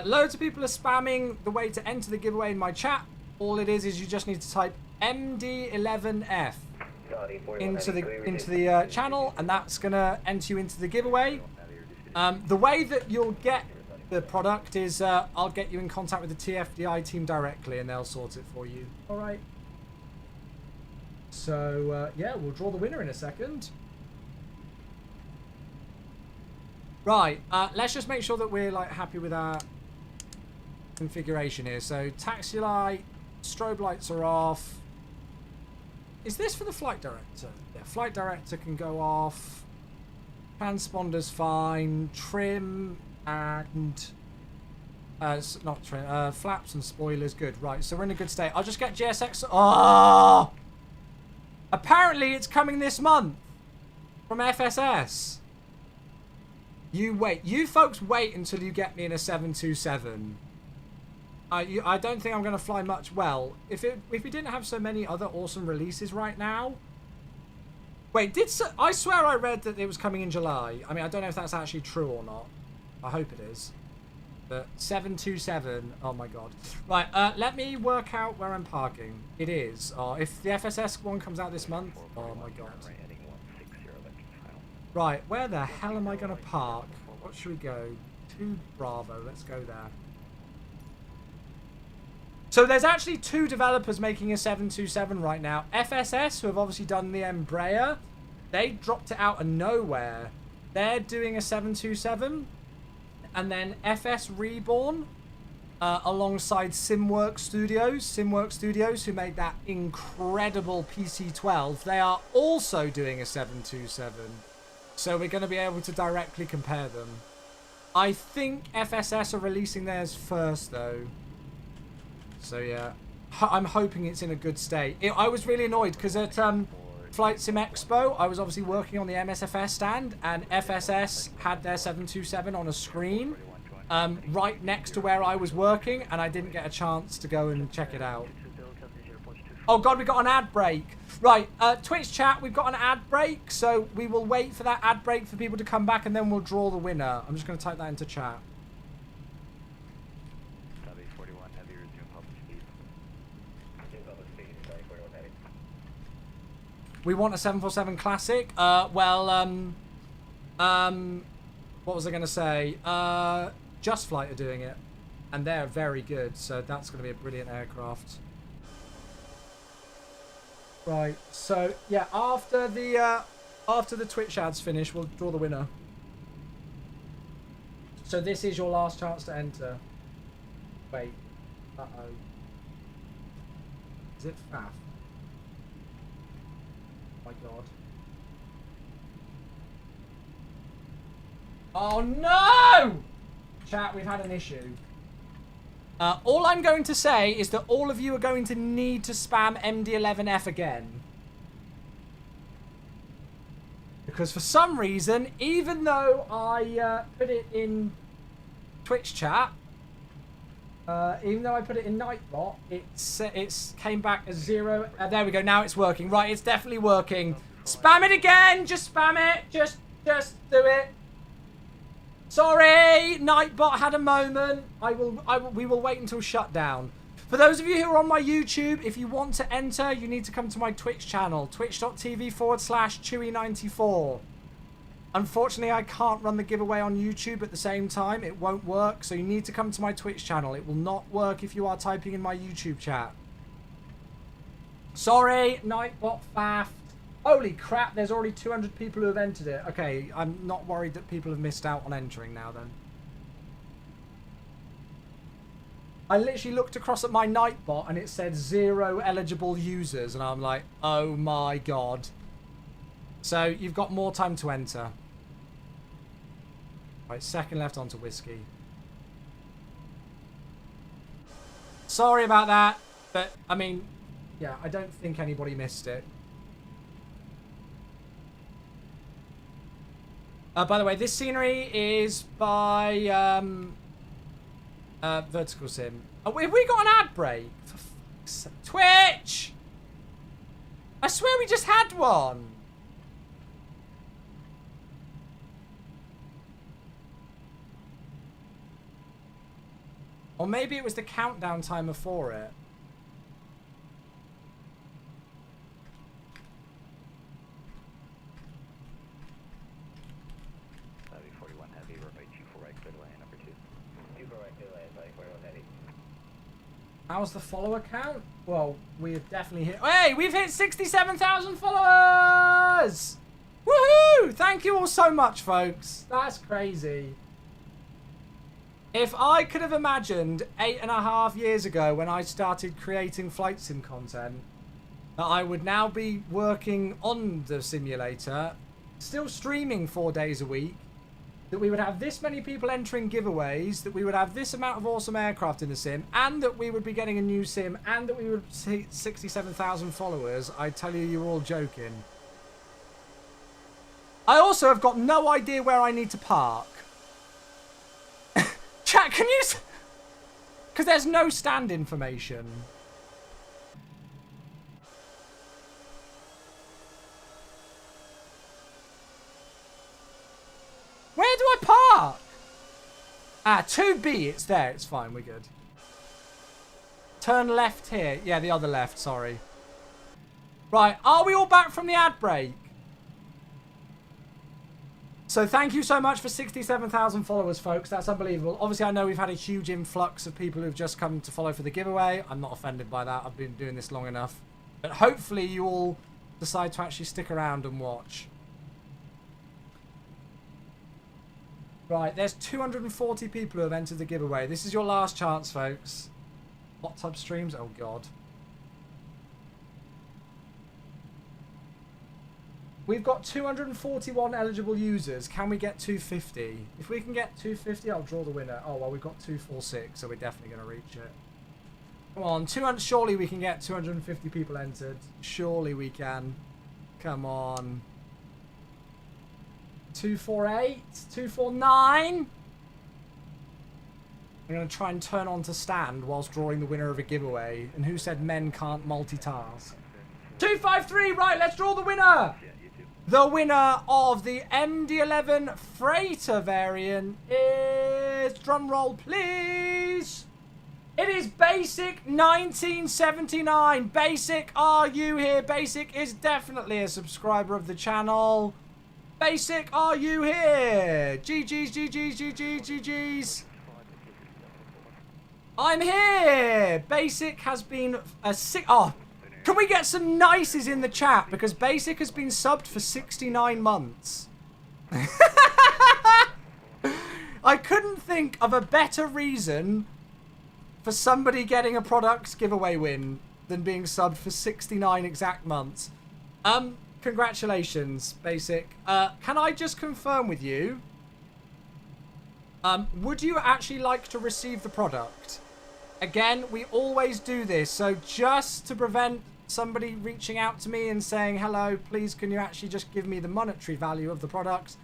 Loads of people are spamming the way to enter the giveaway in my chat. All it is you just need to type MD-11F into the channel, and that's going to enter you into the giveaway. The way that you'll get the product is I'll get you in contact with the TFDi team directly, and they'll sort it for you. All right. So, yeah, we'll draw the winner in a second. Right, let's just make sure that we're like happy with our configuration here. So taxi light, strobe lights are off. Is this for the flight director? Yeah, flight director can go off. Transponder's fine. Trim and not trim. Flaps and spoilers good. Right, so we're in a good state. I'll just get GSX. Oh! Apparently it's coming this month from FSS. You wait. You folks wait until you get me in a 727. I don't think I'm going to fly much. Well, if we didn't have so many other awesome releases right now. Wait, I swear I read that it was coming in July. I mean, I don't know if that's actually true or not. I hope it is. But 727. Oh my god. Right. Let me work out where I'm parking. It is. If the FSS one comes out this month. Oh my god. Right, where the hell am I going to park? What should we go? To Bravo. Let's go there. So there's actually two developers making a 727 right now. FSS, who have obviously done the Embraer, they dropped it out of nowhere. They're doing a 727. And then FS Reborn, alongside Simwork Studios, who made that incredible PC-12, they are also doing a 727. So we're going to be able to directly compare them. I think FSS are releasing theirs first, though. So, yeah. I'm hoping it's in a good state. I was really annoyed because at Flight Sim Expo, I was obviously working on the MSFS stand, and FSS had their 727 on a screen right next to where I was working, and I didn't get a chance to go and check it out. Oh god, we got an ad break. Right, Twitch chat, we've got an ad break, so we will wait for that ad break for people to come back, and then we'll draw the winner. I'm just going to type that into chat. We want a 747 Classic. What was I going to say? Just Flight are doing it. And they're very good. So that's going to be a brilliant aircraft. Right. So, yeah, after the Twitch ads finish, we'll draw the winner. So this is your last chance to enter. Wait. Uh-oh. Is it faff? Oh my god. Oh no! Chat, we've had an issue. All I'm going to say is that all of you are going to need to spam MD-11F again. Because for some reason, even though I put it in Twitch chat, even though I put it in Nightbot, it's came back as 0. There we go. Now it's working. Right, it's definitely working. Spam it again. Just spam it. Just do it. Sorry, Nightbot had a moment. We will wait until shutdown. For those of you who are on my YouTube, if you want to enter, you need to come to my Twitch channel, twitch.tv/Chewy94. Unfortunately, I can't run the giveaway on YouTube at the same time. It won't work, so you need to come to my Twitch channel. It will not work if you are typing in my YouTube chat. Sorry, Nightbot faffed. Holy crap, there's already 200 people who have entered it. Okay, I'm not worried that people have missed out on entering now then. I literally looked across at my Nightbot and it said 0 eligible users and I'm like, oh my god. So you've got more time to enter. Right, second left onto whiskey. Sorry about that, but I mean, yeah, I don't think anybody missed it. By the way, this scenery is by Vertical Sim. Oh, have we got an ad break? For fuck's sake. Twitch! I swear we just had one. Or maybe it was the countdown timer for it. How's the follower count? Well, we have definitely hit... Hey, we've hit 67,000 followers! Woohoo! Thank you all so much, folks. That's crazy. If I could have imagined 8.5 years ago when I started creating flight sim content that I would now be working on the simulator, still streaming 4 days a week, that we would have this many people entering giveaways, that we would have this amount of awesome aircraft in the sim, and that we would be getting a new sim, and that we would see 67,000 followers, I tell you, you're all joking. I also have got no idea where I need to park. Chat, can you... Because there's no stand information. Where do I park? Ah, 2B, it's there. It's fine, we're good. Turn left here. Yeah, the other left, sorry. Right, are we all back from the ad break? So thank you so much for 67,000 followers, folks. That's unbelievable. Obviously, I know we've had a huge influx of people who've just come to follow for the giveaway. I'm not offended by that. I've been doing this long enough. But hopefully you all decide to actually stick around and watch. Right, there's 240 people who have entered the giveaway. This is your last chance, folks. Hot tub streams? Oh, God. We've got 241 eligible users. Can we get 250? If we can get 250, I'll draw the winner. Oh, well, we've got 246, so we're definitely going to reach it. Come on, 200. Surely we can get 250 people entered. Surely we can. Come on. 248, 249. I'm going to try and turn on to stand whilst drawing the winner of a giveaway. And who said men can't multitask? 253, right, let's draw the winner. The winner of the MD-11 freighter variant is, drum roll please, it is Basic 1979. Basic, are you here? Basic is definitely a subscriber of the channel. Basic, are you here? GG's, GG's, GG's, GG's. I'm here. Basic has been a sick. Oh, can we get some nices in the chat? Because Basic has been subbed for 69 months. I couldn't think of a better reason for somebody getting a product giveaway win than being subbed for 69 exact months. Congratulations, Basic. Can I just confirm with you? Would you actually like to receive the product? Again, we always do this, so just to prevent somebody reaching out to me and saying, hello, please can you actually just give me the monetary value of the product?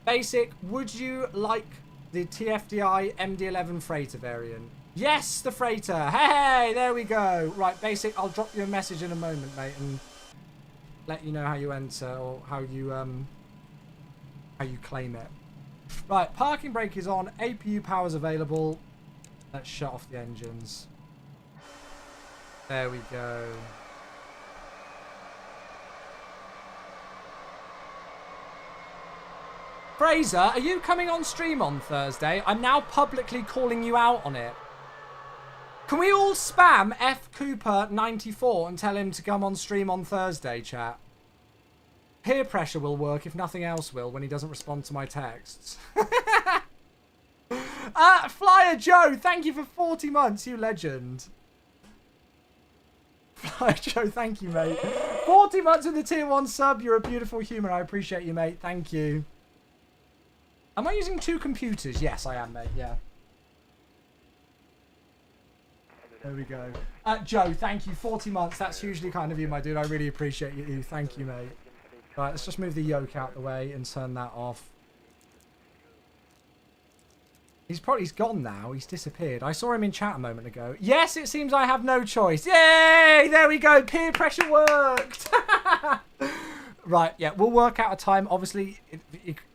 Basic, would you like the TFDi MD-11 freighter variant? Yes, the freighter. Hey, there we go. Right, Basic, I'll drop you a message in a moment, mate, and let you know how you enter or how you claim it. Right, parking brake is on. APU power's available. Let's shut off the engines. There we go. Fraser, are you coming on stream on Thursday? I'm now publicly calling you out on it. Can we all spam F Cooper 94 and tell him to come on stream on Thursday, chat? Peer pressure will work if nothing else will when he doesn't respond to my texts. Flyer Joe, thank you for 40 months, you legend. Flyer Joe, thank you, mate. 40 months with the tier 1 sub, you're a beautiful human. I appreciate you, mate. Thank you. Am I using 2 computers? Yes, I am, mate, yeah. There we go. Joe, thank you. 40 months. That's hugely kind of you, my dude. I really appreciate you. Thank you, mate. Right, let's just move the yoke out the way and turn that off. He's gone now. He's disappeared. I saw him in chat a moment ago. Yes, it seems I have no choice. Yay! There we go. Peer pressure worked. Right, yeah, we'll work out a time. Obviously,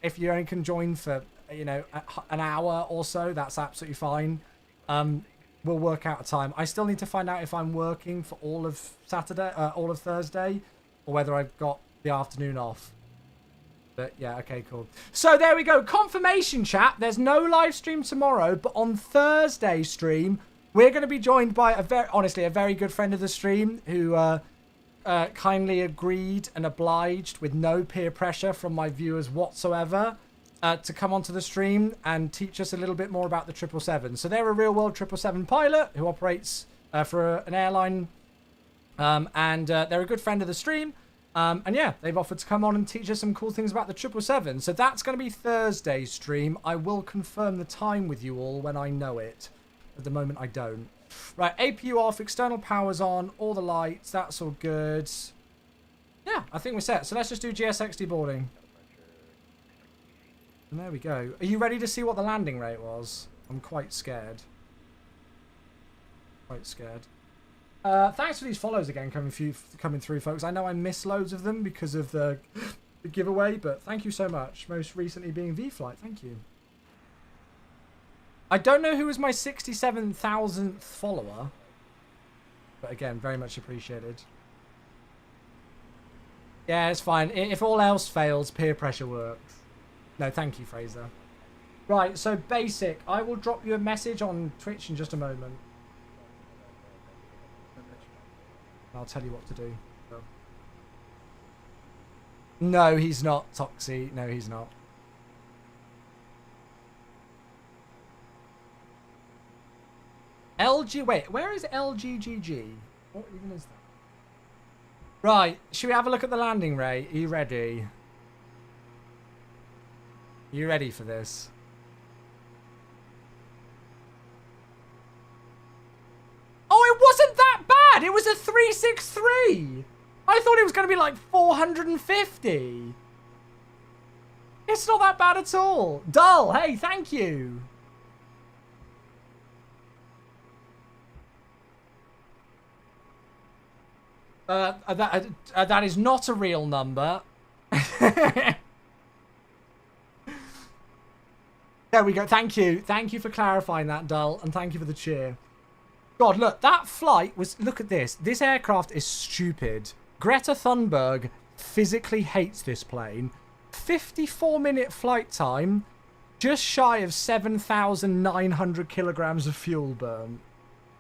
if you only can join for, you know, an hour or so, that's absolutely fine. We'll work out a time. I still need to find out if I'm working for all of Saturday, all of Thursday, or whether I've got the afternoon off. But yeah, okay, cool. So there we go. Confirmation, chat. There's no live stream tomorrow, but on Thursday stream, we're going to be joined by honestly, a very good friend of the stream who kindly agreed and obliged with no peer pressure from my viewers whatsoever to come onto the stream and teach us a little bit more about the 777. So they're a real-world 777 pilot who operates for an airline, and they're a good friend of the stream. And yeah, they've offered to come on and teach us some cool things about the 777. So that's going to be Thursday's stream. I will confirm the time with you all when I know it. At the moment, I don't. Right, APU off, external power's on, all the lights, that's all good. Yeah, I think we're set. So let's just do GSX deboarding. And there we go. Are you ready to see what the landing rate was? I'm quite scared. Quite scared. Thanks for these follows again coming through, folks. I know I missed loads of them because of the giveaway, but thank you so much. Most recently being V-Flight. Thank you. I don't know who was my 67,000th follower, but again, very much appreciated. Yeah, it's fine. If all else fails, peer pressure works. No, thank you, Fraser. Right, so Basic. I will drop you a message on Twitch in just a moment. I'll tell you what to do. No, he's not, Toxie. No, he's not. Wait, where is LGGG? What even is that? Right, should we have a look at the landing rate? Are you ready? Are you ready for this? Oh, it wasn't that bad! It was a 363! I thought it was going to be like 450. It's not that bad at all. Dull, hey, thank you. That is not a real number. There we go. Thank you. Thank you for clarifying that, Dull, and thank you for the cheer. God, look, that flight was... Look at this. This aircraft is stupid. Greta Thunberg physically hates this plane. 54-minute flight time, just shy of 7,900 kilograms of fuel burn.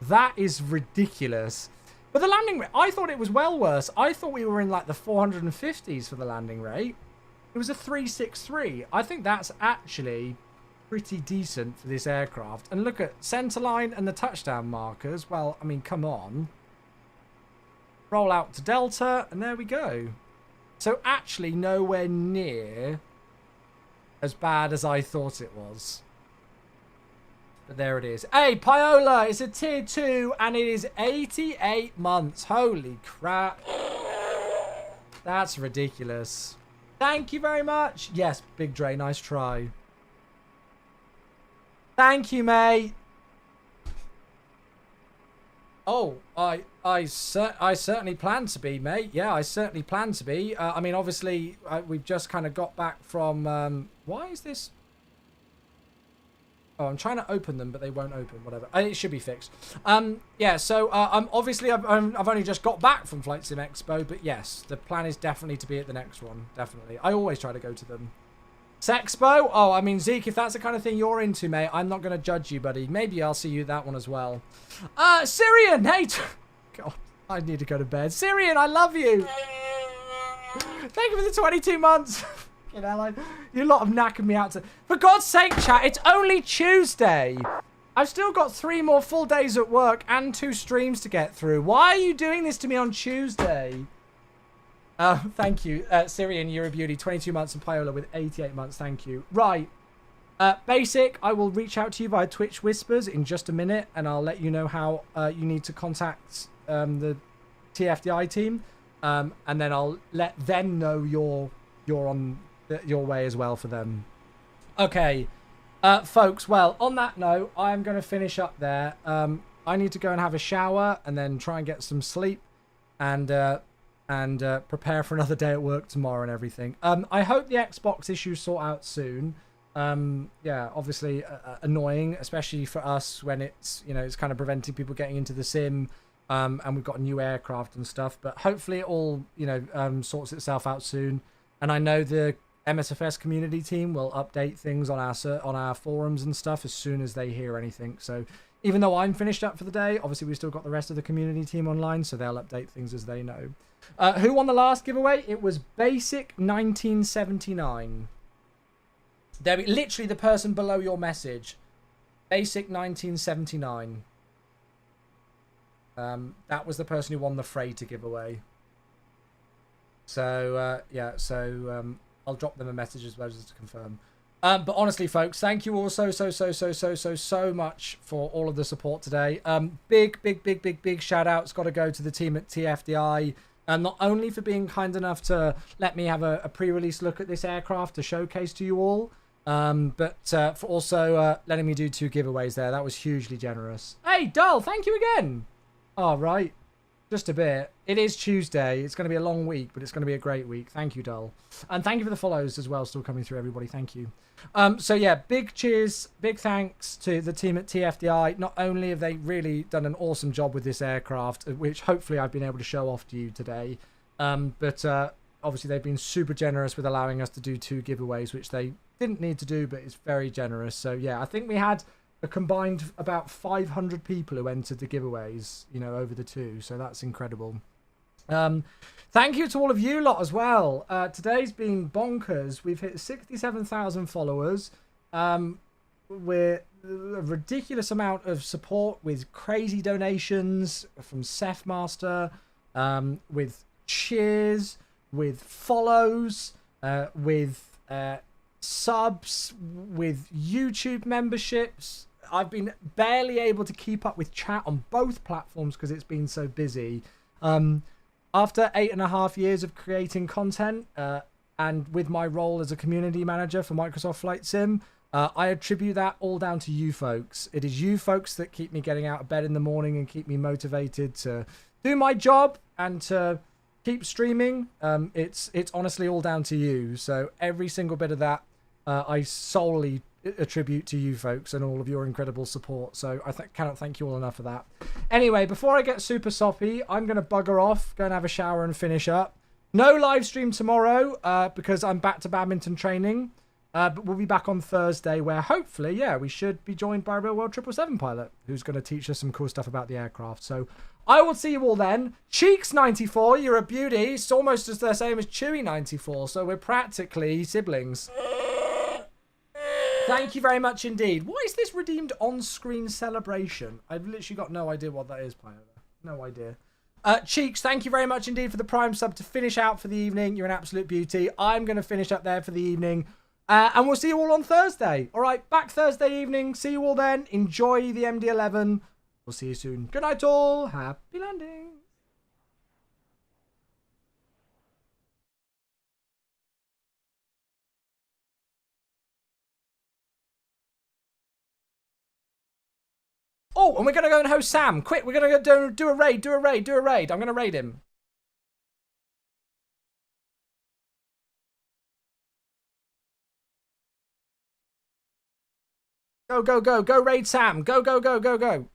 That is ridiculous. But the landing rate, I thought it was well worse. I thought we were in like the 450s for the landing rate. It was a 363. I think that's actually pretty decent for this aircraft. And look at centerline and the touchdown markers. Well, I mean, come on. Roll out to Delta, and there we go. So actually nowhere near as bad as I thought it was. But there it is. Hey, Piola, it's a tier 2 and it is 88 months. Holy crap. That's ridiculous. Thank you very much. Yes, Big Dre, nice try. Thank you, mate. Oh, I certainly plan to be, mate. Yeah, I certainly plan to be. I mean, obviously, we've just kind of got back from... why is this... Oh, I'm trying to open them, but they won't open. Whatever. It should be fixed. Yeah, so obviously I've only just got back from Flight Sim Expo, but yes, the plan is definitely to be at the next one. Definitely. I always try to go to them. Sexpo? Oh, I mean, Zeke, if that's the kind of thing you're into, mate, I'm not going to judge you, buddy. Maybe I'll see you at that one as well. Syrian, hey! God, I need to go to bed. Syrian, I love you! Thank you for the 22 months! You know, you lot have knackered me out to... For God's sake, chat, it's only Tuesday! I've still got 3 more full days at work and 2 streams to get through. Why are you doing this to me on Tuesday? Thank you. Syrian, you're a beauty. 22 months and Piola with 88 months. Thank you. Right. Basic, I will reach out to you via Twitch Whispers in just a minute, and I'll let you know how you need to contact the TFDi team, and then I'll let them know you're on your way as well for them. Okay, folks. Well, on that note, I am going to finish up there. I need to go and have a shower and then try and get some sleep, and prepare for another day at work tomorrow and everything. I hope the Xbox issues sort out soon. Yeah, obviously annoying, especially for us when it's, you know, it's kind of preventing people getting into the sim, and we've got a new aircraft and stuff, but hopefully it all, you know, sorts itself out soon. And I know the MSFS community team will update things on our forums and stuff as soon as they hear anything. So even though I'm finished up for the day, obviously we've still got the rest of the community team online, so they'll update things as they know. Who won the last giveaway? It was Basic 1979. There, literally the person below your message. Basic 1979. That was the person who won the Freighter giveaway. So, yeah, so I'll drop them a message as well just to confirm. But honestly, folks, thank you all so much for all of the support today. Big shout out's got to go to the team at TFDi. Not only for being kind enough to let me have a pre-release look at this aircraft to showcase to you all, but for also letting me do 2 giveaways there. That was hugely generous. Hey, Dull, thank you again. All right. Just a bit. It is Tuesday. It's going to be a long week, but it's going to be a great week. Thank you, Dull. And thank you for the follows as well, still coming through, everybody. Thank you. So, yeah, big cheers, big thanks to the team at TFDi. Not only have they really done an awesome job with this aircraft, which hopefully I've been able to show off to you today, but obviously they've been super generous with allowing us to do 2 giveaways, which they didn't need to do, but it's very generous. So, yeah, I think we had a combined about 500 people who entered the giveaways, you know, over the 2. So that's incredible. Thank you to all of you lot as well. Today's been bonkers. We've hit 67,000 followers. We're a ridiculous amount of support with crazy donations from Seth Master, with cheers, with follows, with subs, with YouTube memberships. I've been barely able to keep up with chat on both platforms because it's been so busy. After 8.5 years of creating content, and with my role as a community manager for Microsoft Flight Sim, I attribute that all down to you folks. It is you folks that keep me getting out of bed in the morning and keep me motivated to do my job and to keep streaming. It's honestly all down to you. So every single bit of that, I solely attribute to you folks and all of your incredible support. So I cannot thank you all enough for that. Anyway, before I get super soppy, I'm going to bugger off, go and have a shower and finish up. No live stream tomorrow because I'm back to badminton training. But we'll be back on Thursday where hopefully, yeah, we should be joined by a real world 777 pilot who's going to teach us some cool stuff about the aircraft. So I will see you all then. Cheeks94, you're a beauty. It's almost as the same as Chewy94. So we're practically siblings. Thank you very much indeed. What is this redeemed on-screen celebration? I've literally got no idea what that is, pilot. No idea. Cheeks, thank you very much indeed for the Prime sub to finish out for the evening. You're an absolute beauty. I'm going to finish up there for the evening. And we'll see you all on Thursday. All right, back Thursday evening. See you all then. Enjoy the MD-11. We'll see you soon. Good night all. Happy landing. Oh, and we're going to go and host Sam. Quick, we're going to go do a raid. I'm going to raid him. Go, go, go. Go raid Sam. Go, go, go, go, go.